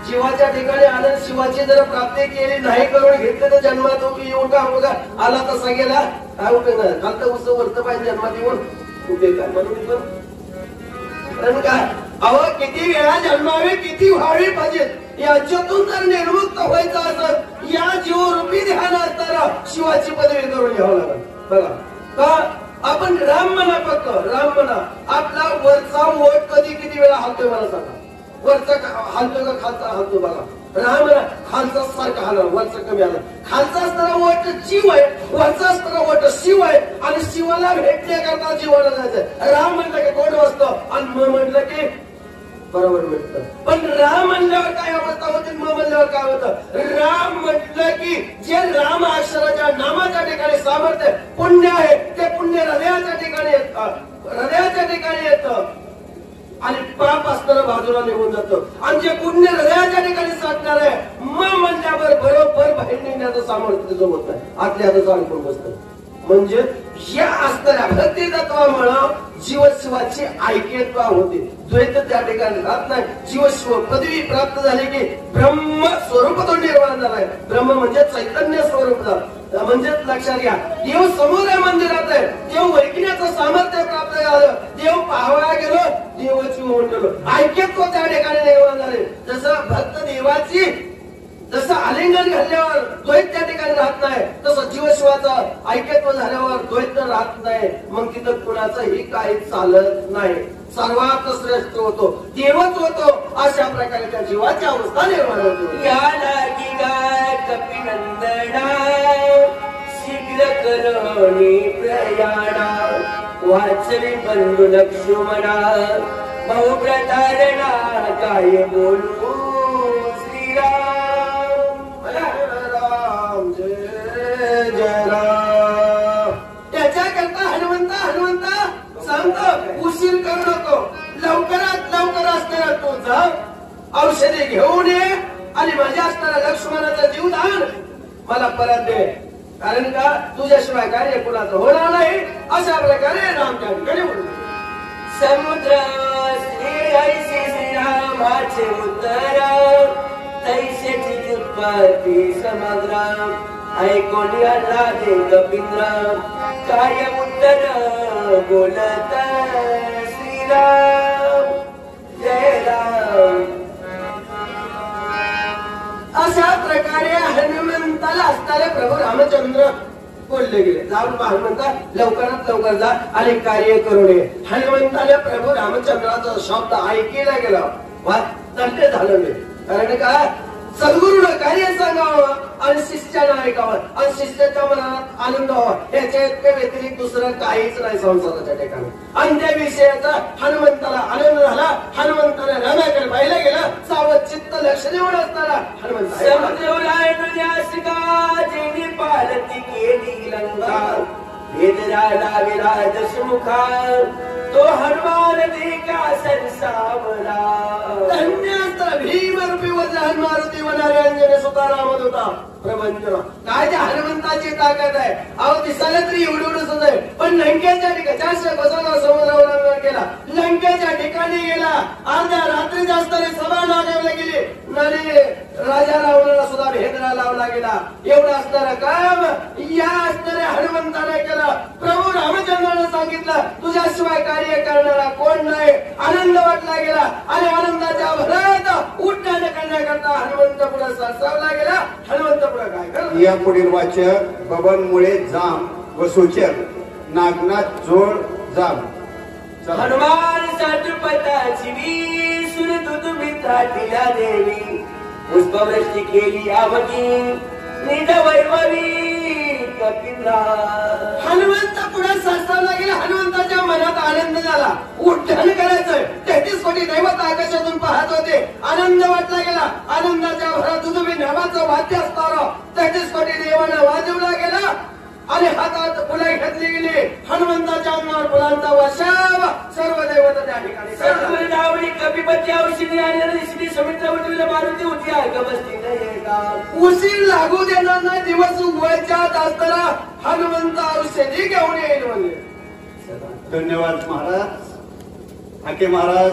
जीवाच्या ठिकाणी आलं शिवाची जर प्राप्ती केली नाही करून घेतलं तर जन्मात येऊन का बघा आला तसा गेला काय उपयोग नाही. काल तर उत्सव वरत पाहिजे जन्मात येऊन उपयोग काय म्हणून कारण काय अहो किती वेळा जन्मावे किती व्हावे पाहिजे. याच्यातून जर निर्मुक्त व्हायचं असत या जीवरूपी ध्यान असताना शिवाची पदवी करून घ्यावं लागेल. बघा का आपण राम म्हणा, फक्त राम म्हणा. आपला वरचा ओठ कधी किती वेळा हालतोय मला सांगा. वरचा हालतोय का खालचा हालतो? बघा राम म्हणा खालचा सारखा हलवा, वरचा कमी आला. खालचा असताना ओठ जीव आहे, वरचा असताना ओठ शिव आहे. आणि शिवाला भेटण्याकरता जीवाला जायचंय. राम म्हटलं की कोण वाजतं आणि म म्हटलं की बरोबर भेटतं. पण राम म्हणल्यावर काय अवस्था होती, म म्हणल्यावर काय होतं? राम म्हटलं की जे राम अक्षराच्या नामाच्या ठिकाणी सामर्थ्य पुण्य आहे ते पुण्य हृदयाच्या ठिकाणी येतं आणि पाप असताना बाजूला निघून जातं. आणि जे पुण्य हृदयाच्या ठिकाणी साधणार आहे म म्हणल्यावर बरोबर बाहेर निघण्याचं सामर्थ्य त्याचं होत नाही. आतल्या हाताचं अडकून बसतं. म्हणजे या असणाऱ्या भक्ती तत्वामुळं जीवशिवाची ऐक्यता होते. द्वैत त्या ठिकाणी राहत नाही. जीवशिव पदवी प्राप्त झाली की ब्रह्म स्वरूप तो निर्माण झालाय. ब्रह्म म्हणजे चैतन्य स्वरूप झालं. म्हणजेच लक्षात घ्या देव समोर आहे, मंदिरात आहे. देव ओळखण्याचं सामर्थ्य प्राप्त झालं. देव पाहावया गेलो, देवाची होऊन गेलो. ऐक्यत्व त्या ठिकाणी निर्माण झाले. जसं भक्त देवाची जसं आलिंगन घातल्यावर द्वैत त्या ठिकाणी राहत नाही तसं जीवशिवाचं ऐक्यत्व झाल्यावर द्वैत राहत नाही. मग तिथं कुणाचंही काही चालत नाही. सर्वात श्रेष्ठ होतो देवच होतो. अशा प्रकारे त्या जीवाची अवस्था निर्माण होतो. याला की गाय कपिनंदना शीघ्र करोनी प्रयाणा वाचवी बंधू लक्ष्मणा बहुप्रतारणा काय बोलू श्रीराम राम जय जय राम. त्याच्याकरता हनुमंता सांगतो उशीर करू नको. लवकरात लवकर असणारा तू जा औषधी घेऊन ये आणि माझ्या असणारा लक्ष्मणाचा जीवदान मला परत दे. कारण का तुझ्याशिवाय कार्य कुणाचं होणार नाही. अशा प्रकारे रामच्या ठिकाणी बोलू. समुद्र श्रीरामाचे उत्तर तैसे उत्पत्ती समग्र ऐकून लाजे कपिंद्र काय उत्तर बोलत श्रीराम जय राम. अशा प्रकारे हनुमंताला असणारे प्रभू रामचंद्र बोलले गेले. जाऊन हनुमंता लवकरात लवकर जा आणि कार्य करू नये. हनुमंताला प्रभू रामचंद्राचा शब्द ऐकायला गेला वा तंटे झालं नाही. कारण का सद्गुरूनं कार्य सांगावं आणि शिष्यानं ऐकावं आणि शिष्याच्या मनात आनंद व्हावा. याच्या इतके व्यतिरिक्त दुसरं काहीच नाही संसाराच्या ठिकाणी. आणि त्या विषयाचा हनुमंताला आनंद झाला. हनुमंताने रामाकडे पाहिलं गेलं. सावध चित्त लक्ष देऊन असताना हनुमंत पालती केली लंका वेदराला विराजमुखा तो हनुमान देखा सरसावला. धन्य भीम रूपी वज्र मारुती वनारंजने सुताराम होता प्रबंध. काय त्या हनुमंताची ताकद आहे. अहो दिसायला तरी एवढं आहे. पण लंकेच्या ठिकाणी 400 कोसाला समुद्र ओलांडून गेला. लंकेच्या ठिकाणी गेला. अर्ध्या रात्री जास्त सभा लावल्या गेली आणि राजा रावणाला सुद्धा भेदरा लावला गेला. एवढं असणारं काम या असणाऱ्या हनुमंत हनुमंताने केलं. प्रभू रामचंद्राने सांगितलं तुझ्याशिवाय कार्य करणारा कोण नाही. आनंद वाटला गेला आणि आनंदाच्या भरात उठण्याने करण्याकरता हनुमंत पुढे सरसावला गेला. हनुमंत पुढे काय करत या पुढील वाचक बबन मुळे जाम व सूचक नागनाथ जोड जाम. चला. हनुमान सातुपताची वीसुर तुझ मित्राटिला देवी पुष्पवृष्टी केली आवगी निध वैभवी कपिला. हनुमंत पुढे सरसावला गेला. हनुमंताच्या मनात आनंद झाला. उड्डाण करायचं 33 कोटी दैवत आकाशातून पाहत होते. आनंद वाटला गेला. आनंदाच्या भरात तुझं नावाचं वाद्य असणारं 33 कोटी देवानं वाजवला गेला आणि हातात फुले घेतली गेली. हनुमंताच्या अंगावर फुलांचा वर्षाव सर्व दैवत त्या ठिकाणी सत्पुरी दावडी कपिपती औषधी आणि ऋषी समुद्रावरती मारुती होती ऐकबसती नाही का. उशीर लागू देणार नाही. दिवस उगवायच्या असताना हनुमंत औषधी घेऊन येईल म्हणजे. धन्यवाद महाराज. हाके महाराज,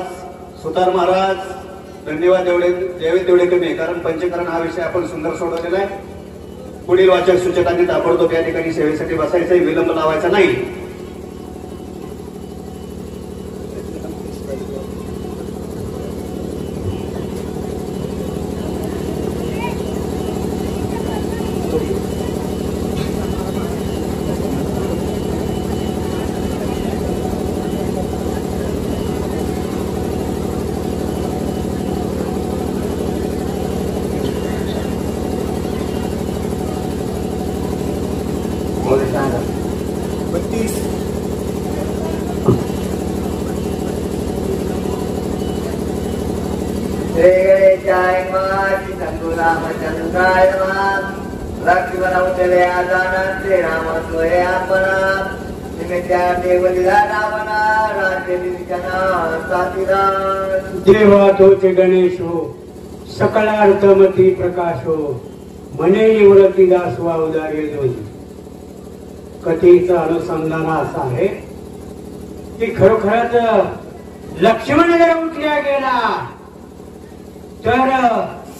सुतार महाराज, धन्यवाद. तेवढे कमी आहे कारण पंचकरण हा विषय आपण सुंदर सोडवलेला आहे. पुढील वाचक सूचकांनी ताबडतोब या ठिकाणी सेवेसाठी बसायचं, विलंब लावायचा नाही. रामचंद्राय लक्ष्मण उचले आदान श्री राम सोय आपणा निमित्या देवलीला रावणा राज्य विचना साथीदार. देवा तोचे गणेश हो सकलार्थमती प्रकाश हो मने निवृत्ती दास वा उदारे दोन्ही. कथेचं अनुसंधान असं आहे की खरोखरच लक्ष्मण जर उठल्या गेला तर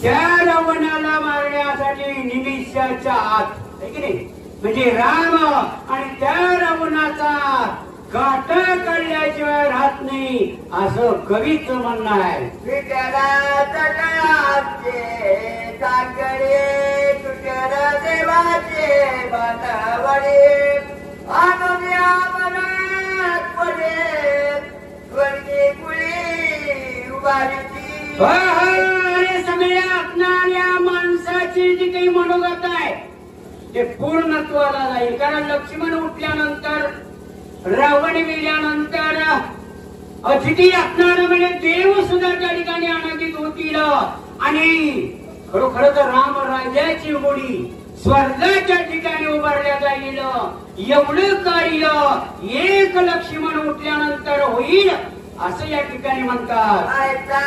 त्या रावणाला मारण्यासाठी निमिषाच्या आत आहे की नाही. म्हणजे राम आणि त्या रावणाचा काट काढल्याशिवाय राहत नाही असं कवीचं म्हणणं आहे. विठ्ठलाच्या काळाचे साखरे तुझ्या देवाचे बांधावडे आणूया मनात पडे स्वर्गी कुळी उभारीची. अरे सगळ्या असणाऱ्या माणसाची जी काही मनोगत आहे ते पूर्णत्वाला जाईल. कारण लक्ष्मण उठल्यानंतर रावण गेल्यानंतर अतिथी असणार म्हणजे देव सुद्धा त्या ठिकाणी आनंदित होतील आणि खरोखरच राम राज्याची गोडी स्वर्गाच्या ठिकाणी उभारल्या जाईल. एवढं कार्य एक लक्ष्मण उठल्यानंतर होईल असं या ठिकाणी म्हणतात. अशा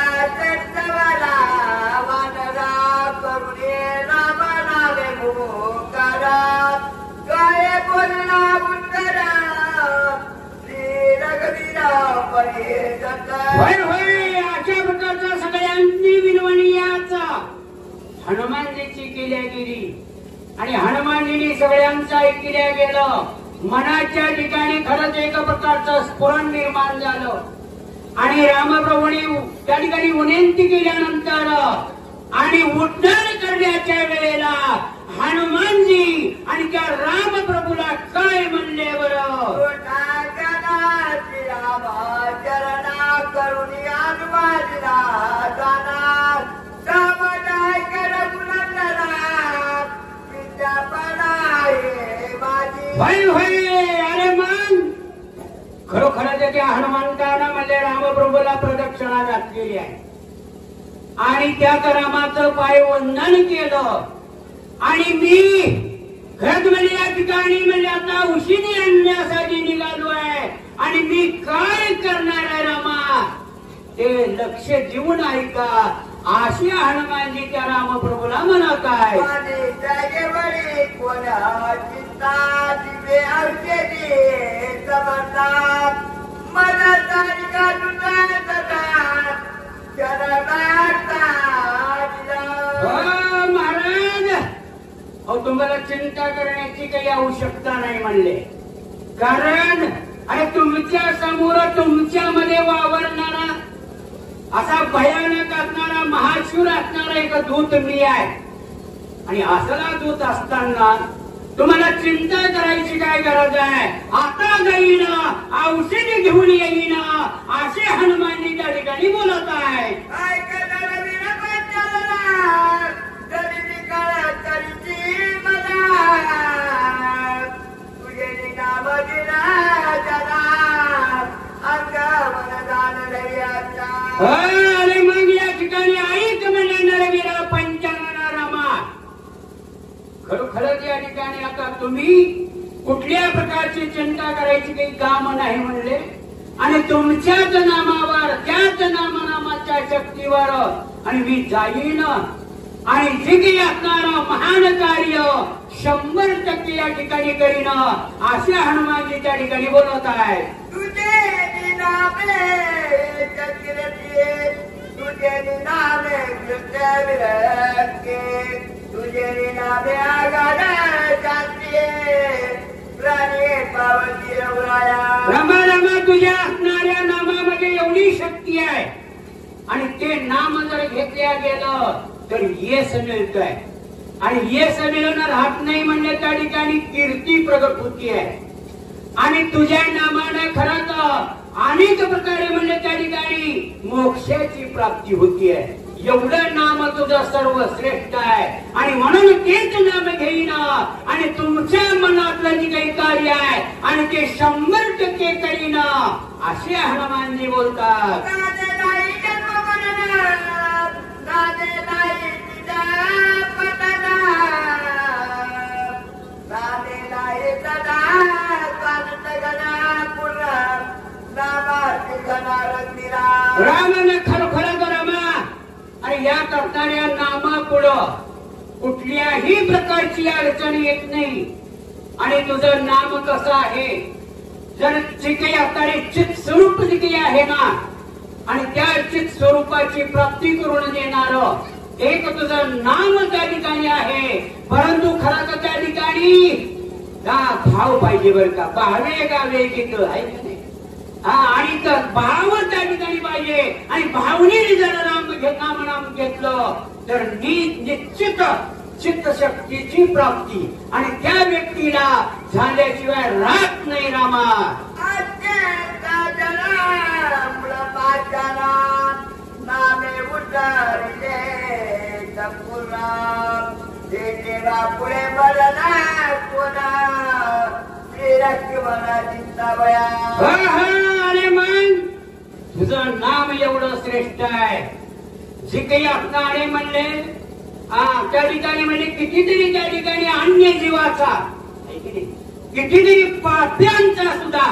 प्रकारचा सगळ्यांनी विनवणी याचा हनुमानजीची केल्या गेली आणि हनुमानजीने सगळ्यांचा ऐकल्या गेलं. मनाच्या ठिकाणी खरंच एक प्रकारचं स्फुरण निर्माण झालं आणि रामप्रभूंनी त्या ठिकाणी विनंती केल्यानंतर आणि उड्डाण करण्याच्या वेळेला हनुमानजी आणि त्या रामप्रभूला काय म्हणले बरं. अरे मन खरोखरच त्या हनुमंतानं म्हणजे रामप्रभूला प्रदक्षिणा घातलेली आहे आणि त्याच रामाचं पायवंदन केलं आणि मी खरंच म्हणजे या ठिकाणी म्हणजे आता उशिरी आणण्यासाठी निघालो आहे आणि मी काय करणार आहे रामा ते लक्ष देऊन ऐका अशी हनुमानजी त्या रामप्रभूला म्हणत आहे. महाराज तुम्हाला चिंता करण्याची काही आवश्यकता नाही म्हणले. कारण अरे तुमच्या समोर तुमच्यामध्ये वावरणारा असा भयानक असणारा महाशूर असणारा एक दूत मी आहे. आणि असला दूत असताना तुम्हाला चिंता करायची काय गरज आहे. आता जाईन औषधी घेऊन येईन असे हनुमानजी त्या ठिकाणी बोलत आहे. अरे मग या ठिकाणी ऐक म्हणजे नरवीरा पंचानना रामा. खरोखरच या ठिकाणी आता तुम्ही कुठल्या प्रकारची चिंता करायची काही काम नाही म्हणले. आणि तुमच्याच नामावर त्याच नामाच्या शक्तीवर आणि मी जाईन आणि जे काही असणार महान कार्य 100% या ठिकाणी करीन असे हनुमानजी त्या ठिकाणी बोलत आहे. तुझे नामे तुझे नामे तुझे नामे आगाड प्राणी पावती रमा रमा तुझ्या असणाऱ्या नामामध्ये एवढी शक्ती आहे. आणि ते नाम जर घेतल्या गेलं तर यश मिळतंय. आणि यश मिळणं राहत नाही म्हणजे त्या ठिकाणी कीर्ती प्रगट होती आहे. आणि तुझ्या नामाने खरंच अनेक प्रकारे म्हणजे त्या ठिकाणी मोक्षाची प्राप्ती होती आहे. एवढं नाम तुझं सर्वश्रेष्ठ आहे. आणि म्हणून तेच नाम घेईन आणि तुमच्या मनातलं जे काही कार्य आहे आणि ते 100% करीन असे हनुमानजी बोलतात. रामाने खरोखरच रामा आणि या करणाऱ्या नामापुढं कुठल्याही प्रकारची अडचण येत नाही. आणि तुझं नाम कसं आहे जर जे काही असणारे चित स्वरूप जे काही आहे ना आणि त्या चित स्वरूपाची प्राप्ती करून देणार एक तुझं नाम त्या ठिकाणी आहे. परंतु खरं तर त्या ठिकाणी भाव पाहिजे बरं का. भावे गावे गीत आहे का नाही. आणि भाव त्या ठिकाणी पाहिजे. आणि भावनेने जर नाम घेतलं तर निश्चित चित्तशक्तीची प्राप्ती आणि त्या व्यक्तीला झाल्याशिवाय राहत नाही. रामा नामे उतरले देवा पुढे बरना कोणा श्रीरक्षमना चिंतावया. अरे मग तुझं नाम एवढं श्रेष्ठ आहे. जे काही असणारे म्हणले त्या ठिकाणी म्हणजे कितीतरी त्या ठिकाणी अन्य जीवाचा कितीतरी पाप्यांचा सुद्धा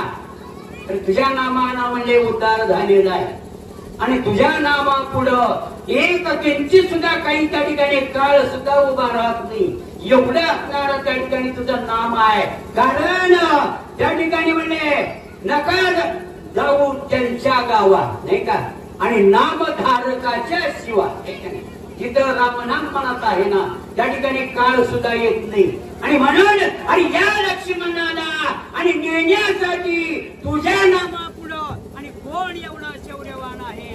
तुझ्या नामानं म्हणजे उद्धार झालेला आहे. आणि तुझ्या नामापुढं एक किंचित सुद्धा काही त्या ठिकाणी काळ सुद्धा उभा राहत नाही. एवढं असणारं त्या ठिकाणी तुझं नाम आहे. कारण त्या ठिकाणी म्हणजे नका जाऊ त्यांच्या गावात नाही का. आणि नामधारकाच्या शिवाय जिथं रामनाम म्हणत आहे ना त्या ठिकाणी काळ सुद्धा येत नाही. आणि म्हणून आणि या लक्ष्मणाला आणि नेण्यासाठी तुझ्या नामापुढं आणि कोण एवढा शौर्यवान आहे.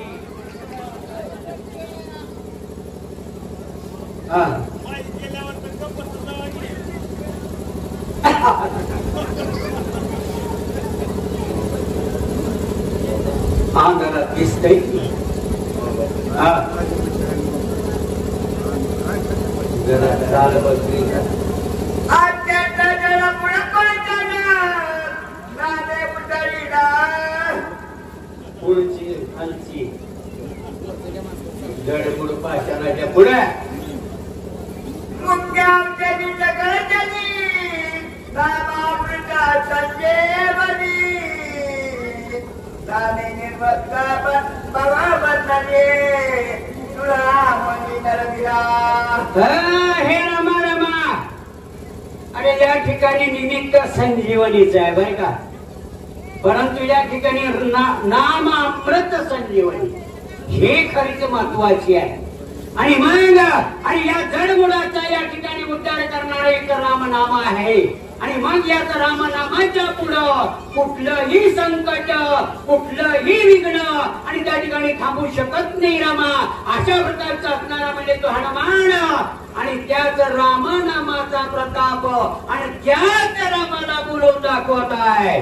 अंधारात दिसतंय जरा चाल बसली पुढची खालची गडबुड पाषाणाच्या पुढे मुख्य आमच्या सगळ्याची रामामृता संजीवनी रामे निर्वक्ता बाबा बदले तुला मनी नरविरा. हे रमा रमा अरे या ठिकाणी निमित्त संजीवनीच आहे बरं का. परंतु या ठिकाणी नाम अमृत संजीवनी हे खरीच महत्वाची आहे. आणि मग आणि या जडमुडाचा या ठिकाणी उद्धार करणारा एक रामनाम आहे. आणि मग या रामनामाच्या पुढं कुठलंही संकट कुठलंही विघ्न आणि त्या ठिकाणी थांबू शकत नाही रामा. अशा प्रकारचा असणारा म्हणजे तो हनुमान आणि त्याच रामनामाचा प्रताप आणि त्याच रामाला बोलवून दाखवत आहे.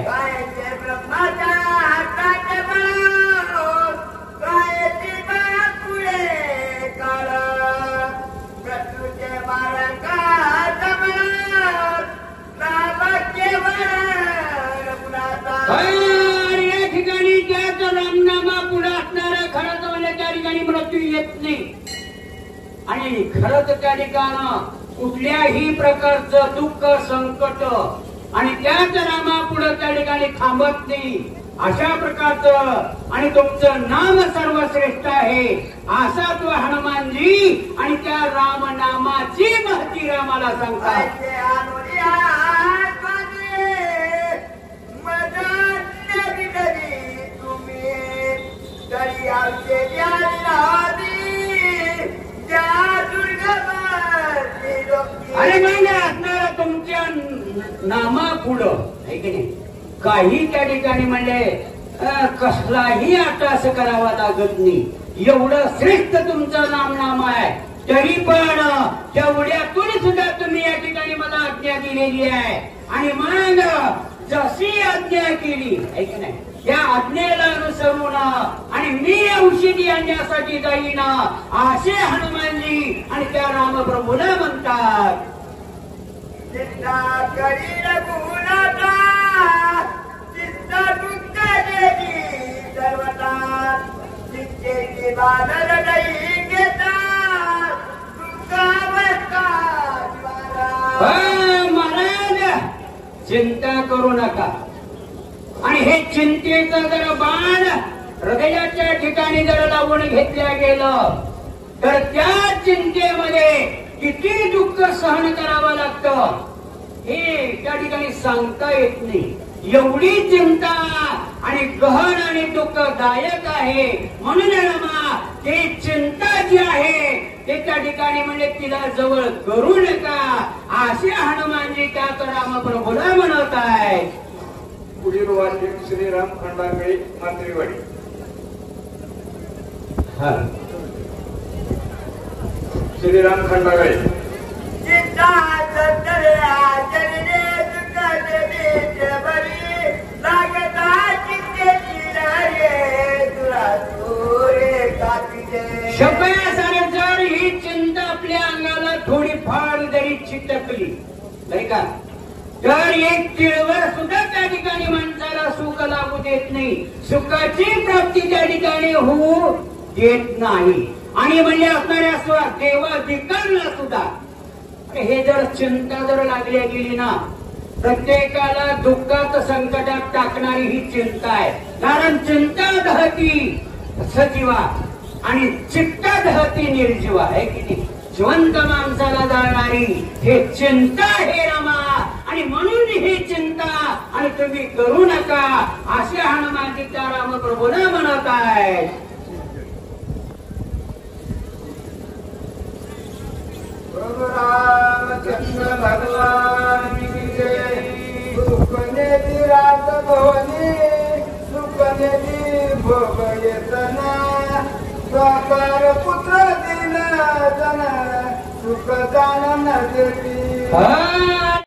या ठिकाणी त्याच रामनामा पुढे असणारा खरंच म्हणजे त्या ठिकाणी मृत्यू येत नाही. आणि खरंच त्या ठिकाणं कुठल्याही प्रकारचं दुःख संकट आणि त्याच रामा पुढे त्या ठिकाणी थांबत नाही. अशा प्रकारचं आणि तुमचं नाम सर्वश्रेष्ठ आहे असा तो हनुमानजी आणि त्या रामनामाची महती रामाला सांगतात. अरे महिना असणारा तुमच्या नामा पुढं आहे की नाही काही त्या ठिकाणी म्हणजे कसलाही अट्टास करावा लागत नाही. एवढं श्रेष्ठ तुमचं नाम आहे तरी पण तेवढ्यातून सुद्धा तुम्ही या ठिकाणी मला आज्ञा दिलेली आहे. आणि मग जशी आज्ञा केली आहे की नाही त्या आज्ञेला अनुसरून आणि मी औषधी आणण्यासाठी जाईन असे हनुमानजी आणि त्या रामप्रभूला म्हणतात. महाराज चिंता करू नका. आणि हे चिंतेचं जर बाण हृदयाच्या ठिकाणी जर लावून घेतल्या गेलं तर त्या चिंतेमध्ये किती दुःख सहन करावं लागतं हे त्या ठिकाणी सांगता येत नाही. एवढी चिंता आणि गहन आणि दुःखदायक आहे. म्हणून रामा ते चिंता जी आहे ते त्या ठिकाणी म्हणजे तिला जवळ करू नका असे हनुमानजी त्याच रामप्रभूला म्हणत आहे. पुढील वाचन श्रीराम खंडागळे मात्रेवाडी. श्रीराम खंडागळे. शब्दासाने जर ही चिंता आपल्या अंगाला थोडीफार जरी चिटकली नाही का तर एक तिळवर सुद्धा त्या ठिकाणी माणसाला सुख लागू देत नाही. सुखाची प्राप्ती त्या ठिकाणी होऊ देत नाही. आणि म्हणजे असणाऱ्या देवाधिकांना सुद्धा हे जर चिंता जर लागल्या गेली ना प्रत्येकाला दुःखात संकटात टाकणारी ही चिंता आहे. कारण चिंता दहती सजीवा आणि चित्ता दहती निर्जीवा आहे की नाही. जिवंत माणसाला जाणारी हे चिंता हे रामा आणि म्हणून ही चिंता आणि तुम्ही करू नका असे हनुमानजी त्या रामप्रभूला म्हणत आहे. रामचंद्र भगवान की जय. सुखनेती रात भवनी सुखनेती भोग येतना साकार पुत्र दिन जन सुख दान देती.